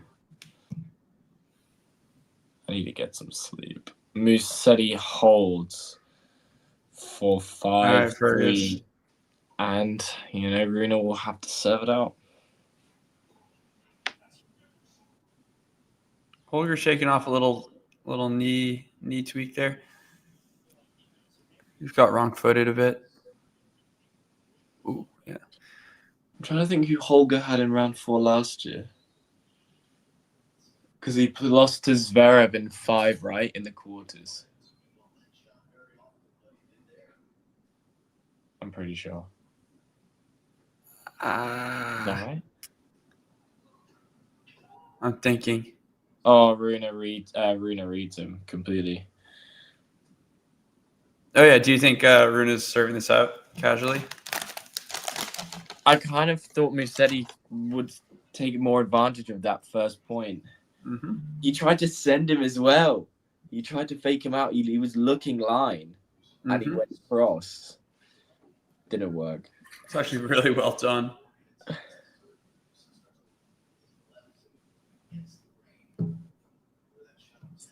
I need to get some sleep. Musetti holds for 5-3. And, Rune will have to serve it out. Holger shaking off a little knee tweak there. He's got wrong-footed a bit. Ooh, yeah. I'm trying to think who Holger had in round 4 last year. Because he lost to Zverev in 5, right, in the quarters. I'm pretty sure. Is that right? I'm thinking. Oh, Rune reads him completely. Oh yeah, do you think Rune is serving this out casually? I kind of thought Musetti would take more advantage of that first point. Mm-hmm. He tried to send him as well. He tried to fake him out. He was looking line, and he went cross. Didn't work. It's actually really well done.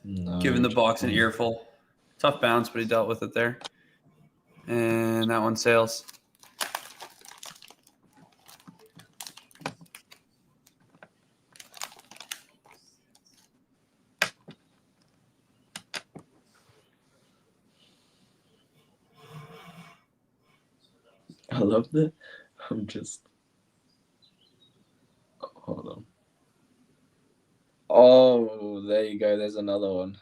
No, Giving the box an earful. Tough bounce, but he dealt with it there. And that one sails. I love the. I'm just. Hold on. Oh, there you go. There's another one.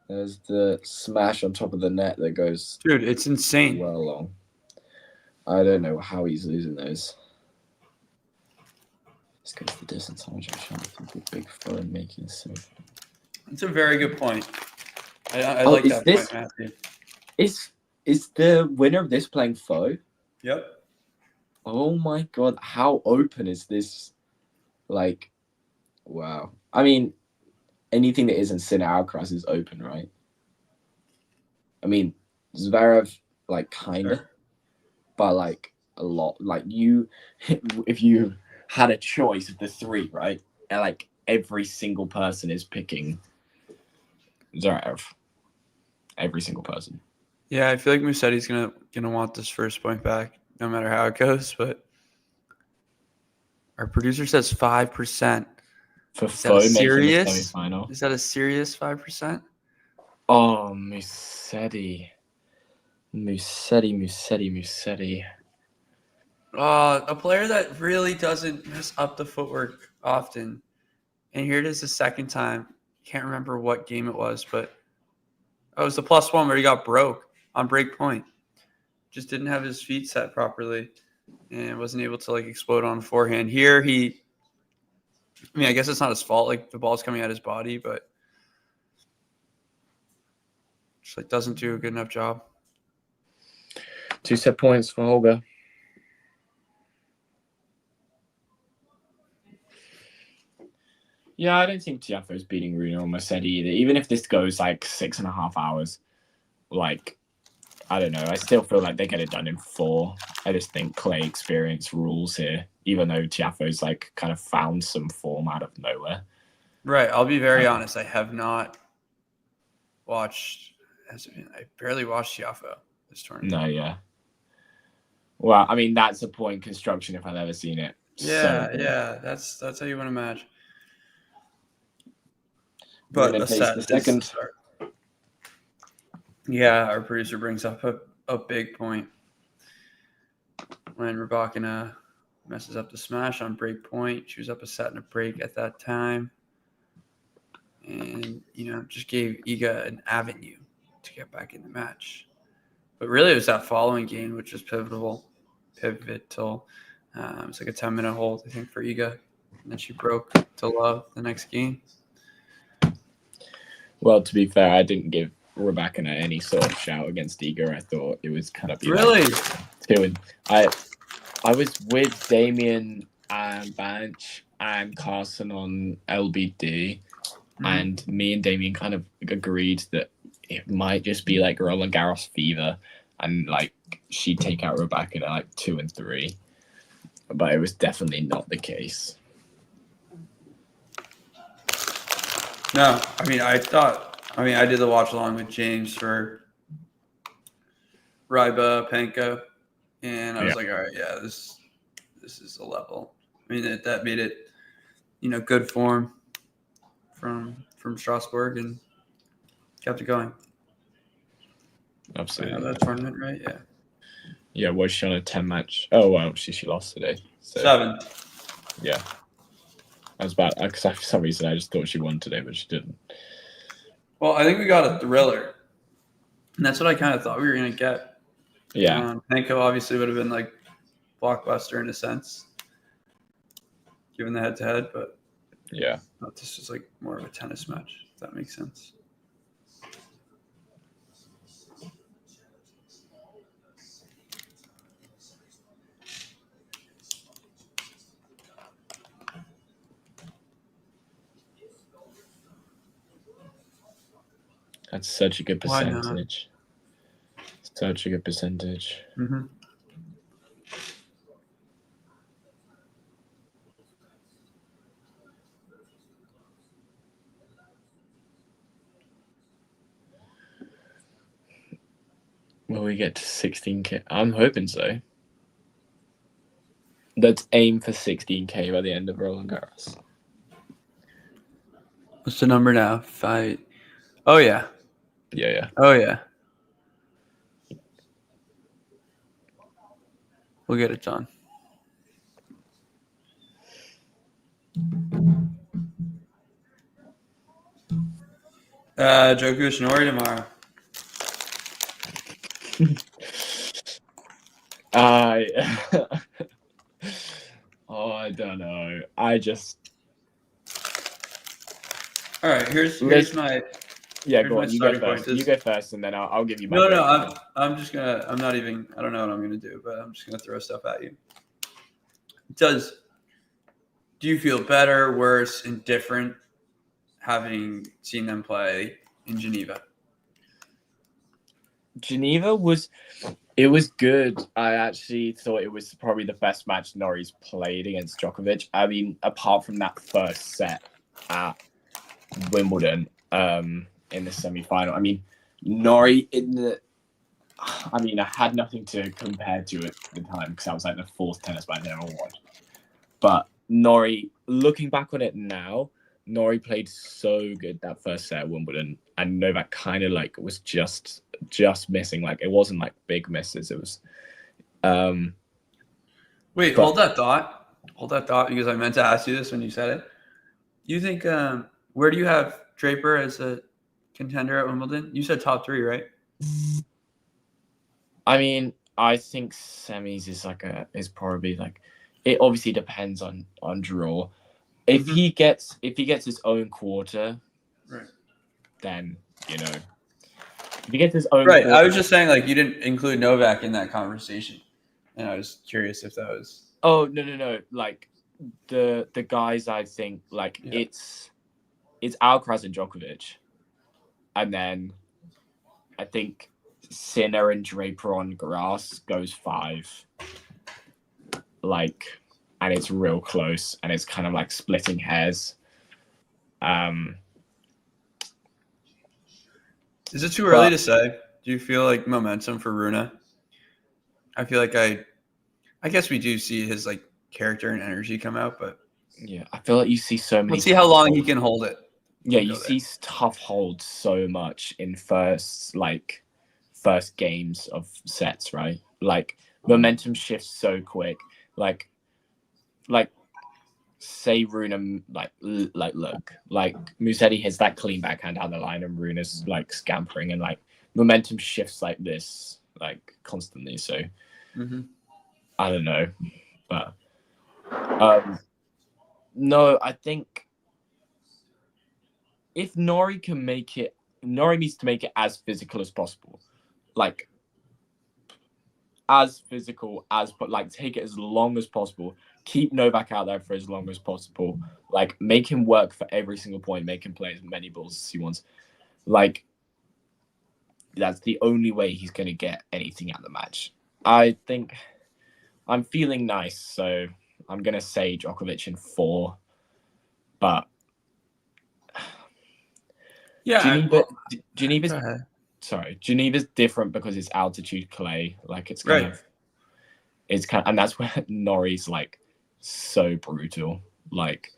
There's the smash on top of the net that goes. Dude, it's insane. Well long. I don't know how he's losing those. This goes the distance. How much I'm trying to think of big phone making so. It's a very good point. I like that point, Matthew. Is the winner of this playing foe? Yep. Oh my god, how open is this? Like, wow. I mean, anything that isn't Sinner Alcaraz is open, right? I mean, Zverev, like, kinda. Sure. But, like, a lot. Like, if you had a choice of the three, right? And, like, every single person is picking Zverev. Every single person. Yeah, I feel like Musetti's gonna want this first point back, no matter how it goes. But our producer says 5%. For foe making the serious? semi-final. Is that a serious 5%? Oh, Musetti. A player that really doesn't mess up the footwork often. And here it is the second time. Can't remember what game it was, but it was the +1 where he got broke on break point. Just didn't have his feet set properly and wasn't able to like explode on forehand. Here I guess it's not his fault. Like the ball's coming at his body, but just like doesn't do a good enough job. 2 set points for Holger. Yeah, I don't think Tiafoe's beating Rune or Musetti either. Even if this goes like 6.5 hours, like, I don't know. I still feel like they get it done in 4. I just think clay experience rules here, even though Tiafoe's like kind of found some form out of nowhere. Right. I'll be very honest. I have not watched. I barely watched Tiafoe this tournament. No, yeah. Well, I mean, that's a point construction if I've ever seen it. Yeah, So, yeah. That's how you want to match. But Rune takes the second. Yeah, our producer brings up a big point. When Rybakina messes up the smash on break point, she was up a set and a break at that time. And, just gave Iga an avenue to get back in the match. But really, it was that following game, which was pivotal. It was like a 10-minute hold, I think, for Iga. And then she broke to love the next game. Well, to be fair, I didn't give Rybakina any sort of shout against Iga. I thought it was kind of really. I was with Damien and Banch and Carson on LBD, and me and Damien kind of agreed that it might just be like Roland Garros fever, and like she'd take out Rybakina like 2 and 3, but it was definitely not the case. No, I did the watch along with James for Ryba, Penka, and I was like, all right, yeah, this is a level. I mean, that made it, good form from Strasbourg and kept it going. Absolutely. That tournament, right? Yeah. Yeah, was she on a 10 match? Oh, well, she lost today. So, 7. Yeah. I was about, because for some reason I just thought she won today, but she didn't. Well, I think we got a thriller. And that's what I kind of thought we were going to get. Yeah. Penko obviously would have been like blockbuster in a sense, given the head-to-head, but yeah, this is like more of a tennis match, if that makes sense. That's such a good percentage. Such a good percentage. Mm-hmm. Will we get to 16K? I'm hoping so. Let's aim for 16K by the end of Roland Garros. What's the number now? 5. Oh, yeah. Yeah. Oh, yeah. We'll get it done. Djokovic Nori tomorrow. I don't know. All right, here's my Go on. You go starting first. point. You go first, and then I'll give you my. No, I'm just gonna. I'm not even. I don't know what I'm gonna do, but I'm just gonna throw stuff at you. Do you feel better, worse, indifferent, having seen them play in Geneva? Geneva was good. I actually thought it was probably the best match Norrie's played against Djokovic. I mean, apart from that first set at Wimbledon in the semi-final. I mean, Norrie I had nothing to compare to at the time because I was like the fourth tennis match I ever watched. But Norrie, looking back on it now, Norrie played so good that first set at Wimbledon, and Novak kind of like was just missing. Like it wasn't like big misses. It was. Wait, hold that thought. Hold that thought, because I meant to ask you this when you said it. You think where do you have Draper as a contender at Wimbledon? You said top 3, right? I mean, I think semis is probably like, it obviously depends on draw. If he gets his own quarter, right, then if he gets his own quarter, I was just just saying, like, you didn't include Novak in that conversation, and I was curious if that was. Oh no! Like the guys, I think it's Alcaraz and Djokovic, and then I think Sinner and Draper on grass goes 5. And it's real close, and it's kind of like splitting hairs. Is it too early to say? Do you feel like momentum for Rune? I feel like I guess we do see his like character and energy come out, but yeah, I feel like you see so many. Let's see how long he can hold it. Yeah, you see tough holds so much in first games of sets, right? Like momentum shifts so quick. Like say Rune look, Musetti hits that clean backhand down the line, and Rune is like scampering, and like momentum shifts like this constantly. So I don't know, but no, I think if Norrie can make it, Norrie needs to make it as physical as possible. Like as physical as, but like take it as long as possible. Keep Novak out there for as long as possible. Like make him work for every single point. Make him play as many balls as he wants. Like that's the only way he's going to get anything out of the match. I think I'm feeling nice, so I'm going to say Djokovic in 4. But yeah, Geneva's different because it's altitude clay. Like it's kind of, and that's where Norrie's like so brutal. Like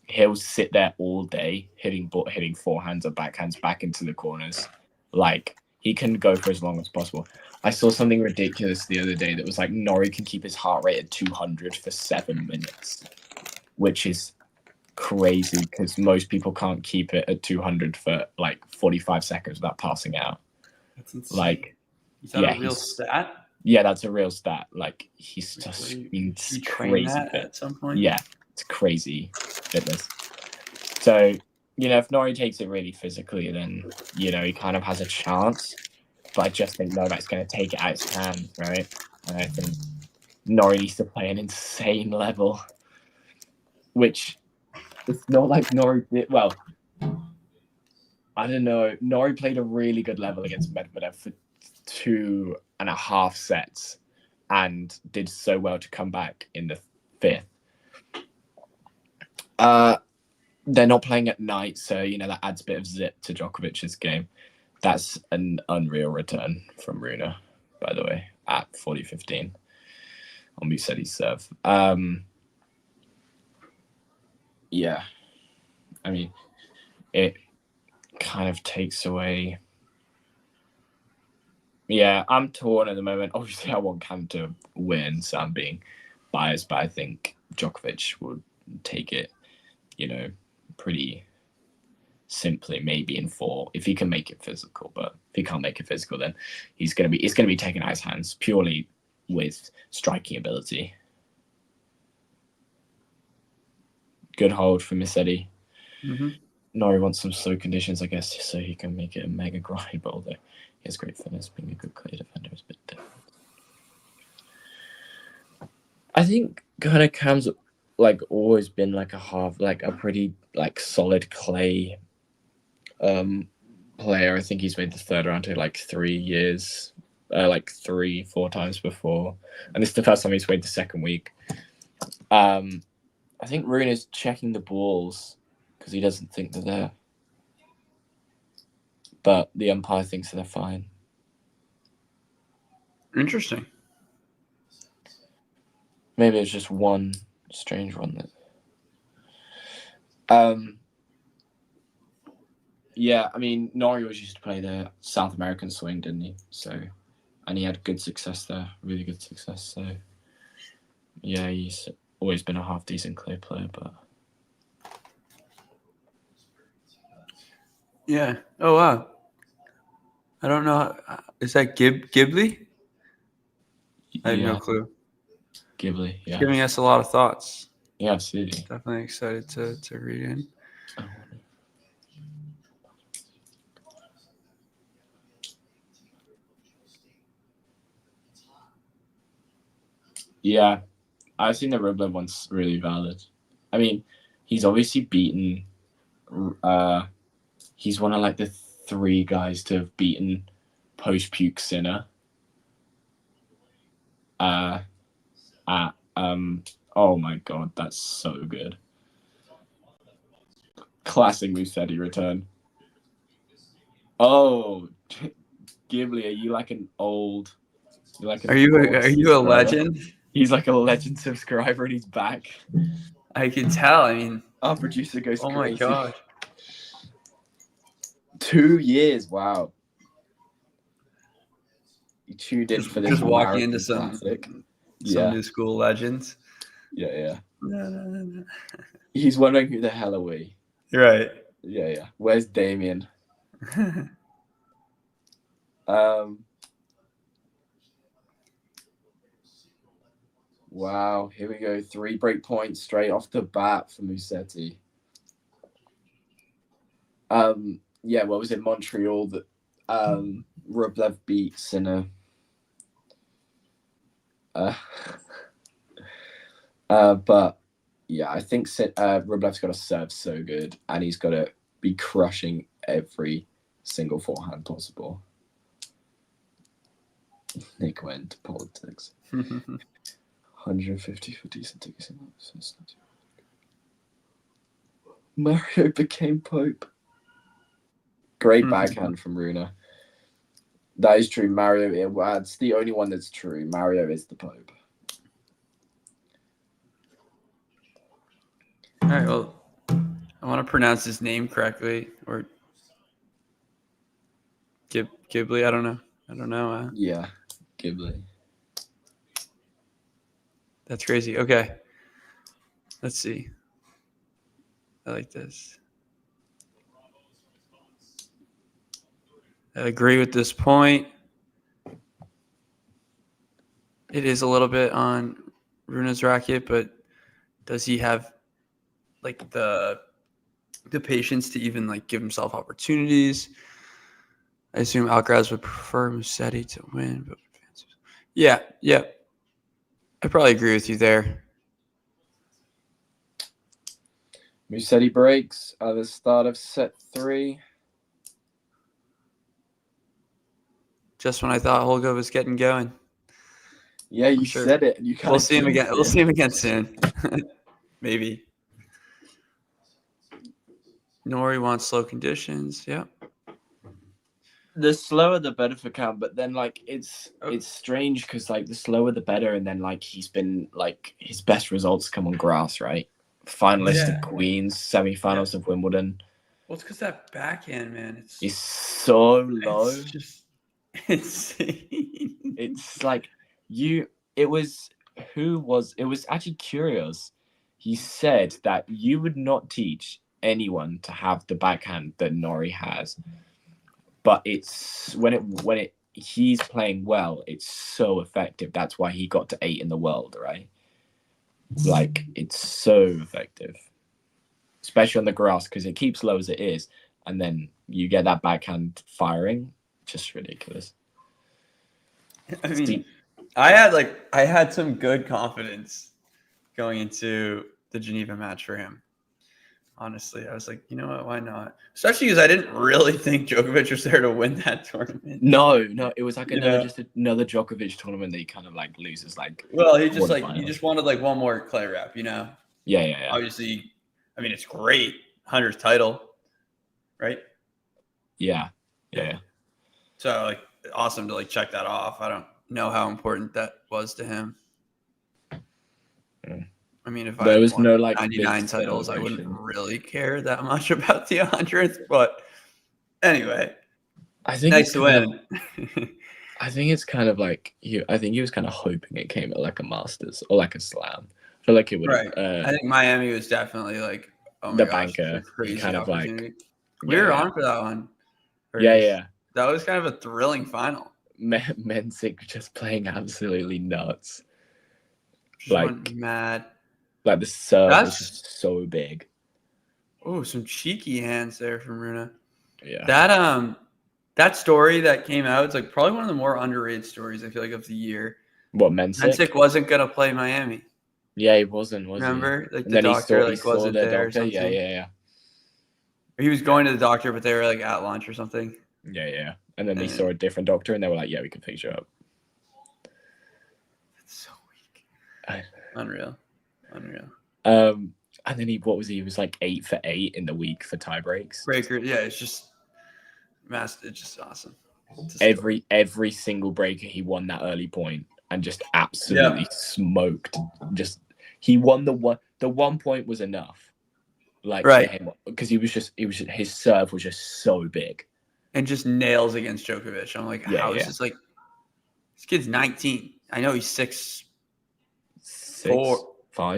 he'll sit there all day hitting forehands or backhands back into the corners. Like he can go for as long as possible. I saw something ridiculous the other day that was like Norrie can keep his heart rate at 200 for 7 minutes, which is crazy because most people can't keep it at 200 for like 45 seconds without passing out. That's insane. Like, is that a real stat? Yeah, that's a real stat. Like he's just crazy at some point. Yeah, it's crazy fitness. So if Norrie takes it really physically, then he kind of has a chance. But I just think Novak's going to take it out of his hands, right? And I think Norrie needs to play an insane level, which it's not like Norrie did. Well, I don't know. Norrie played a really good level against Medvedev for 2.5 sets and did so well to come back in the 5th. They're not playing at night, so that adds a bit of zip to Djokovic's game. That's an unreal return from Rune, by the way, at 40-15 on Musetti's serve. Yeah, I mean, it kind of takes away Yeah, I'm torn at the moment. Obviously, I want Cam to win, so I'm being biased, but I think Djokovic would take it, pretty simply, maybe in 4, if he can make it physical. But if he can't make it physical, then it's gonna be taken out his hands purely with striking ability. Good hold for Musetti. Nori wants some slow conditions, I guess, so he can make it a mega grind, but although he has great fitness, being a good clay defender is a bit different. I think kind of Cam's always been a pretty solid clay player. I think he's made the third round to 3 years, 3-4 times before, and this is the first time he's played the second week. I think Rune is checking the balls because he doesn't think they're there, but the umpire thinks they're fine. Interesting. Maybe it's just one strange one that. Yeah, I mean, Nori was used to play the South American swing, didn't he? So, and he had good success there, really good success. So, yeah, he's always been a half decent clay player, but. Yeah. Oh wow. I don't know. Is that Ghibli? I have no clue. Ghibli, yeah. He's giving us a lot of thoughts. Yeah, absolutely. Definitely excited to read in. Yeah, I've seen the Rublev one's really valid. I mean, he's obviously beaten. He's one of the 3 guys to have beaten post-puke Sinner. Oh my god, that's so good. Classic Musetti return. Oh, Ghibli, are you an old? Are you a legend? He's a legend subscriber and he's back. I can tell. I mean, our producer goes crazy. My god. 2 years, wow. You tuned in for this. Just walking into some classic. new school legends. Yeah. He's wondering who the hell are we? Right. Yeah. Where's Damien? Wow, here we go. 3 break points straight off the bat for Musetti. Yeah, what was it, Montreal that Rublev beat Sinner? But yeah, I think Rublev's got to serve so good, and he's got to be crushing every single forehand possible. Nick went to politics. 150 for decent tickets. Mario became Pope. Great backhand from Rune. That is true. Mario, it's the only one that's true. Mario is the Pope. All right, well, I want to pronounce his name correctly, or Ghibli. I don't know. Yeah, Ghibli. That's crazy. Okay, let's see. I like this. I agree with this point. It is a little bit on Rune's racket, but does he have the patience to even give himself opportunities? I assume Alcaraz would prefer Musetti to win, but yeah. I probably agree with you there. Musetti breaks at the start of set 3. Just when I thought Holger was getting going. Yeah, you said it. You we'll see him again. We'll see him again soon. Maybe. Nori wants slow conditions. Yep. The slower the better for Cam, but then it's strange because the slower the better, and then he's been his best results come on grass, right? Finalist of Queens, semi-finals of Wimbledon. Well, it's because that backhand, man, it's so low. Insane. It's like it was actually curious. He said that you would not teach anyone to have the backhand that Nori has, but it's when he's playing well, it's so effective. That's why he got to 8 in the world, right? Like, it's so effective, especially on the grass, because it keeps low as it is, and then you get that backhand firing, just ridiculous. I mean, I had some good confidence going into the Geneva match for him. Honestly, I was like, you know what? Why not? Especially because I didn't really think Djokovic was there to win that tournament. No, it was like another Djokovic tournament that he kind of like loses. Like, well, he just wanted like one more clay wrap, you know? Yeah. Obviously, I mean, it's great, 100th title, right? Yeah. So like, awesome to like check that off. I don't know how important that was to him. I mean, if there was no like 99 titles, I wouldn't really care that much about the 100th. But anyway, I think nice to win. I think it's kind of like I think he was kind of hoping it came at like a Masters or like a Slam. I feel like it would. Right. I think Miami was definitely like, oh my the gosh, banker. Crazy kind of like we were on for that one. Yeah. That was kind of a thrilling final. Mensik just playing absolutely nuts. Just went mad. Like the serve was just so big. Oh, some cheeky hands there from Rune. Yeah. That story that came out, it's like probably one of the more underrated stories I feel like of the year. What, Mensik? Mensik wasn't gonna play Miami. Yeah, he wasn't. Remember? He? Like And the then doctor he saw wasn't the there. doctor. Yeah. He was going to the doctor, but they were like at lunch or something. Yeah. And then they saw a different doctor, and they were like, "Yeah, we can fix you up." That's so weak. Unreal. And then he was like 8 for 8 in the week for tie breaks. Breaker, yeah, it's just awesome. Every single breaker he won that early point and just absolutely smoked. Just he won the 1 point was enough. Like for him, because his serve was just so big. And just nails against Djokovic. I'm like, how is this like this kid's 19. I know he's 6'4".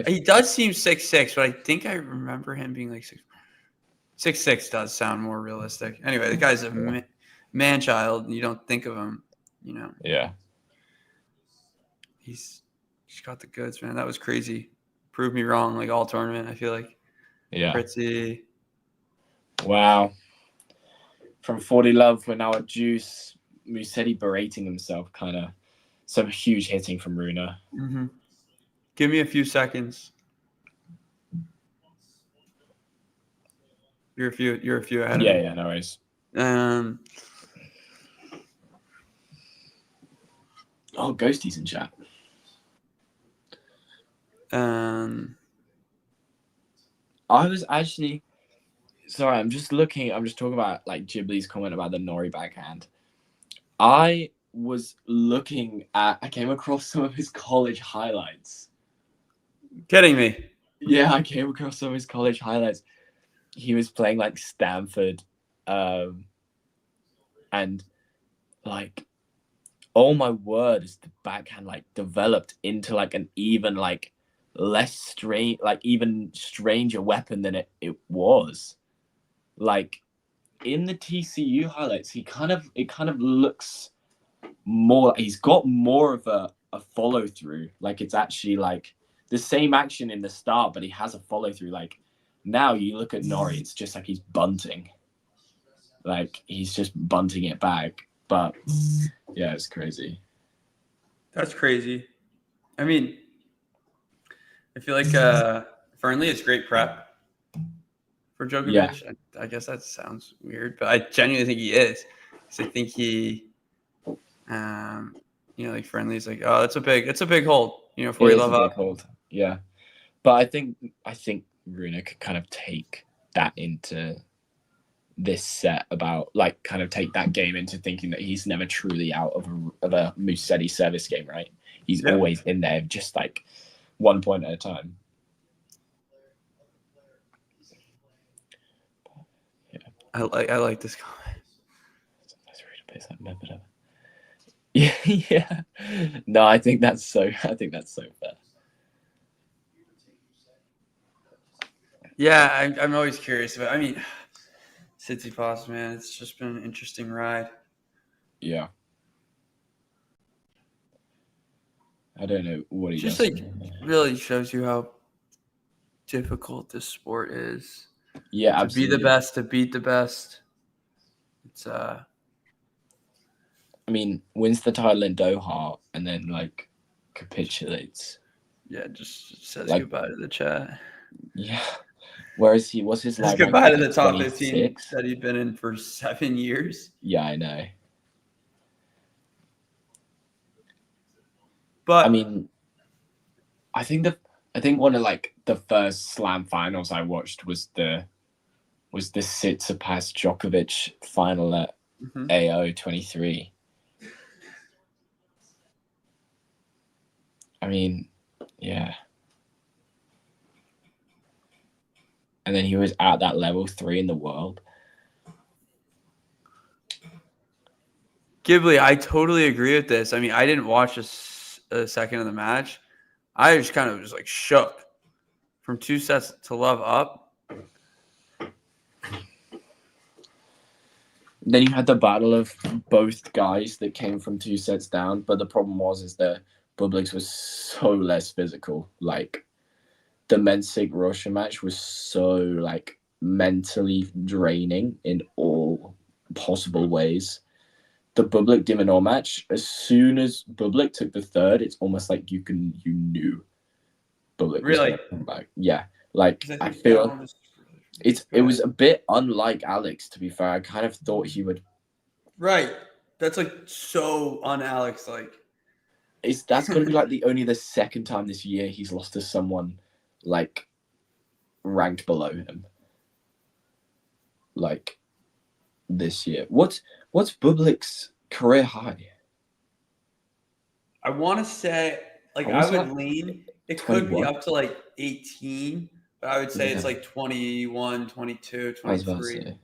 He does seem 6'6", but I think I remember him being like 6'6". Does sound more realistic. Anyway, the guy's a man child. You don't think of him, you know. Yeah. He's got the goods, man. That was crazy. Proved me wrong, like all tournament, I feel like. Yeah. Pretty. Wow. From 40 love, we're now at Juice. Musetti berating himself, kind of. Some huge hitting from Rune. Mm-hmm. Give me a few seconds. You're a few ahead of me. Yeah, no worries. Ghosty's in chat. I was actually sorry. I'm just talking about like Ghibli's comment about the Nori backhand. I came across some of his college highlights. Kidding me? Yeah, I came across some of his college highlights. He was playing like Stanford, and like, oh my word, is the backhand like developed into like an even like less strange, like even stranger weapon than it was. Like in the TCU highlights, it kind of looks more. He's got more of a follow through. Like it's actually like the same action in the start, but he has a follow through. Like now you look at Nori, it's just like he's bunting. Like he's just bunting it back. But yeah, it's crazy. That's crazy. I mean, I feel like Fernley is great prep for Djokovic. Yeah. I guess that sounds weird, but I genuinely think he is. Because I think he, like Fernley's like, oh, it's a big hold, for you love up. Hold. Yeah, but I think Rune could kind of take that into this set about like kind of take that game into thinking that he's never truly out of a Musetti service game, right? He's always in there, just like 1 point at a time. Yeah, I like this comment. Sometimes ready to place that method of. Yeah. No, I think that's so fair. Yeah, I'm always curious about. I mean, Tsitsipas, man, it's just been an interesting ride. Yeah. I don't know what he Just does. like really shows you how difficult this sport is. Yeah, to absolutely. be the best, to beat the best. It's I mean, wins the title in Doha and then like capitulates. Yeah, just says like, goodbye to the chat. Yeah. Whereas what's his Says live goodbye to ranking? the top 26? 15 that he'd been in for 7 years. Yeah, I know. But I mean, I think one of like the first Slam finals I watched was the Tsitsipas Djokovic final at AO 23. I mean, yeah. And then he was at that level 3 in the world. Ghibli, I totally agree with this. I mean, I didn't watch a second of the match. I just kind of was like shook from 2 sets to love up. Then you had the battle of both guys that came from 2 sets down, but the problem is that Bublik was so less physical. Like the Mensik Russia match was so like mentally draining in all possible ways. The Bublik Dimonor match, as soon as Bublik took the third, it's almost like you knew Bublik was going to come back. Yeah, like I feel it was a bit unlike Alex. To be fair, I kind of thought he would. Right, that's like so un-Alex like. That's going to be like the second time this year he's lost to someone like ranked below him. Like this year, what's Bublik's career high? I want to say like I would lean. It 21? Could be up to like 18, but I would say it's like 21, 22, 23. I was about to say.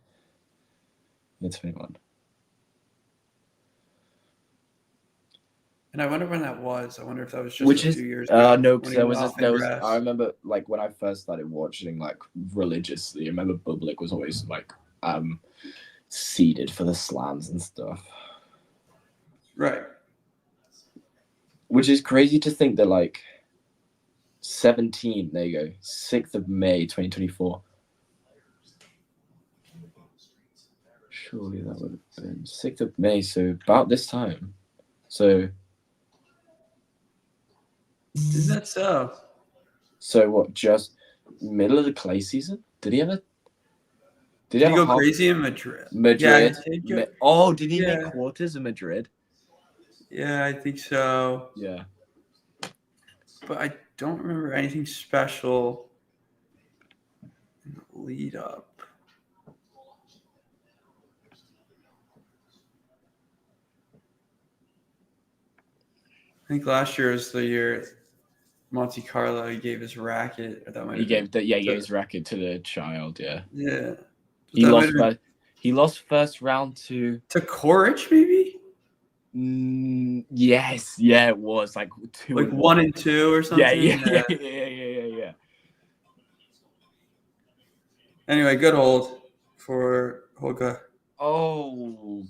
Yeah, 21. And I wonder when that was. I wonder if that was just 2 years ago. No, because there was. I remember like when I first started watching like religiously. I remember Bublik was always like seeded for the slams and stuff. Right. Which is crazy to think that like 17. There you go. 6th of May, 2024. Surely that would have been 6th of May. So about this time. So. Isn't that so? So what? Just middle of the clay season? Did he ever? Did he go crazy in Madrid? Madrid. Yeah, did he make quarters in Madrid? Yeah, I think so. Yeah. But I don't remember anything special in the lead up. I think last year was the year Monte Carlo, he gave his racket. Or that might he gave his racket to the child. Yeah. Yeah. He lost first round to Koric, maybe. Yes. Yeah, it was like 2. Like 1 and 2 or something. Yeah. Anyway, good hold for Holger. Oh.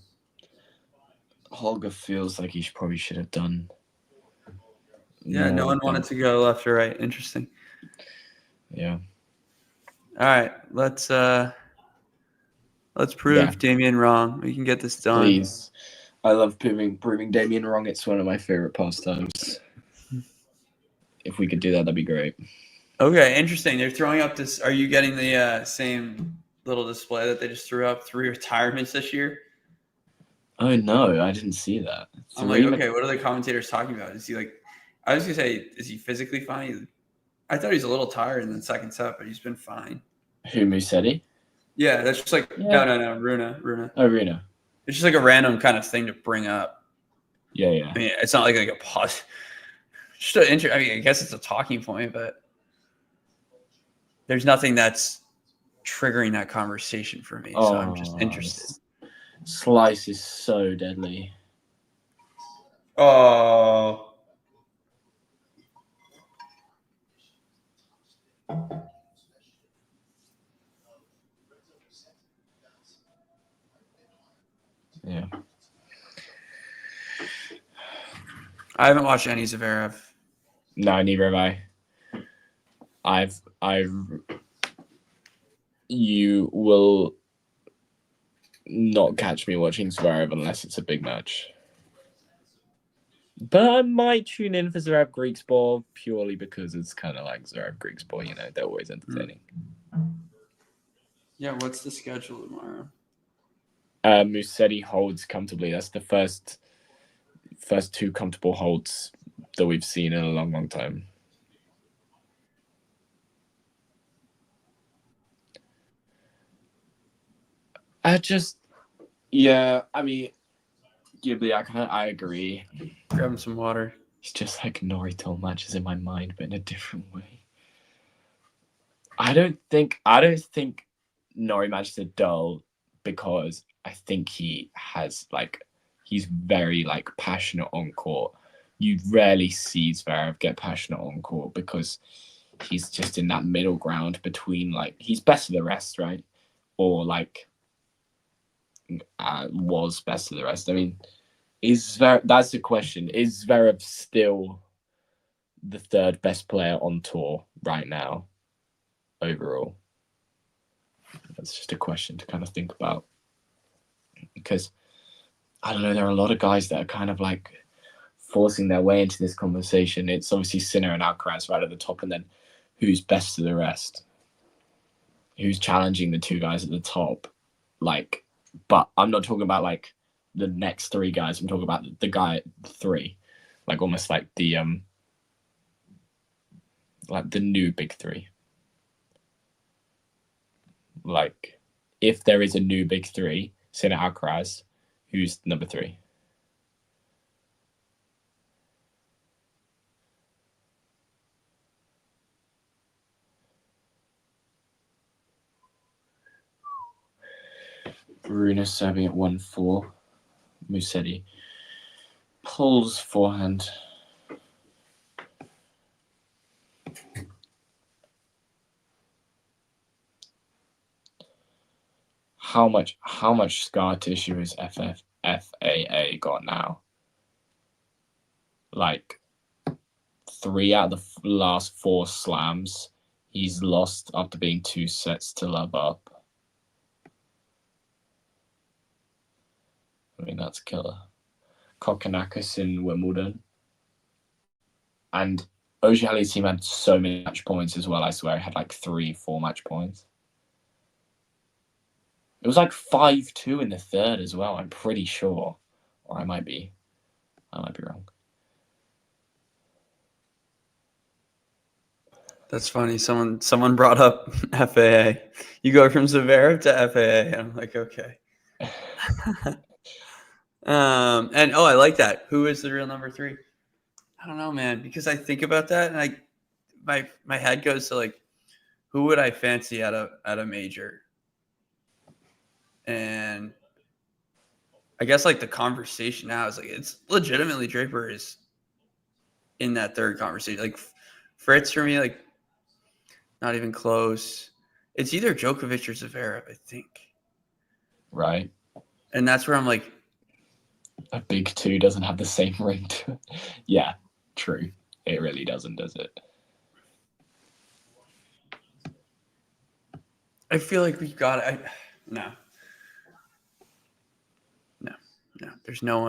Holger feels like he probably should have done. Yeah, no one wanted to go left or right. Interesting. Yeah. All right, let's prove Damien wrong. We can get this done. Please. I love proving Damien wrong. It's one of my favorite pastimes. If we could do that, that'd be great. Okay, interesting. They're throwing up this. Are you getting the same little display that they just threw up? 3 retirements this year. Oh no, I didn't see that. I'm like, okay, what are the commentators talking about? Is he like? I was gonna say, is he physically fine? I thought he's a little tired in the second set, but he's been fine. Who, Musetti? Yeah, that's just like no, Rune. Oh, Rune. It's just like a random kind of thing to bring up. Yeah. I mean, it's not like a pause. Just I mean, I guess it's a talking point, but there's nothing that's triggering that conversation for me. So I'm just interested. Slice is so deadly. Oh. Yeah. I haven't watched any Zverev. No, neither have I. You will not catch me watching Zverev unless it's a big match. But I might tune in for Zverev Greeksport purely because it's kind of like Zverev Greeksport, you know, they're always entertaining. Yeah, what's the schedule tomorrow? Musetti holds comfortably. That's the first two comfortable holds that we've seen in a long, long time. I mean, Ghibli, I agree. Grab him some water. It's just like Norito matches in my mind, but in a different way. I don't think Nori matches are dull because I think he's very like passionate on court. You rarely see Zverev get passionate on court because he's just in that middle ground between like he's best of the rest, right? Or like was best of the rest. I mean, that's the question. Is Zverev still the third best player on tour right now overall? That's just a question to kind of think about. Because, I don't know, there are a lot of guys that are kind of like forcing their way into this conversation. It's obviously Sinner and Alcaraz right at the top, and then who's best of the rest? Who's challenging the two guys at the top? Like, but I'm not talking about like the next three guys. I'm talking about the guy at three. Like almost like the new big three. Like, if there is a new big three, Sinner, Alcaraz, who's number three? Rune serving at 1-4. Musetti pulls forehand. How much scar tissue has FAA got now? Like 3 out of the last 4 slams he's lost after being 2 sets to love up. I mean, that's killer. Kokonakis in Wimbledon. And Ojali's team had so many match points as well. I swear he had like 3-4 match points. It was like 5-2 in the third as well, I'm pretty sure. Or I might be wrong. That's funny. Someone brought up FAA. You go from Zverev to FAA. I'm like, okay. And I like that. Who is the real number 3? I don't know, man, because I think about that and my head goes to like, who would I fancy at a major? And I guess like the conversation now is like it's legitimately Draper is in that third conversation. Like Fritz for me, like not even close. It's either Djokovic or Zverev, I think. Right. And that's where I'm like, a big 2 doesn't have the same ring to it. Yeah, true. It really doesn't, does it? I feel like we've got it. No. There's no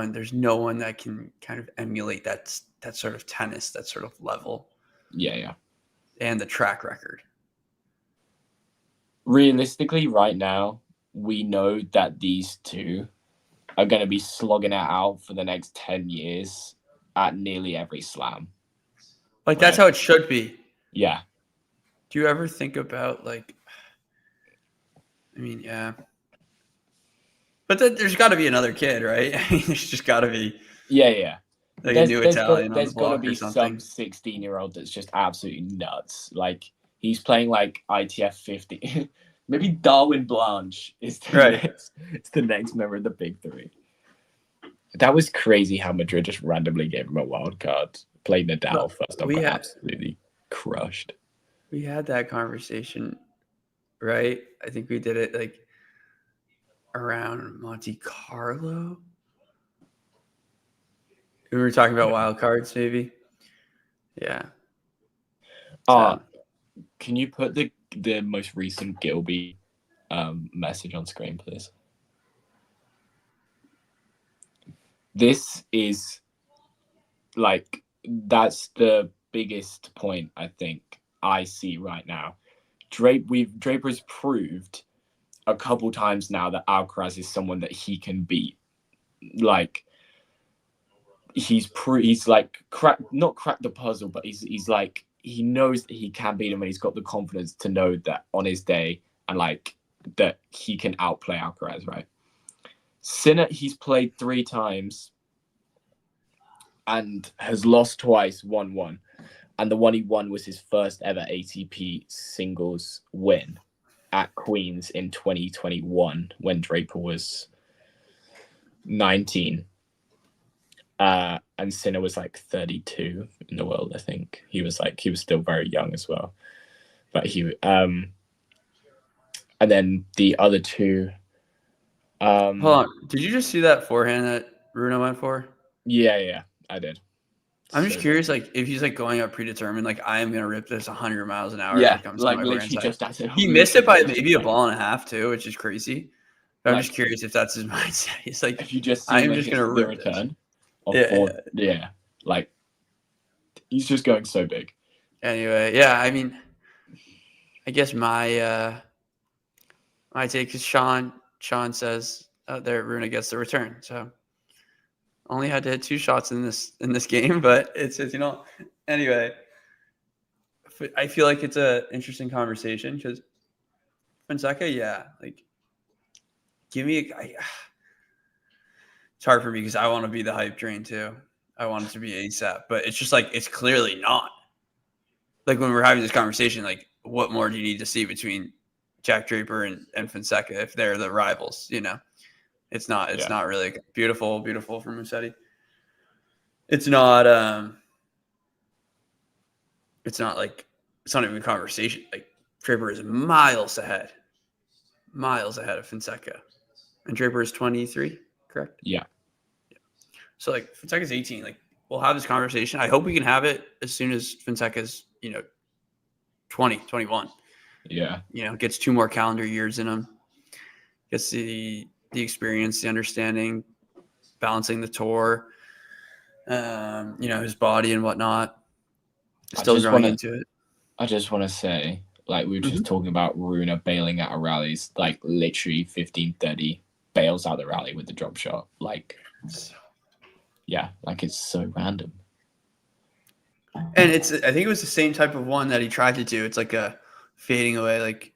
one that can kind of emulate that sort of tennis, that sort of level. Yeah. And the track record. Realistically, right now, we know that these two are going to be slogging it out for the next 10 years at nearly every slam. Like, that's how it should be. Yeah. Do you ever think about, like, I mean, yeah. But there's got to be another kid, right? I mean, there's just got to be. Yeah. Like a new Italian There's got to be some 16-year-old that's just absolutely nuts. Like, he's playing, like, ITF 50. Maybe Darwin Blanche is the next member of the big 3. That was crazy how Madrid just randomly gave him a wild card. Played Nadal first up, we but had- absolutely crushed. We had that conversation, right? I think we did it like around Monte Carlo. We were talking about wild cards, maybe. Yeah. Can you put the most recent Gilby message on screen, please? This is like, that's the biggest point I think I see right now. Draper's proved a couple times now that Alcaraz is someone that he can beat. Like, he's like not cracked the puzzle, but he's like, he knows that he can beat him, and he's got the confidence to know that on his day, and like that he can outplay Alcaraz, right? Sinner, he's played 3 times and has lost twice, won 1. And the one he won was his first ever ATP singles win at Queen's in 2021 when Draper was 19. And Sinner was like 32 in the world, I think. He was still very young as well. But and then the other 2. Hold on. Did you just see that forehand that Rune went for? Yeah, I did. I'm just curious, like, if he's like going up predetermined, like, I am gonna rip this 100 miles an hour. Yeah, if it comes like to my literally forehand just side. as it. He missed it by maybe a ball and a half too, which is crazy. But I'm Like, just curious if that's his mindset. He's like, if you just see I am when just he gonna hits the rip return. Yeah. Like, he's just going so big. Anyway, yeah, I mean, I guess my take is Sean says there Rune gets the return. So only had to hit 2 shots in this game, but it's anyway. I feel like it's a interesting conversation because Fonseca, yeah, like give me it's hard for me because I want to be the hype train too. I want it to be ASAP, but it's just like it's clearly not. Like when we're having this conversation, like what more do you need to see between Jack Draper and Fonseca if they're the rivals? It's not really beautiful from Musetti. It's not even a conversation. Like Draper is miles ahead of Fonseca, and Draper is 23, correct? Yeah. So like Fonseca's 18. Like we'll have this conversation. I hope we can have it as soon as Fonseca's 20, 21. Yeah. Gets 2 more calendar years in him. Gets the experience, the understanding, balancing the tour, his body and whatnot. Still growing into it. I just want to say, like, we were just talking about Rune bailing out of rallies, like literally 15-30, bails out the rally with the drop shot. Like, yeah, like it's so random. And I think it was the same type of one that he tried to do. It's like a fading away, like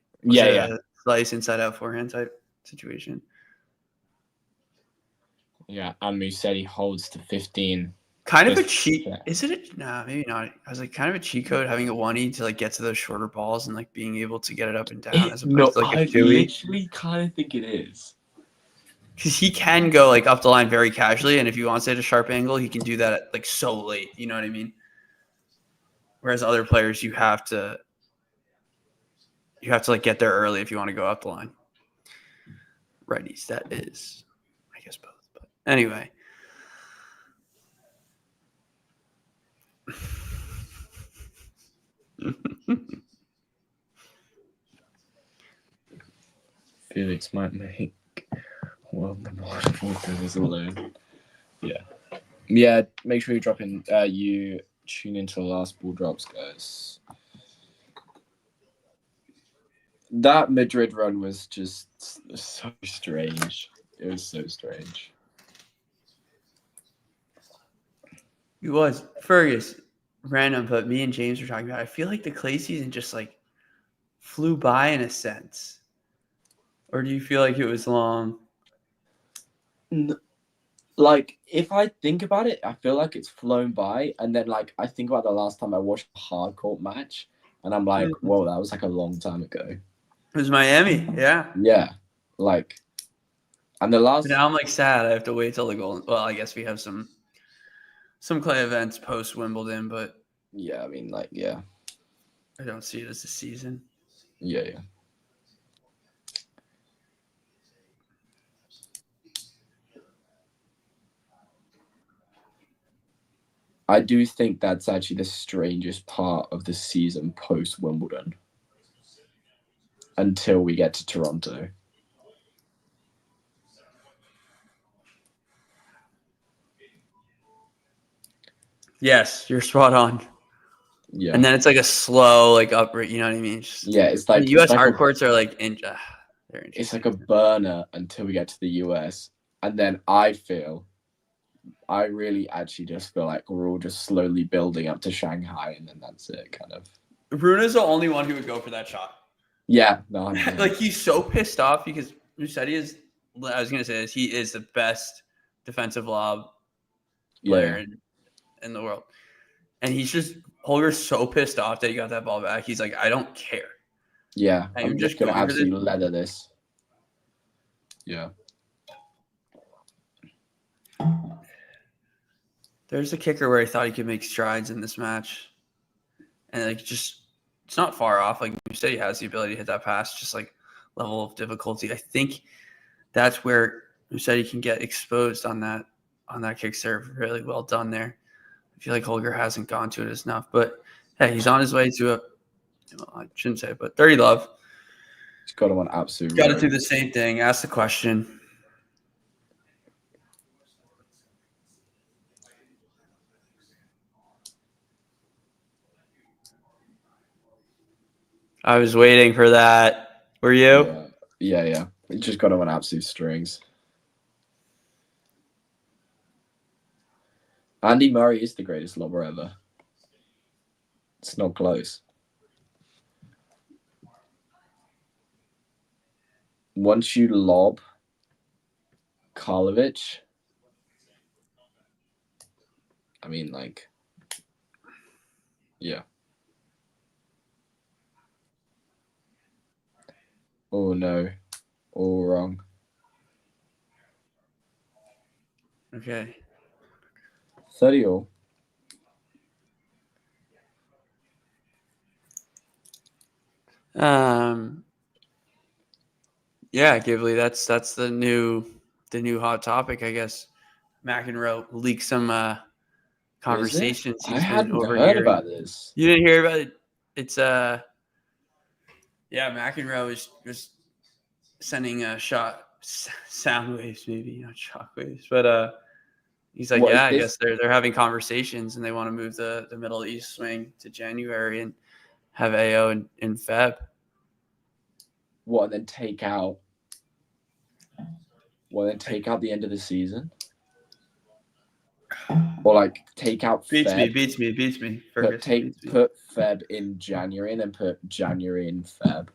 slice inside out forehand type situation. Yeah, and Musetti holds to 15. Kind of a cheat. Is it? Nah, maybe not. I was like kind of a cheat code having a 1E to like get to those shorter balls and like being able to get it up and down as opposed to like a 2E. I literally kind of think it is. Because he can go like up the line very casually, and if he wants to hit a sharp angle, he can do that at, like so late. You know what I mean? Whereas other players, you have to like get there early if you want to go up the line. Righties, that is, I guess both. But anyway. Felix might make the more alone. Yeah. Make sure you drop in. You tune into the last ball drops, guys. That Madrid run was just so strange. It was so strange. It was. Fergus, random, but me and James were talking about it. I feel like the clay season just like flew by in a sense. Or do you feel like it was long? Like, if I think about it, I feel like it's flown by. And then, like, I think about the last time I watched a hard court match. And I'm like, whoa, that was like a long time ago. It was Miami, yeah. Yeah. Like, And the last. But now I'm like sad. I have to wait till the Golden. Well, I guess we have some clay events post Wimbledon, but Yeah, I mean, like, yeah. I don't see it as a season. Yeah. I do think that's actually the strangest part of the season post Wimbledon. Until we get to Toronto. Yes, you're spot on. Yeah. And then it's like a slow, like upward. You know what I mean? It's like the U.S. like hard courts are like they're it's like a burner until we get to the US, and then I really actually just feel like we're all just slowly building up to Shanghai, and then that's it, kind of. Rune is the only one who would go for that shot. Yeah, no, like he's so pissed off because Musetti is. I was gonna say this. He is the best defensive lob player in the world, and he's just Holger's so pissed off that he got that ball back. He's like, I don't care. Yeah, I'm just gonna absolutely leather this. Yeah. There's a kicker where I thought he could make strides in this match, and like just it's not far off. Like Musetti has the ability to hit that pass, just like level of difficulty. I think that's where Musetti can get exposed on that kick serve. Really well done there. I feel like Holger hasn't gone to it enough, but hey, he's on his way to a. Well, I shouldn't say it, but 30 love. He's got him on absolute. Got to do the same thing. Ask the question. I was waiting for that. Were you? Yeah. He just got him on absolute strings. Andy Murray is the greatest lobber ever. It's not close. Once you lob Karlovic, I mean, like, yeah. Oh, no. All wrong. Okay. 30-all. Yeah, Ghibli, that's the new hot topic, I guess. McEnroe leaked some conversations I he's been hadn't overhearing. heard about this. You didn't hear about it? It's yeah, McEnroe was sending sound waves, maybe not shock waves, but he's like, I guess they're having conversations and they want to move the Middle East swing to January and have AO in Feb. What, and then take out the end of the season? Or like take out Feb. Beats me. Put Feb in January and then put January in Feb.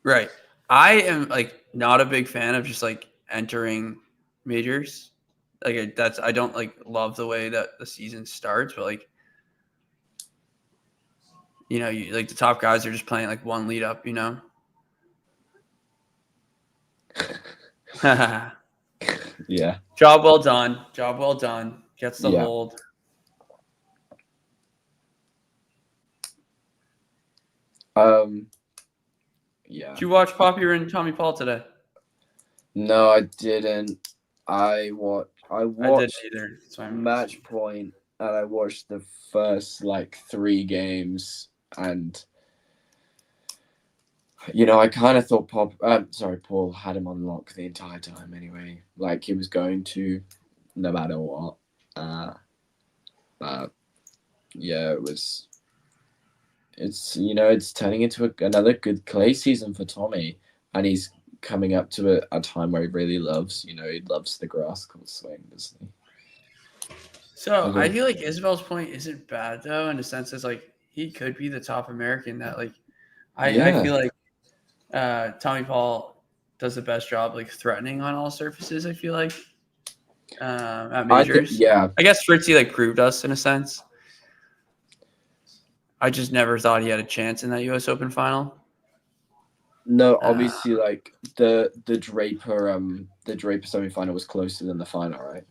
Right. I am like not a big fan of just like entering majors. Like I don't like love the way that the season starts, but like, you know, like the top guys are just playing like one lead up, you know? Yeah. Job well done. Gets the hold. Yeah. Did you watch Poppy and Tommy Paul today? No, I didn't. I watched I didn't either. Match Point, and I watched the first like 3 games, and you know, I kind of thought Paul had him on lock the entire time anyway. Like he was going to, no matter what. But yeah, it's turning into another good clay season for Tommy, and he's coming up to a time where he really loves, he loves the grass court swing, doesn't he? So I feel like Isabel's point isn't bad though, in the sense that like he could be the top American that like I feel like Tommy Paul does the best job like threatening on all surfaces, I feel like. At majors. I guess Fritzy like proved us in a sense. I just never thought he had a chance in that US Open final. No, obviously, like the Draper semi-final was closer than the final, right?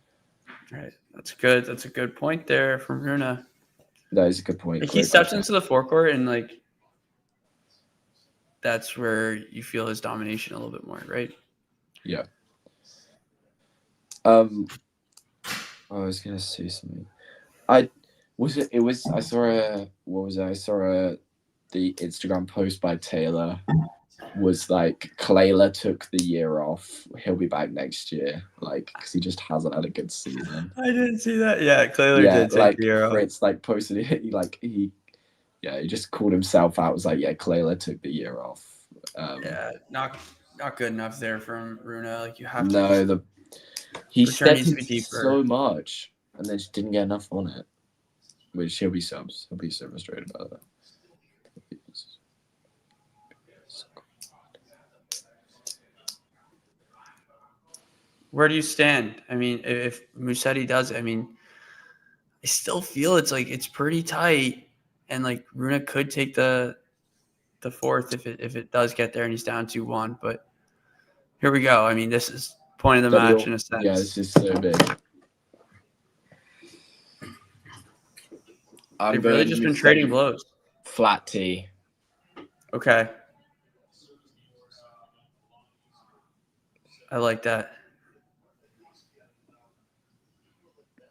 Right. That's good. That's a good point there from Rune. That is a good point. Like, he steps into the forecourt and like that's where you feel his domination a little bit more, right? Yeah. I was gonna say something. I saw the Instagram post by Taylor was like Clayla took the year off. He'll be back next year, like because he just hasn't had a good season. I didn't see that. Yeah, Clayla did take the year off. Fritz like posted it. He just called himself out. It was like, yeah, Clayla took the year off. Yeah, not good enough there from Rune. Like you have to. He return stepped needs to be in deeper. so much and then just didn't get enough on it. Which he'll be so frustrated about that. Where do you stand? I mean, if Musetti does, I mean, I still feel it's pretty tight, and like Rune could take the fourth if it does get there and he's down 2-1. But here we go. I mean, this is point of the match in a sense. Yeah, this is so big. They've really just been trading blows. Flat T. Okay. I like that.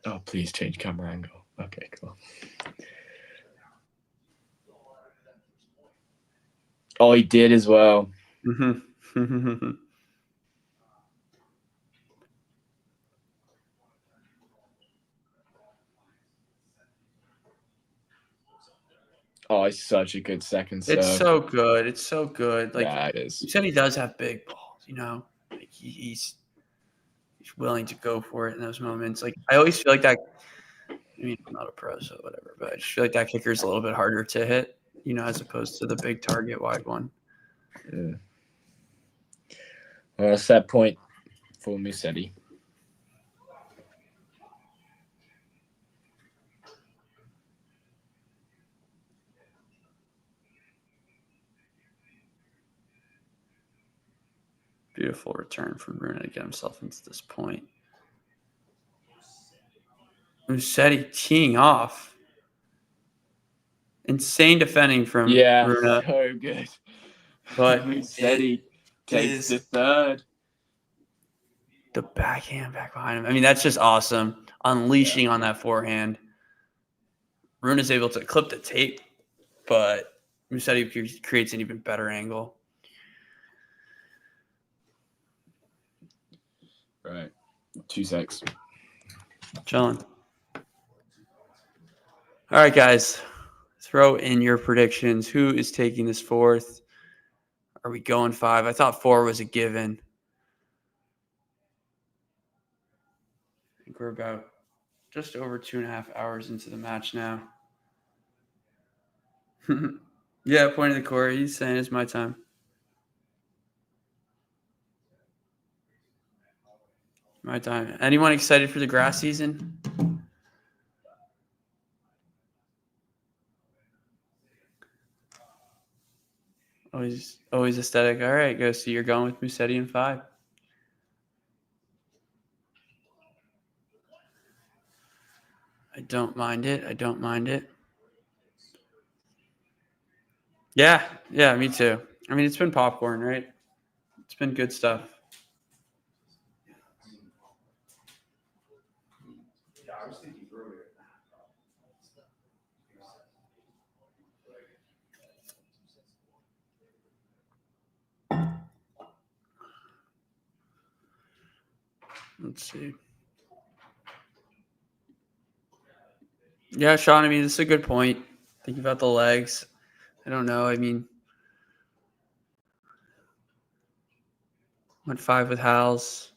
Oh, please change camera angle. Okay, cool. Oh, he did as well. Mm-hmm. Oh, it's such a good second serve. It's so good. It's so good. Like, yeah, it is. You said he does have big balls, you know. Like he's willing to go for it in those moments. Like I always feel like that. I mean, I'm not a pro, so whatever. But I just feel like that kicker is a little bit harder to hit, you know, as opposed to the big target wide one. Yeah. Well, set point for Musetti. Beautiful return from Rune to get himself into this point. Musetti teeing off. Insane defending from Rune. So good. But Musetti takes the third. The backhand back behind him. I mean, that's just awesome. Unleashing on that forehand. Rune is able to clip the tape, but Musetti creates an even better angle. Right. 2 secs. Chilling. All right, guys. Throw in your predictions. Who is taking this fourth? Are we going 5? I thought 4 was a given. I think we're about just over 2.5 hours into the match now. Yeah, pointing to Corey. He's saying it's my time. My time. Anyone excited for the grass season? Always aesthetic. All right, go. So you're going with Musetti in 5. I don't mind it. Yeah, me too. I mean, it's been popcorn, right? It's been good stuff. Let's see. Yeah, Sean, I mean, this is a good point. Thinking about the legs. I don't know. I mean, went 5 with Hals.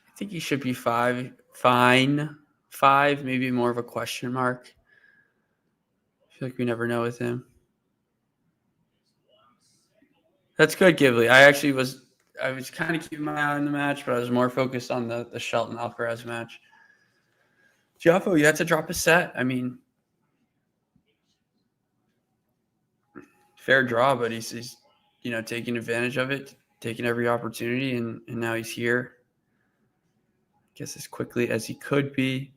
I think he should be 5. Fine. 5, maybe more of a question mark. I feel like we never know with him. That's good, Ghibli. I was kind of keeping my eye on the match, but I was more focused on the Shelton Alcaraz match. Giaffo, you had to drop a set. I mean, fair draw, but he's taking advantage of it, taking every opportunity, and now he's here. I guess as quickly as he could be.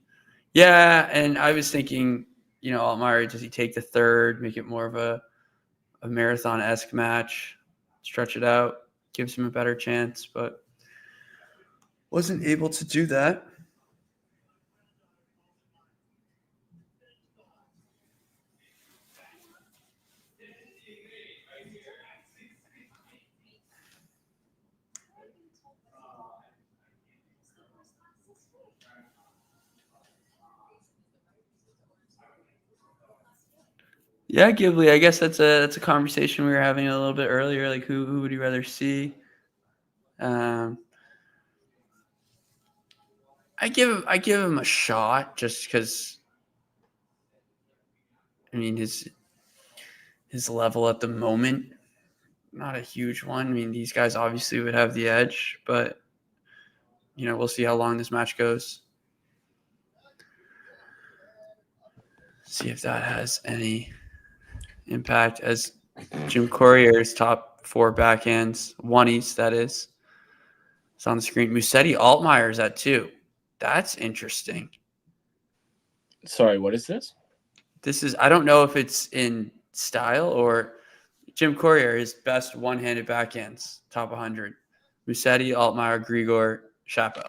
Yeah, and I was thinking, Altmaier, does he take the third, make it more of a marathon-esque match, stretch it out, gives him a better chance, but wasn't able to do that. Yeah, Ghibli. I guess that's a conversation we were having a little bit earlier. Like, who would you rather see? I give him a shot just because. I mean, his level at the moment, not a huge one. I mean, these guys obviously would have the edge, but we'll see how long this match goes. See if that has any impact as Jim Courier's top 4 backhands, one-east, that is. It's on the screen. Musetti Altmaier's at 2. That's interesting. Sorry, what is this? This is, I don't know if it's in style or Jim Courier, his best one-handed backhands, top 100. Musetti, Altmaier, Grigor, Chapo.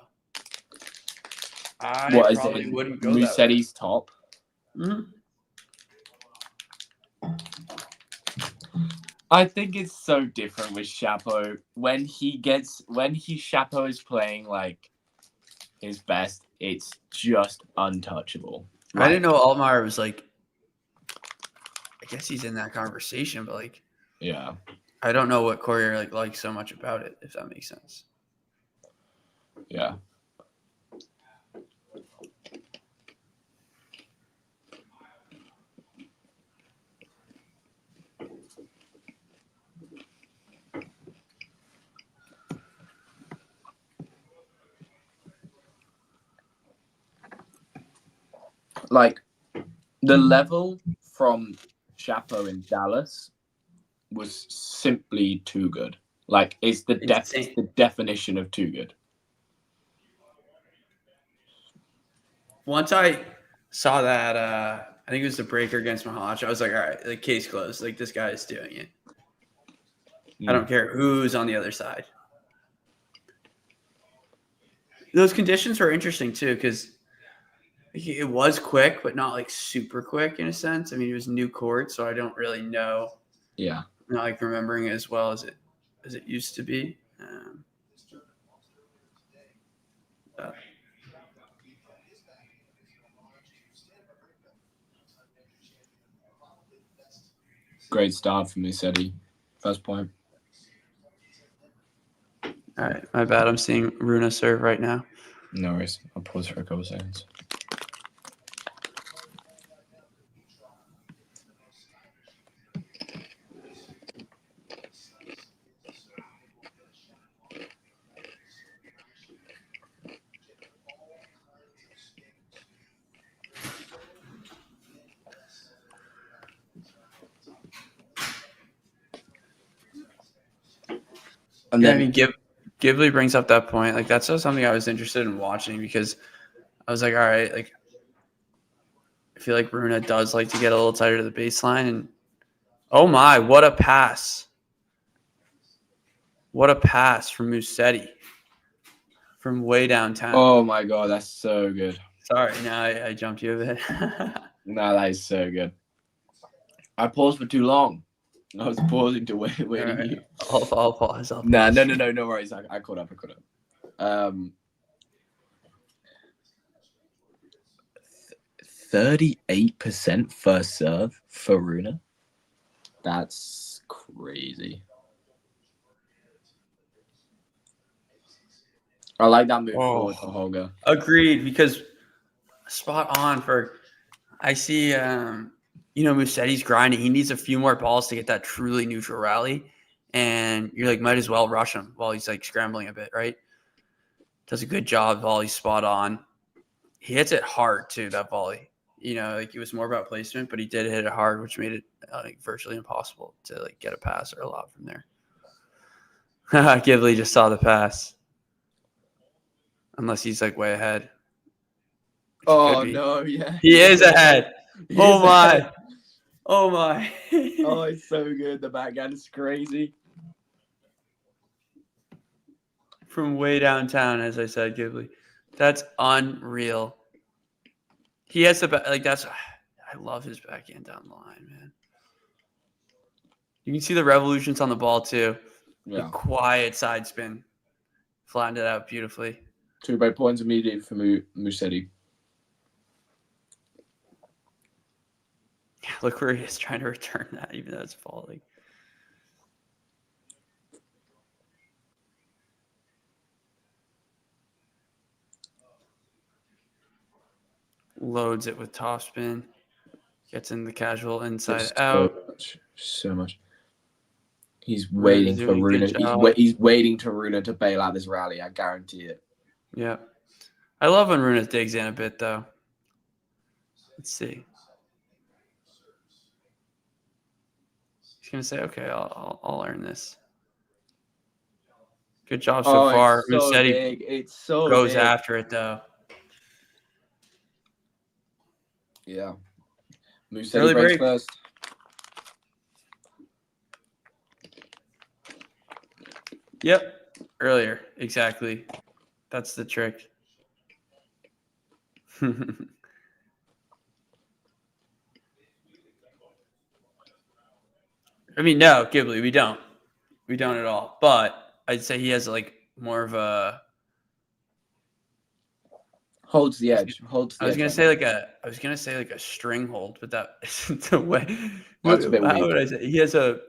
I What is probably it? wouldn't go that way. Musetti's top. Mm-hmm. I think it's so different with Chapo. When Chapo is playing like his best, it's just untouchable. I didn't know Altmaier was like, I guess he's in that conversation, but like, yeah, I don't know what Courier likes so much about it, if that makes sense. Yeah. Like, the level from Chapo in Dallas was simply too good. Like, it's the definition of too good. Once I saw that, I think it was the breaker against Mahalacha, I was like, all right, like, case closed. Like, this guy is doing it. I don't care who's on the other side. Those conditions were interesting, too, because it was quick, but not, like, super quick in a sense. I mean, it was new court, so I don't really know. Yeah. I'm not, like, remembering it as well as it used to be. Great start for Musetti. First point. All right, my bad. I'm seeing Rune serve right now. No worries. I'll pause for a couple seconds. And yeah, I mean, Ghibli brings up that point. Like, that's something I was interested in watching because I was like, all right, like, I feel like Rune does like to get a little tighter to the baseline. And oh my, what a pass. What a pass from Musetti from way downtown. Oh my God, that's so good. Sorry, now I jumped you a bit. No, that is so good. I paused for too long. I was pausing to wait. Right. You. I'll pause. No worries. I caught up. 38% first serve for Rune. That's crazy. I like that move forward for Holger. Agreed, because spot on for. I see. Musetti's grinding. He needs a few more balls to get that truly neutral rally. And you're like, might as well rush him while he's like scrambling a bit, right? Does a good job. Volley spot on. He hits it hard too, that volley. like it was more about placement, but he did hit it hard, which made it like virtually impossible to like get a pass or a lob from there. Ghibli just saw the pass, unless he's like way ahead. Oh no, yeah, He is ahead. He Oh is my. ahead. Oh my. Oh, it's so good. The backhand is crazy. From way downtown, as I said, Ghibli. That's unreal. He has the I love his backhand down the line, man. You can see the revolutions on the ball too. The Yeah. quiet side spin. Flattened it out beautifully. 2 break points immediately for Musetti. Look where he is trying to return that, even though it's falling. Loads it with topspin. Gets in the casual inside out. So much. He's Rune's waiting for doing a Rune. good job. He's waiting to Rune to bail out this rally. I guarantee it. Yeah. I love when Rune digs in a bit, though. Let's see. He's going to say, okay, I'll earn this. Good job so far. It's so Musetti big. It's so goes big. after it, though. Yeah. Musetti Early breaks break. first. Yep. Earlier. Exactly. That's the trick. I mean, no, Ghibli, we don't. We don't at all. But I'd say he has like more of a holds the edge. I was gonna say like a string hold, but that isn't the way. That's a bit How weak. would I say? He has a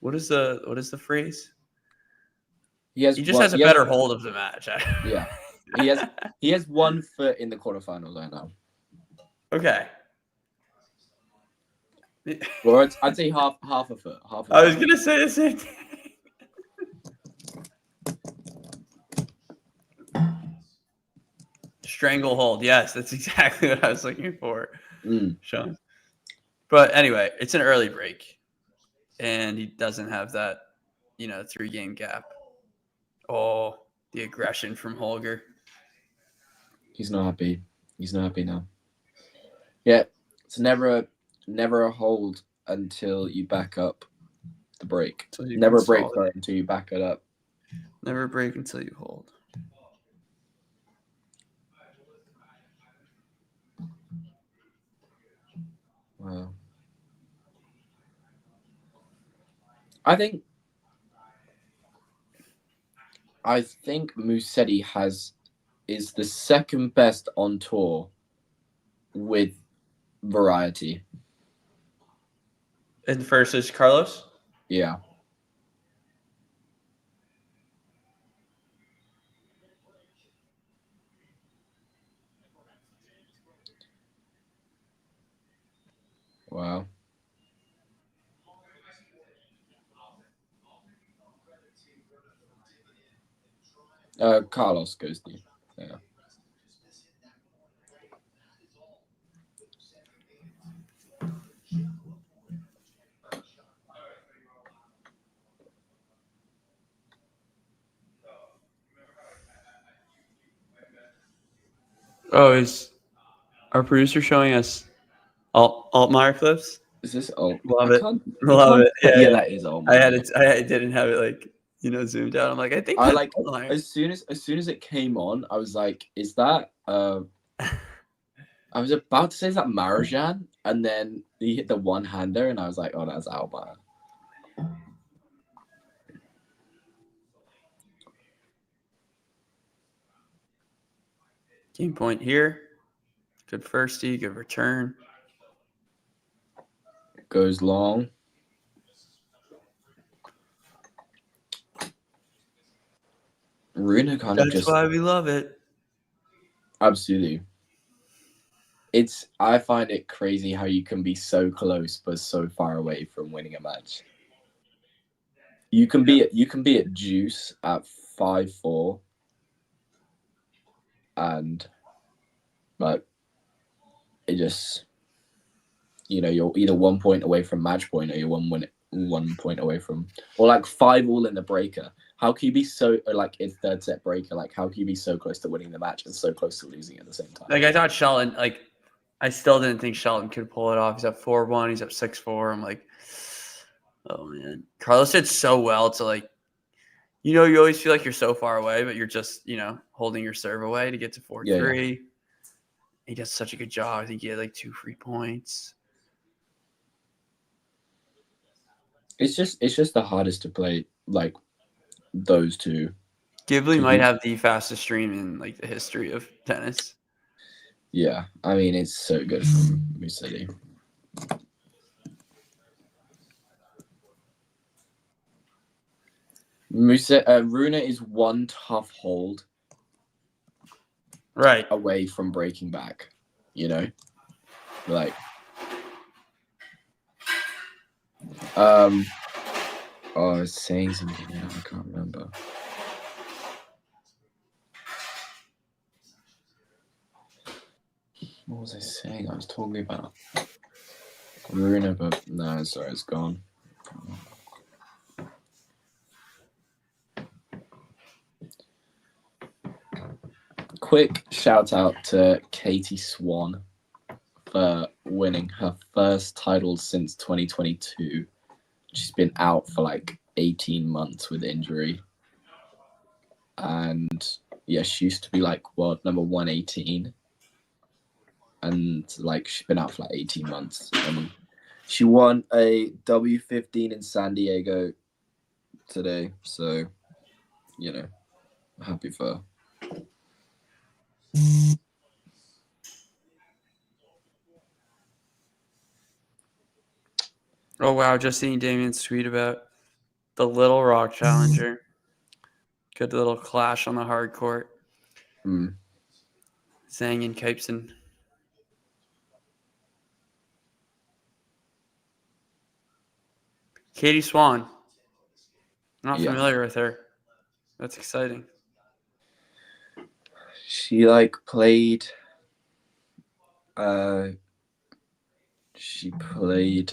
what is the phrase? He just has a better hold of the match. Yeah. He has 1 foot in the quarterfinals right now. Okay. Well, I'd say half a foot. I was gonna say the same thing. Stranglehold. Yes, that's exactly what I was looking for, Sean. But anyway, it's an early break, and he doesn't have that, 3-game gap. Oh, the aggression from Holger. He's not happy. He's not happy now. Yeah, it's never a hold until you back up the break. Never a break until you back it up. Never break until you hold. Wow. I think Musetti is the second best on tour with variety. And first is Carlos? Yeah. Wow. Carlos goes to you. Yeah. Oh, is our producer showing us Altmaier clips? Is this alt? Love it. Love it. Yeah, that is alt. I didn't have it like zoomed out. I'm like, I think I that's like Altmaier. as soon as it came on, I was like, is that I was about to say, is that Marajan? And then he hit the one-hander, and I was like, oh, that's Altmaier. Game point here. Good firstie, good return. Goes long. Rune kind of That's why we love it. Absolutely. I find it crazy how you can be so close but so far away from winning a match. You can be at juice at 5-4 and like it just, you're either 1 point away from match point, or you're 1 point away from, or like 5-all in the breaker. How can you be so, like, in third set breaker, like, how can you be so close to winning the match and so close to losing at the same time? Like, I thought Shelton, like, I still didn't think Shelton could pull it off. He's up 4-1. He's up 6-4. I'm like, oh, man. Carlos did so well to, like, you always feel like you're so far away, but you're just, holding your serve away to get to 4-3. Yeah. He does such a good job. I think he had, like, 2 free points. It's just the hardest to play, like, those two. Ghibli might have the fastest stream in, like, the history of tennis. Yeah, I mean, it's so good from Musetti. Rune is one tough hold away from breaking back, like I was saying something now, I can't remember. What was I saying? I was talking about Rune, but no, sorry, it's gone. Quick shout out to Katie Swan for winning her first title since 2022. She's been out for like 18 months with injury. And yeah, she used to be like world number 118. And like she's been out for like 18 months. And she won a W15 in San Diego today. So, happy for her. Oh, wow. Just seeing Damien's tweet about the Little Rock Challenger. Good little clash on the hard court. Zhang and Kipson. Katie Swan. I'm not familiar with her. That's exciting. She played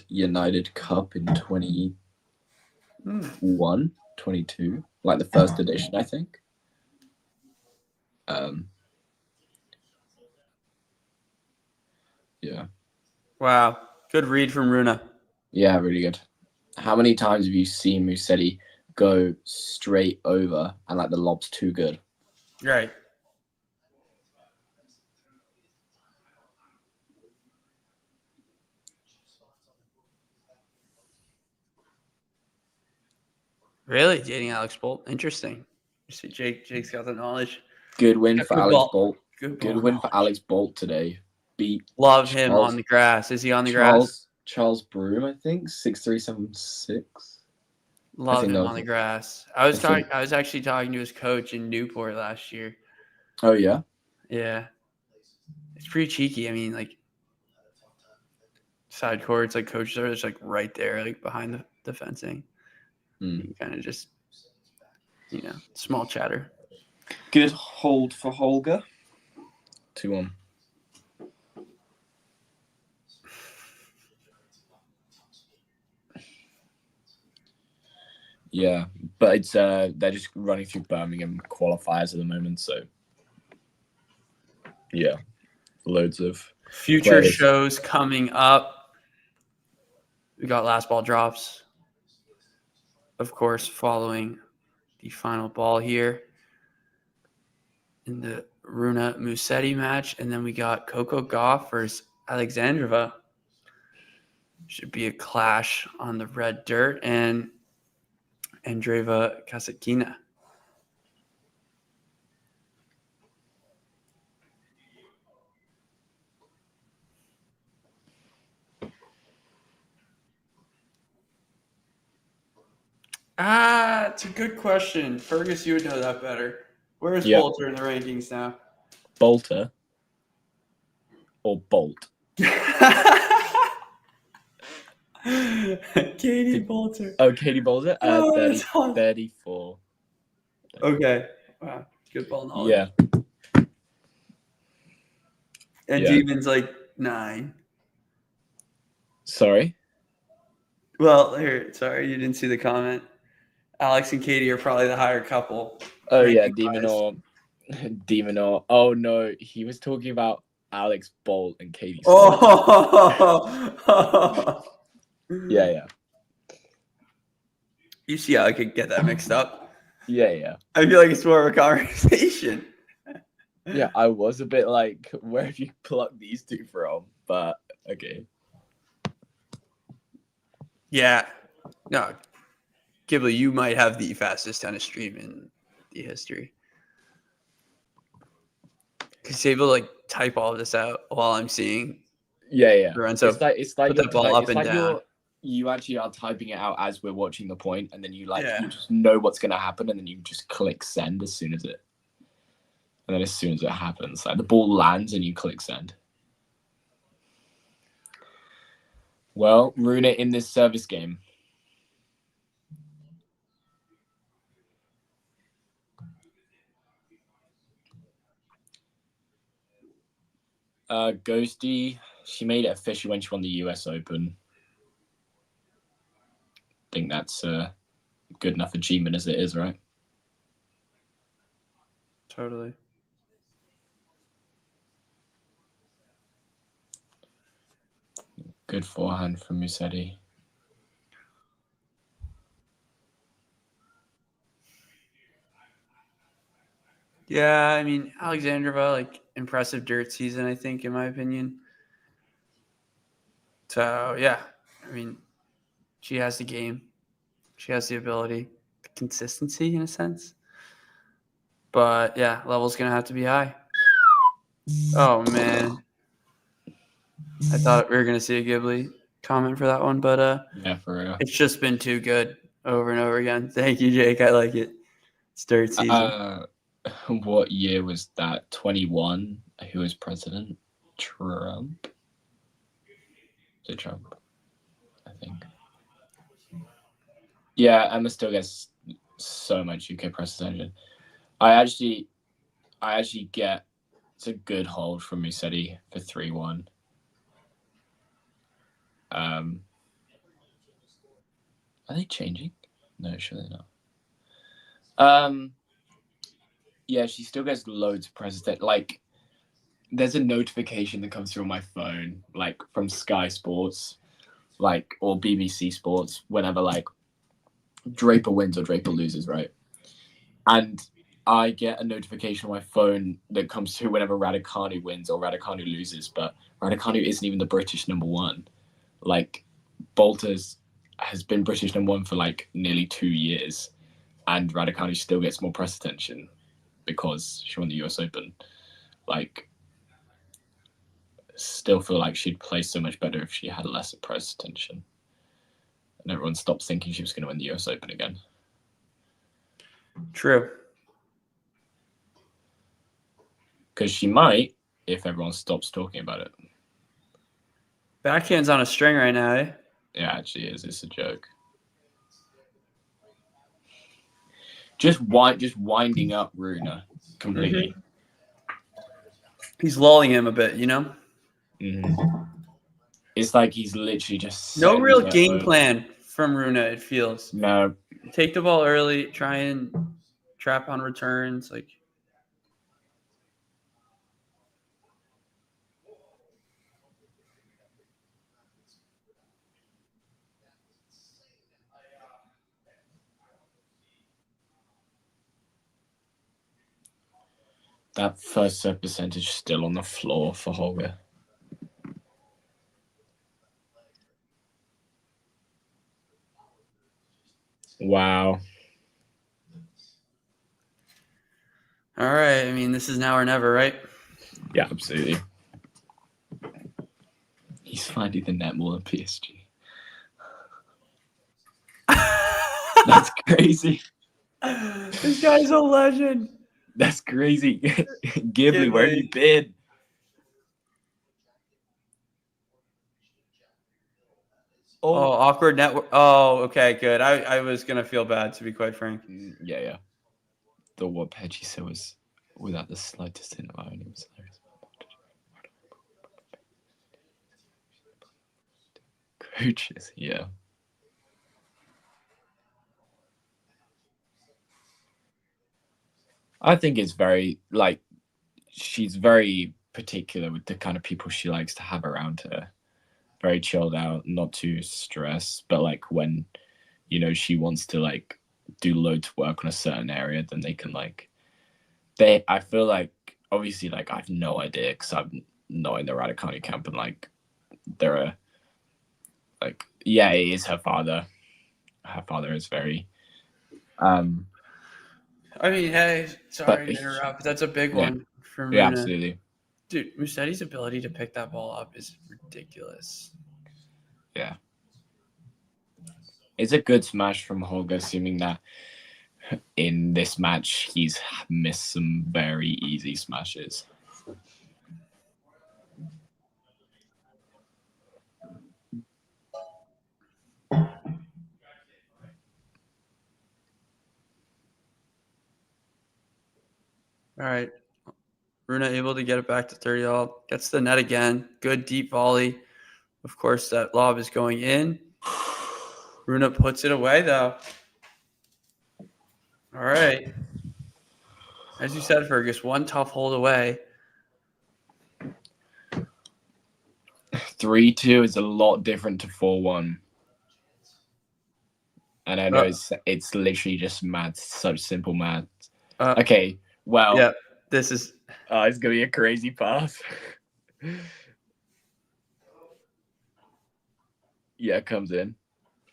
United Cup in 21, 22, like the first edition, I think. Yeah. Wow. Good read from Rune. Yeah, really good. How many times have you seen Musetti go straight over and like the lob's too good? Right. Really? Dating Alex Bolt? Interesting. You see, Jake's got the knowledge. Good win for Alex Bolt. Good win for Alex Bolt today. Love him on the grass. Is he on the grass? Charles Broom, I think, 6'3", 7'6". Love him on the grass. I was actually talking to his coach in Newport last year. Oh yeah? Yeah. It's pretty cheeky. I mean, like side courts, like coaches are just like right there, like behind the fencing. You kind of just, small chatter. Good hold for Holger. 2-1. Yeah, but it's they're just running through Birmingham qualifiers at the moment, so yeah, loads of future shows coming up. We got last ball drops, of course, following the final ball here in the Rune Musetti match, and then we got Coco Gauff versus Alexandrova. Should be a clash on the red dirt, and Andreeva Kasatkina. It's a good question. Fergus, you would know that better. Where is Bolter in the rankings now? Bolter? Or Bolt? Katie Bolter. Oh, Katie Bolter? 34. Okay. Wow. Good ball knowledge. Yeah. And Jeevan's like 9. Sorry. Well, here, sorry, you didn't see the comment. Alex and Katie are probably the higher couple. Oh yeah, ranking-wise. Demonor. Oh no, he was talking about Alex Bolt and Katie. Oh, Yeah. You see how I could get that mixed up? Yeah. I feel like it's more of a conversation. Yeah, I was a bit like, where have you plucked these two from? But okay. Yeah. No, Ghibli, you might have the fastest tennis stream in the history. Because he's able to like type all of this out while I'm seeing. Yeah. Lorenzo, It's like put the ball up and down. You actually are typing it out as we're watching the point, and then you Yeah. you just know what's gonna happen, and then you just click send as soon as it happens, like the ball lands and you click send. Well, Rune in this service game. Ghosty, she made it official when she won the US Open. I think that's a good enough achievement as it is, right? Totally. Good forehand from Musetti. Yeah, I mean, Alexandrova, like, impressive dirt season, I think, in my opinion. So, yeah, I mean, she has the game. She has the ability, the consistency in a sense. But, yeah, level's going to have to be high. Oh, man. I thought we were going to see a Ghibli comment for that one, but yeah, for real. It's just been too good over and over again. Thank you, Jake. I like it. It's dirt season. What year was that? 21? Who was president? Trump? Is it Trump? I think. Yeah, Emma still gets so much UK press attention. I actually get it's a good hold from Musetti for 3-1. Are they changing? No, surely not. Yeah, she still gets loads of press attention. Like, there's a notification that comes through on my phone, like from Sky Sports, like, or BBC Sports, whenever like Draper wins or Draper loses, right? And I get a notification on my phone that comes through whenever Raducanu wins or Raducanu loses, but Raducanu isn't even the British number one. Like, Bolters has been British number one for like nearly 2 years, and Raducanu still gets more press attention because she won the US Open. Like, still feel like she'd play so much better if she had less press attention. And everyone stopped thinking she was going to win the US Open again. True. Because she might if everyone stops talking about it. Backhand's on a string right now, eh? Yeah, it actually is. It's a joke. Just winding up Rune completely. Mm-hmm. He's lulling him a bit, you know? Mm-hmm. It's like he's literally just... No real game plan from Rune, it feels. No. Take the ball early, try and trap on returns, like... That first serve percentage still on the floor for Holger. Wow. All right. I mean, this is now or never, right? Yeah, absolutely. He's finding the net more than PSG. That's crazy. This guy's a legend. That's crazy. Ghibli, where have you been? Oh, awkward network. Oh, okay, good. I was going to feel bad, to be quite frank. Yeah. The what Peggy said was without the slightest hint of irony. Which yeah. I think it's very like she's very particular with the kind of people she likes to have around her. Very chilled out, not too stressed, but like when she wants to like do loads of work on a certain area, then they can like I feel like obviously like I have no idea because I'm not in the Raducanu camp and like there are like yeah, it is her father. Her father is very I mean, hey, sorry to interrupt, but that's a big one from Rune. Yeah, absolutely. Dude, Musetti's ability to pick that ball up is ridiculous. Yeah. It's a good smash from Holger, assuming that in this match he's missed some very easy smashes. All right. Rune able to get it back to 30 all. Gets the net again. Good deep volley. Of course, that lob is going in. Rune puts it away, though. All right. As you said, Fergus, one tough hold away. 3-2 is a lot different to 4-1. And I know it's literally just maths, such simple maths. Okay, well. Yeah, this is... it's going to be a crazy pass. Yeah, it comes in.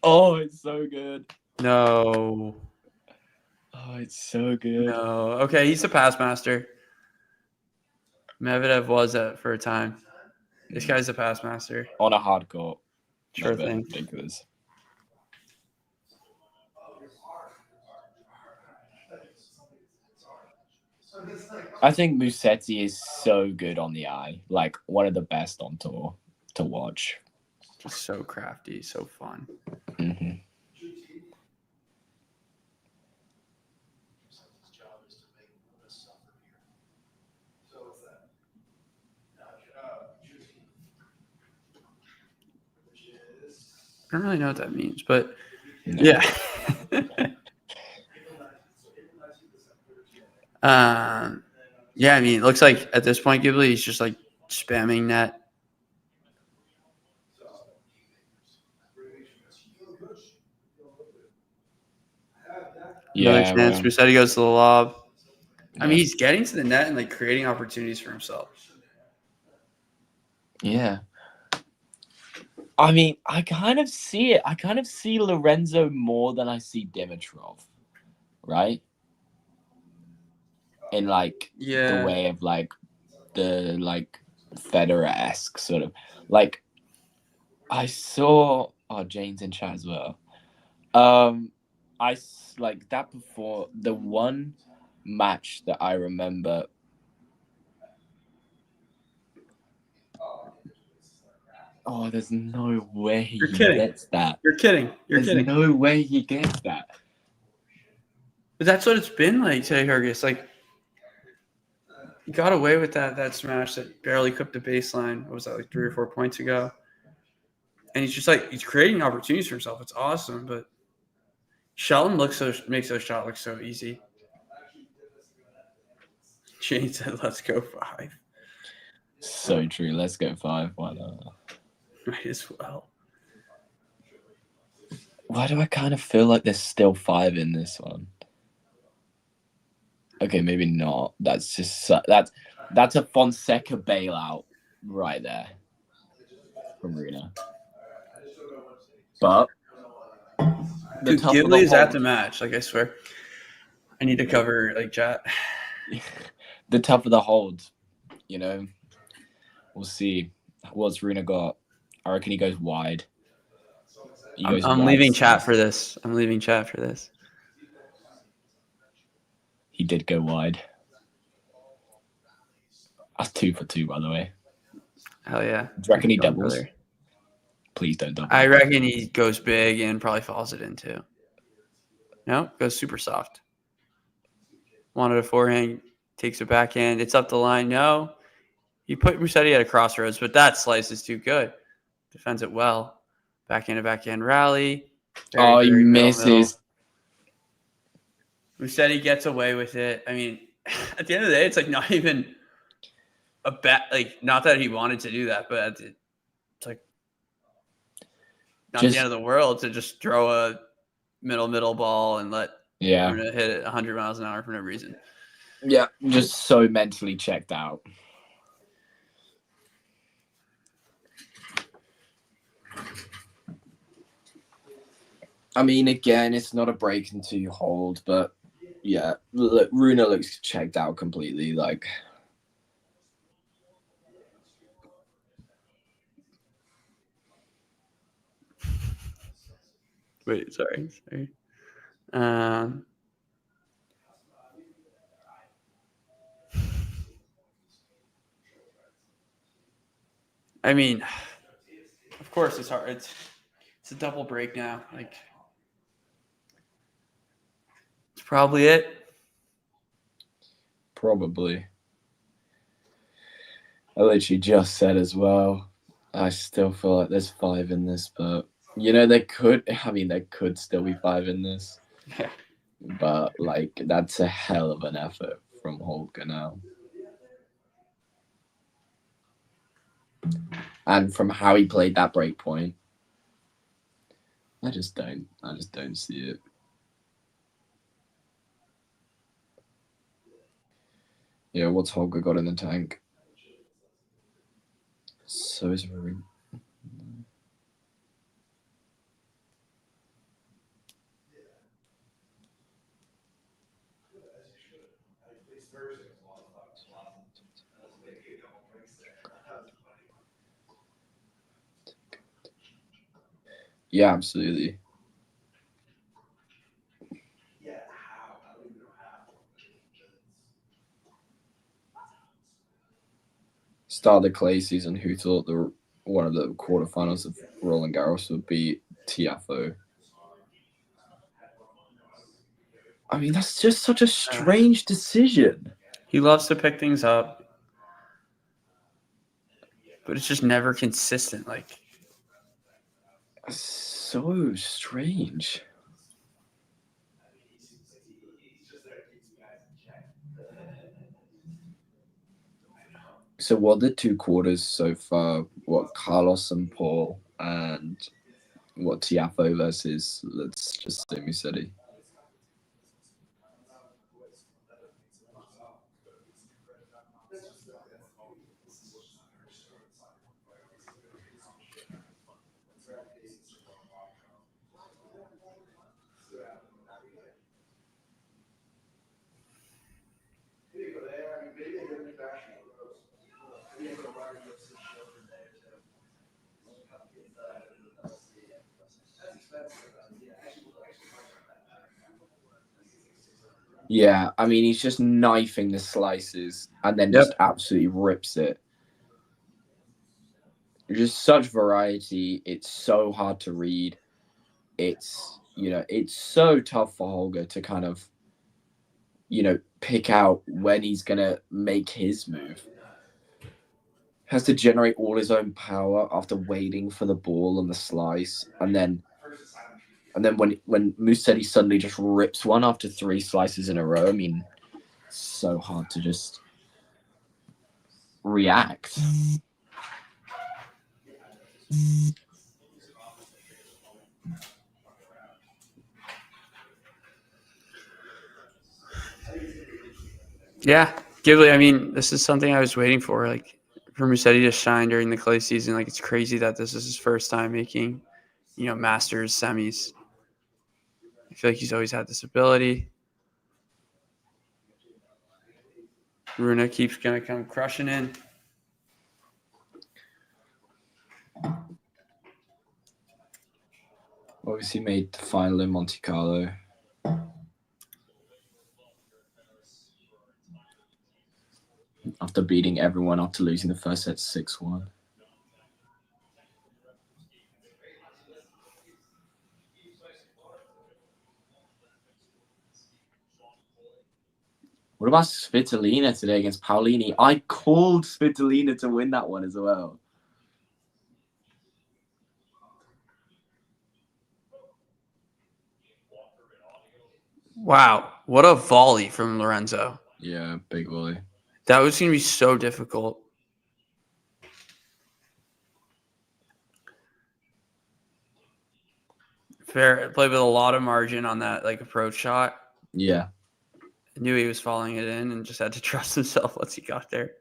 Oh, it's so good. No. Oh, it's so good. No. Okay, he's a pass master. Medvedev was for a time. This guy's a pass master. On a hard court. Sure thing. Ridiculous. I think Musetti is so good on the eye. Like, one of the best on tour to watch. Just so crafty, so fun. Mm-hmm. I don't really know what that means, but yeah. Yeah, I mean, it looks like at this point, Ghibli, he's just like spamming net. Another chance. Musetti goes to the lob. I mean, he's getting to the net and like creating opportunities for himself. Yeah. I mean, I kind of see it. I kind of see Lorenzo more than I see Dimitrov, right? In like the way of like the like Federer-esque sort of like I saw Jane's in chat as well. I like that before the one match that I remember. Oh, there's no way he gets that. You're kidding. There's no way he gets that. But that's what it's been like today, Fergus. Like, he got away with that smash that barely clipped the baseline. What was that, like 3 or 4 points ago? And he's just like, he's creating opportunities for himself. It's awesome. But Sheldon makes those shots look so easy. Jane said, let's go 5. So true. Let's go 5. Why not? Might as well. Why do I kind of feel like there's still 5 in this one? Okay, maybe not. That's just that's a Fonseca bailout right there from Rune. But Dude, Ghibli is at the match. Like, I swear, I need to cover like chat. The tougher the hold, we'll see. What's Rune got? I reckon he goes wide. I'm leaving chat for this. He did go wide. That's 2 for 2, by the way. Hell yeah. Do you reckon he doubles? Please don't double. I reckon he goes big and probably falls it in too. No, goes super soft. Wanted a forehand, takes a backhand. It's up the line. No. He put Musetti at a crossroads, but that slice is too good. Defends it well. backhand rally. Oh, he middle. misses. Musetti gets away with it. I mean, at the end of the day, it's like not even a bet. Like, not that he wanted to do that, but it's like not the end of the world to just throw a middle ball and let Rune hit it 100 miles an hour for no reason. Yeah, just so mentally checked out. I mean, again, it's not a break until you hold, but yeah, Rune looks checked out completely. Like, wait, sorry. I mean, of course it's hard. It's a double break now. Like, it's probably it. Probably. I literally just said as well, I still feel like there's 5 in this, but there could still be 5 in this. Yeah. But like, that's a hell of an effort from Holger now. And from how he played that break point, I just don't see it. Yeah, what's Holger got in the tank? So is Rune. Yeah, absolutely. Start of the clay season, who thought one of the quarterfinals of Roland Garros would be Tiafoe? I mean, that's just such a strange decision. He loves to pick things up, but it's just never consistent. Like, so strange. So what the 2 quarters so far? What, Carlos and Paul, and what, Tiafoe versus, let's just say, Musetti. Yeah, I mean, he's just knifing the slices and then just absolutely rips it. There's just such variety. It's so hard to read. It's, it's so tough for Holger to kind of, pick out when he's going to make his move. Has to generate all his own power after waiting for the ball and the slice. And then when Musetti suddenly just rips one after 3 slices in a row, I mean, it's so hard to just react. yeah, Ghibli, I mean, this is something I was waiting for, like, for Musetti to shine during the clay season. Like, it's crazy that this is his first time making, Masters semis. I feel like he's always had this ability. Rune keeps going to come crushing in. Obviously made the final in Monte Carlo. After beating everyone after losing the first set 6-1. What about Svitolina today against Paolini? I called Svitolina to win that one as well. Wow, what a volley from Lorenzo. Yeah, big volley. That was going to be so difficult. Fair. Played with a lot of margin on that like approach shot. Yeah. I knew he was following it in and just had to trust himself once he got there.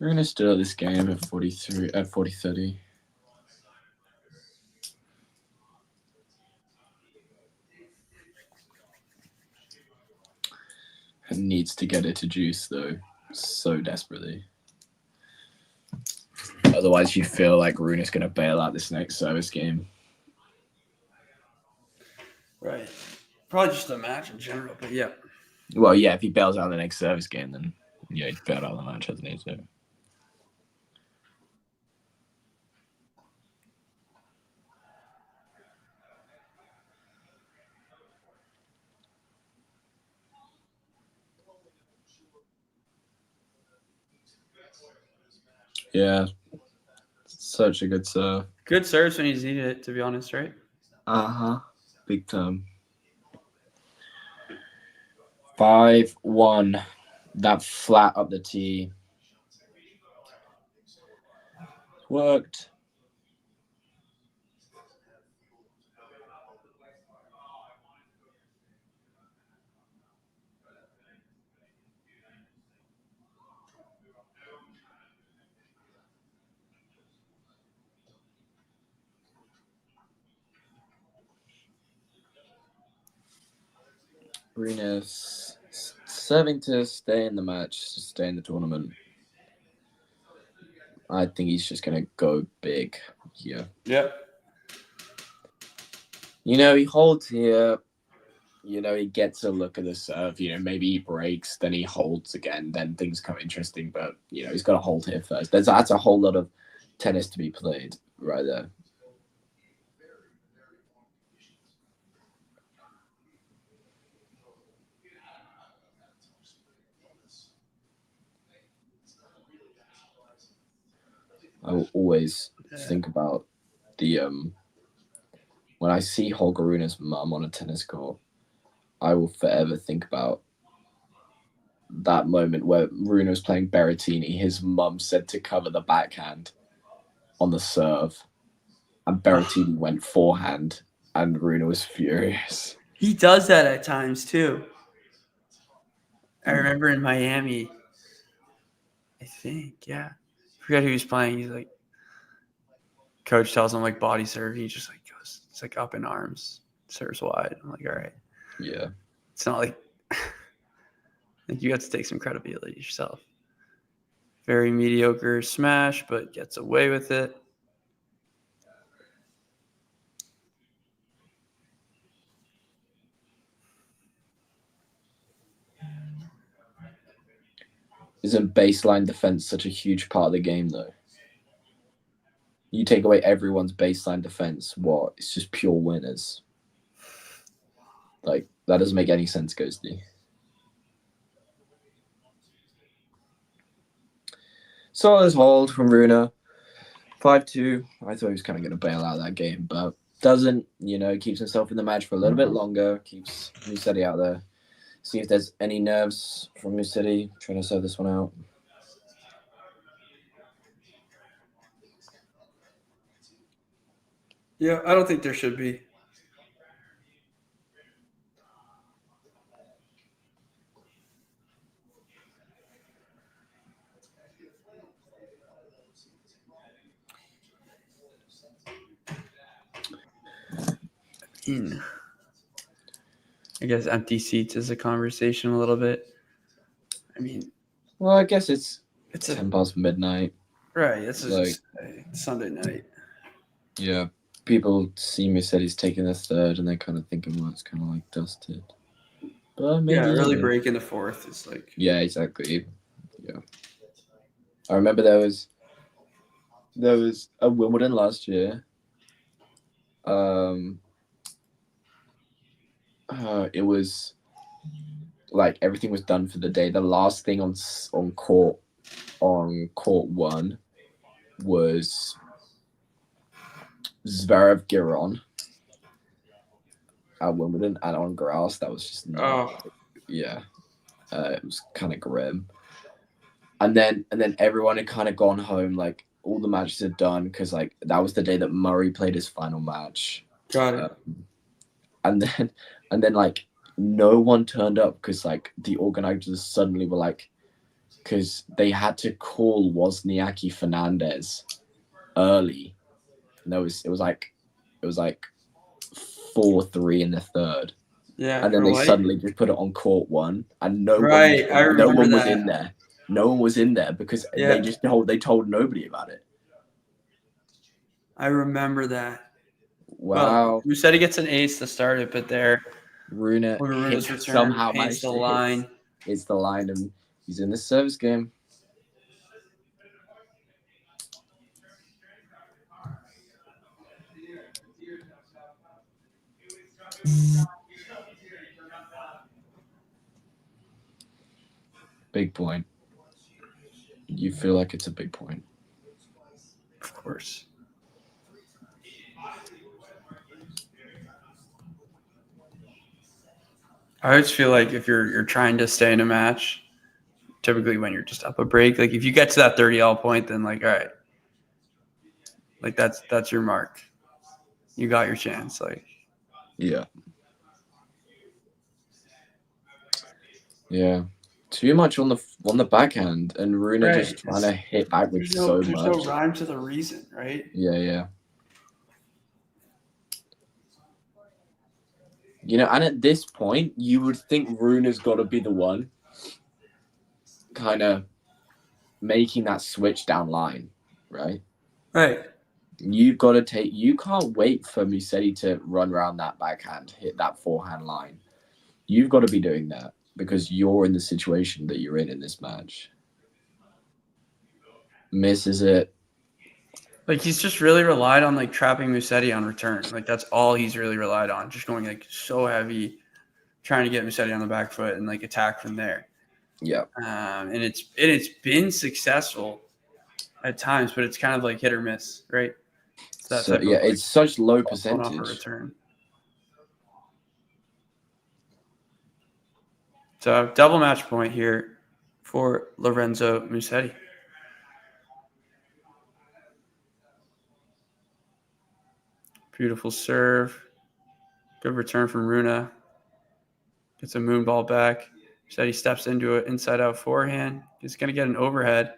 Rune still this game at 40-30. And needs to get it to juice though, so desperately. Otherwise, you feel like Rune is going to bail out this next service game. Right. Probably just the match in general, but yeah. Well, yeah, if he bails out the next service game, then yeah, he's bailed out the match, hasn't he? So. Yeah, such a good serve. Good serves when he's needed it, to be honest, right? Big time. 5-1. That flat up the tee. Worked. Rune's serving to stay in the match, to stay in the tournament. I think he's just going to go big here. Yep. You know, he holds here. You know, he gets a look at the serve. You know, maybe he breaks, then he holds again. Then things come interesting. But, you know, he's got to hold here first. That's a whole lot of tennis to be played right there. I will always think about the when I see Holger Rune's mum on a tennis court, I will forever think about that moment where Rune was playing Berrettini. His mum said to cover the backhand on the serve, and Berrettini went forehand, and Rune was furious. He does that at times too. I remember in Miami, I think, yeah. I forget who he's playing. He's like, coach tells him like body serve. He just like goes, it's like up in arms, serves wide. I'm like, all right. Yeah. It's not like, like you have to take some credibility yourself. Very mediocre smash, but gets away with it. Isn't baseline defense such a huge part of the game, though? You take away everyone's baseline defense, what? It's just pure winners. Like, that doesn't make any sense, Ghosty. Solid hold from Rune. 5-2. I thought he was kind of going to bail out that game, but doesn't. You know, keeps himself in the match for a little bit longer. Keeps Musetti out there. See if there's any nerves from Musetti trying to serve this one out. Yeah, I don't think there should be. I guess empty seats is a conversation a little bit. I mean, well, I guess it's 10 past midnight. Right. It's like just Sunday night. Yeah. People see Musetti's taking a third and they're kind of thinking, well, it's kind of like dusted. But maybe really break in the fourth is like. Yeah, exactly. Yeah. I remember there was a Wimbledon last year. It was like everything was done for the day. The last thing on court 1 was Zverev Giron at Wimbledon, and on grass that was just it was kind of grim. And then everyone had kind of gone home, like all the matches had done, because like that was the day that Murray played his final match. Got it. And then like no one turned up because like the organizers suddenly were like, because they had to call Wozniacki Fernandez early, and it was like 4-3 in the third. Yeah, and then they suddenly just put it on court 1, and no one was in there. No one was in there because they told nobody about it. I remember that. Wow. Well, Musetti gets an ace to start it, but there, Rune somehow paints managed the to line. It's the line, and he's in the service game. Big point. You feel like it's a big point. Of course. I always feel like if you're trying to stay in a match, typically when you're just up a break, like if you get to that 30-all point, then like, all right, like that's your mark. You got your chance. Like, yeah. Too much on the backhand, and Rune just trying to hit backwards so much. There's no rhyme to the reason, right? Yeah. You know, and at this point, you would think Rune's got to be the one kind of making that switch down line, right? Right. You can't wait for Musetti to run around that backhand, hit that forehand line. You've got to be doing that because you're in the situation that you're in this match. Misses it. Like he's just really relied on like trapping Musetti on return. Like that's all he's really relied on. Just going like so heavy, trying to get Musetti on the back foot and like attack from there. Yeah. And it's been successful at times, but it's kind of like hit or miss, right? It's such low percentage. Off a return. So double match point here for Lorenzo Musetti. Beautiful serve. Good return from Rune. Gets a moon ball back. Musetti steps into it inside out forehand. He's going to get an overhead.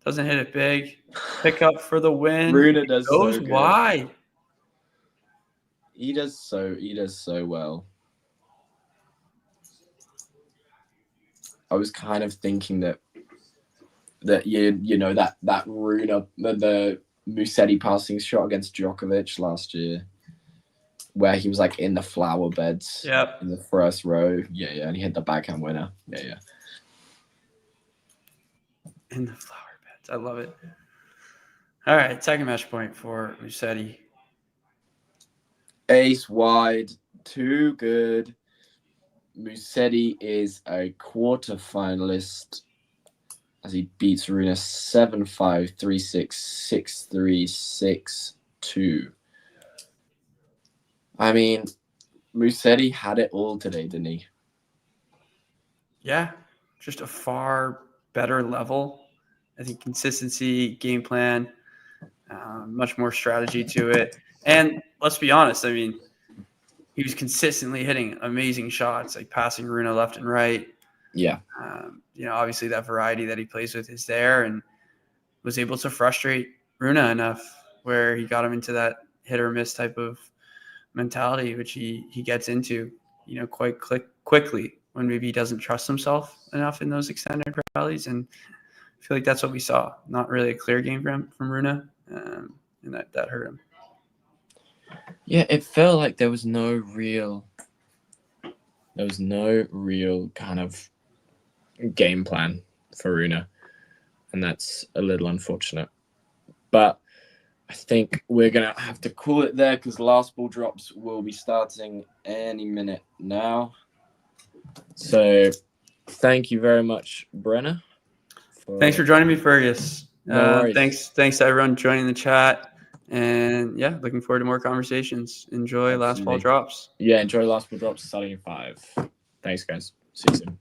Doesn't hit it big. Pick up for the win. Rune does goes so good. wide. He does so well. I was kind of thinking that that Rune, the Musetti passing shot against Djokovic last year, where he was like in the flower beds in the first row. Yeah, and he hit the backhand winner. Yeah. In the flower beds. I love it. All right, second match point for Musetti. Ace wide, too good. Musetti is a quarterfinalist as he beats Rune 7-5, 3-6, 6-3, 6-2. I mean, Musetti had it all today, didn't he? Yeah, just a far better level. I think consistency, game plan, much more strategy to it. And let's be honest, I mean, he was consistently hitting amazing shots, like passing Rune left and right. Yeah. Obviously that variety that he plays with is there, and was able to frustrate Rune enough where he got him into that hit or miss type of mentality, which he gets into, quite quickly when maybe he doesn't trust himself enough in those extended rallies. And I feel like that's what we saw. Not really a clear game from Rune, and that hurt him. Yeah, it felt like there was no real There was no real kind of game plan for Rune, and that's a little unfortunate. But I think we're going to have to call it there because last ball drops will be starting any minute now. So thank you very much, Brenna. Thanks for joining me, Fergus. No worries. Thanks to everyone joining the chat. And yeah, looking forward to more conversations. Enjoy Last Ball Drops. Yeah, enjoy Last Ball Drops starting in 5. Thanks, guys. See you soon.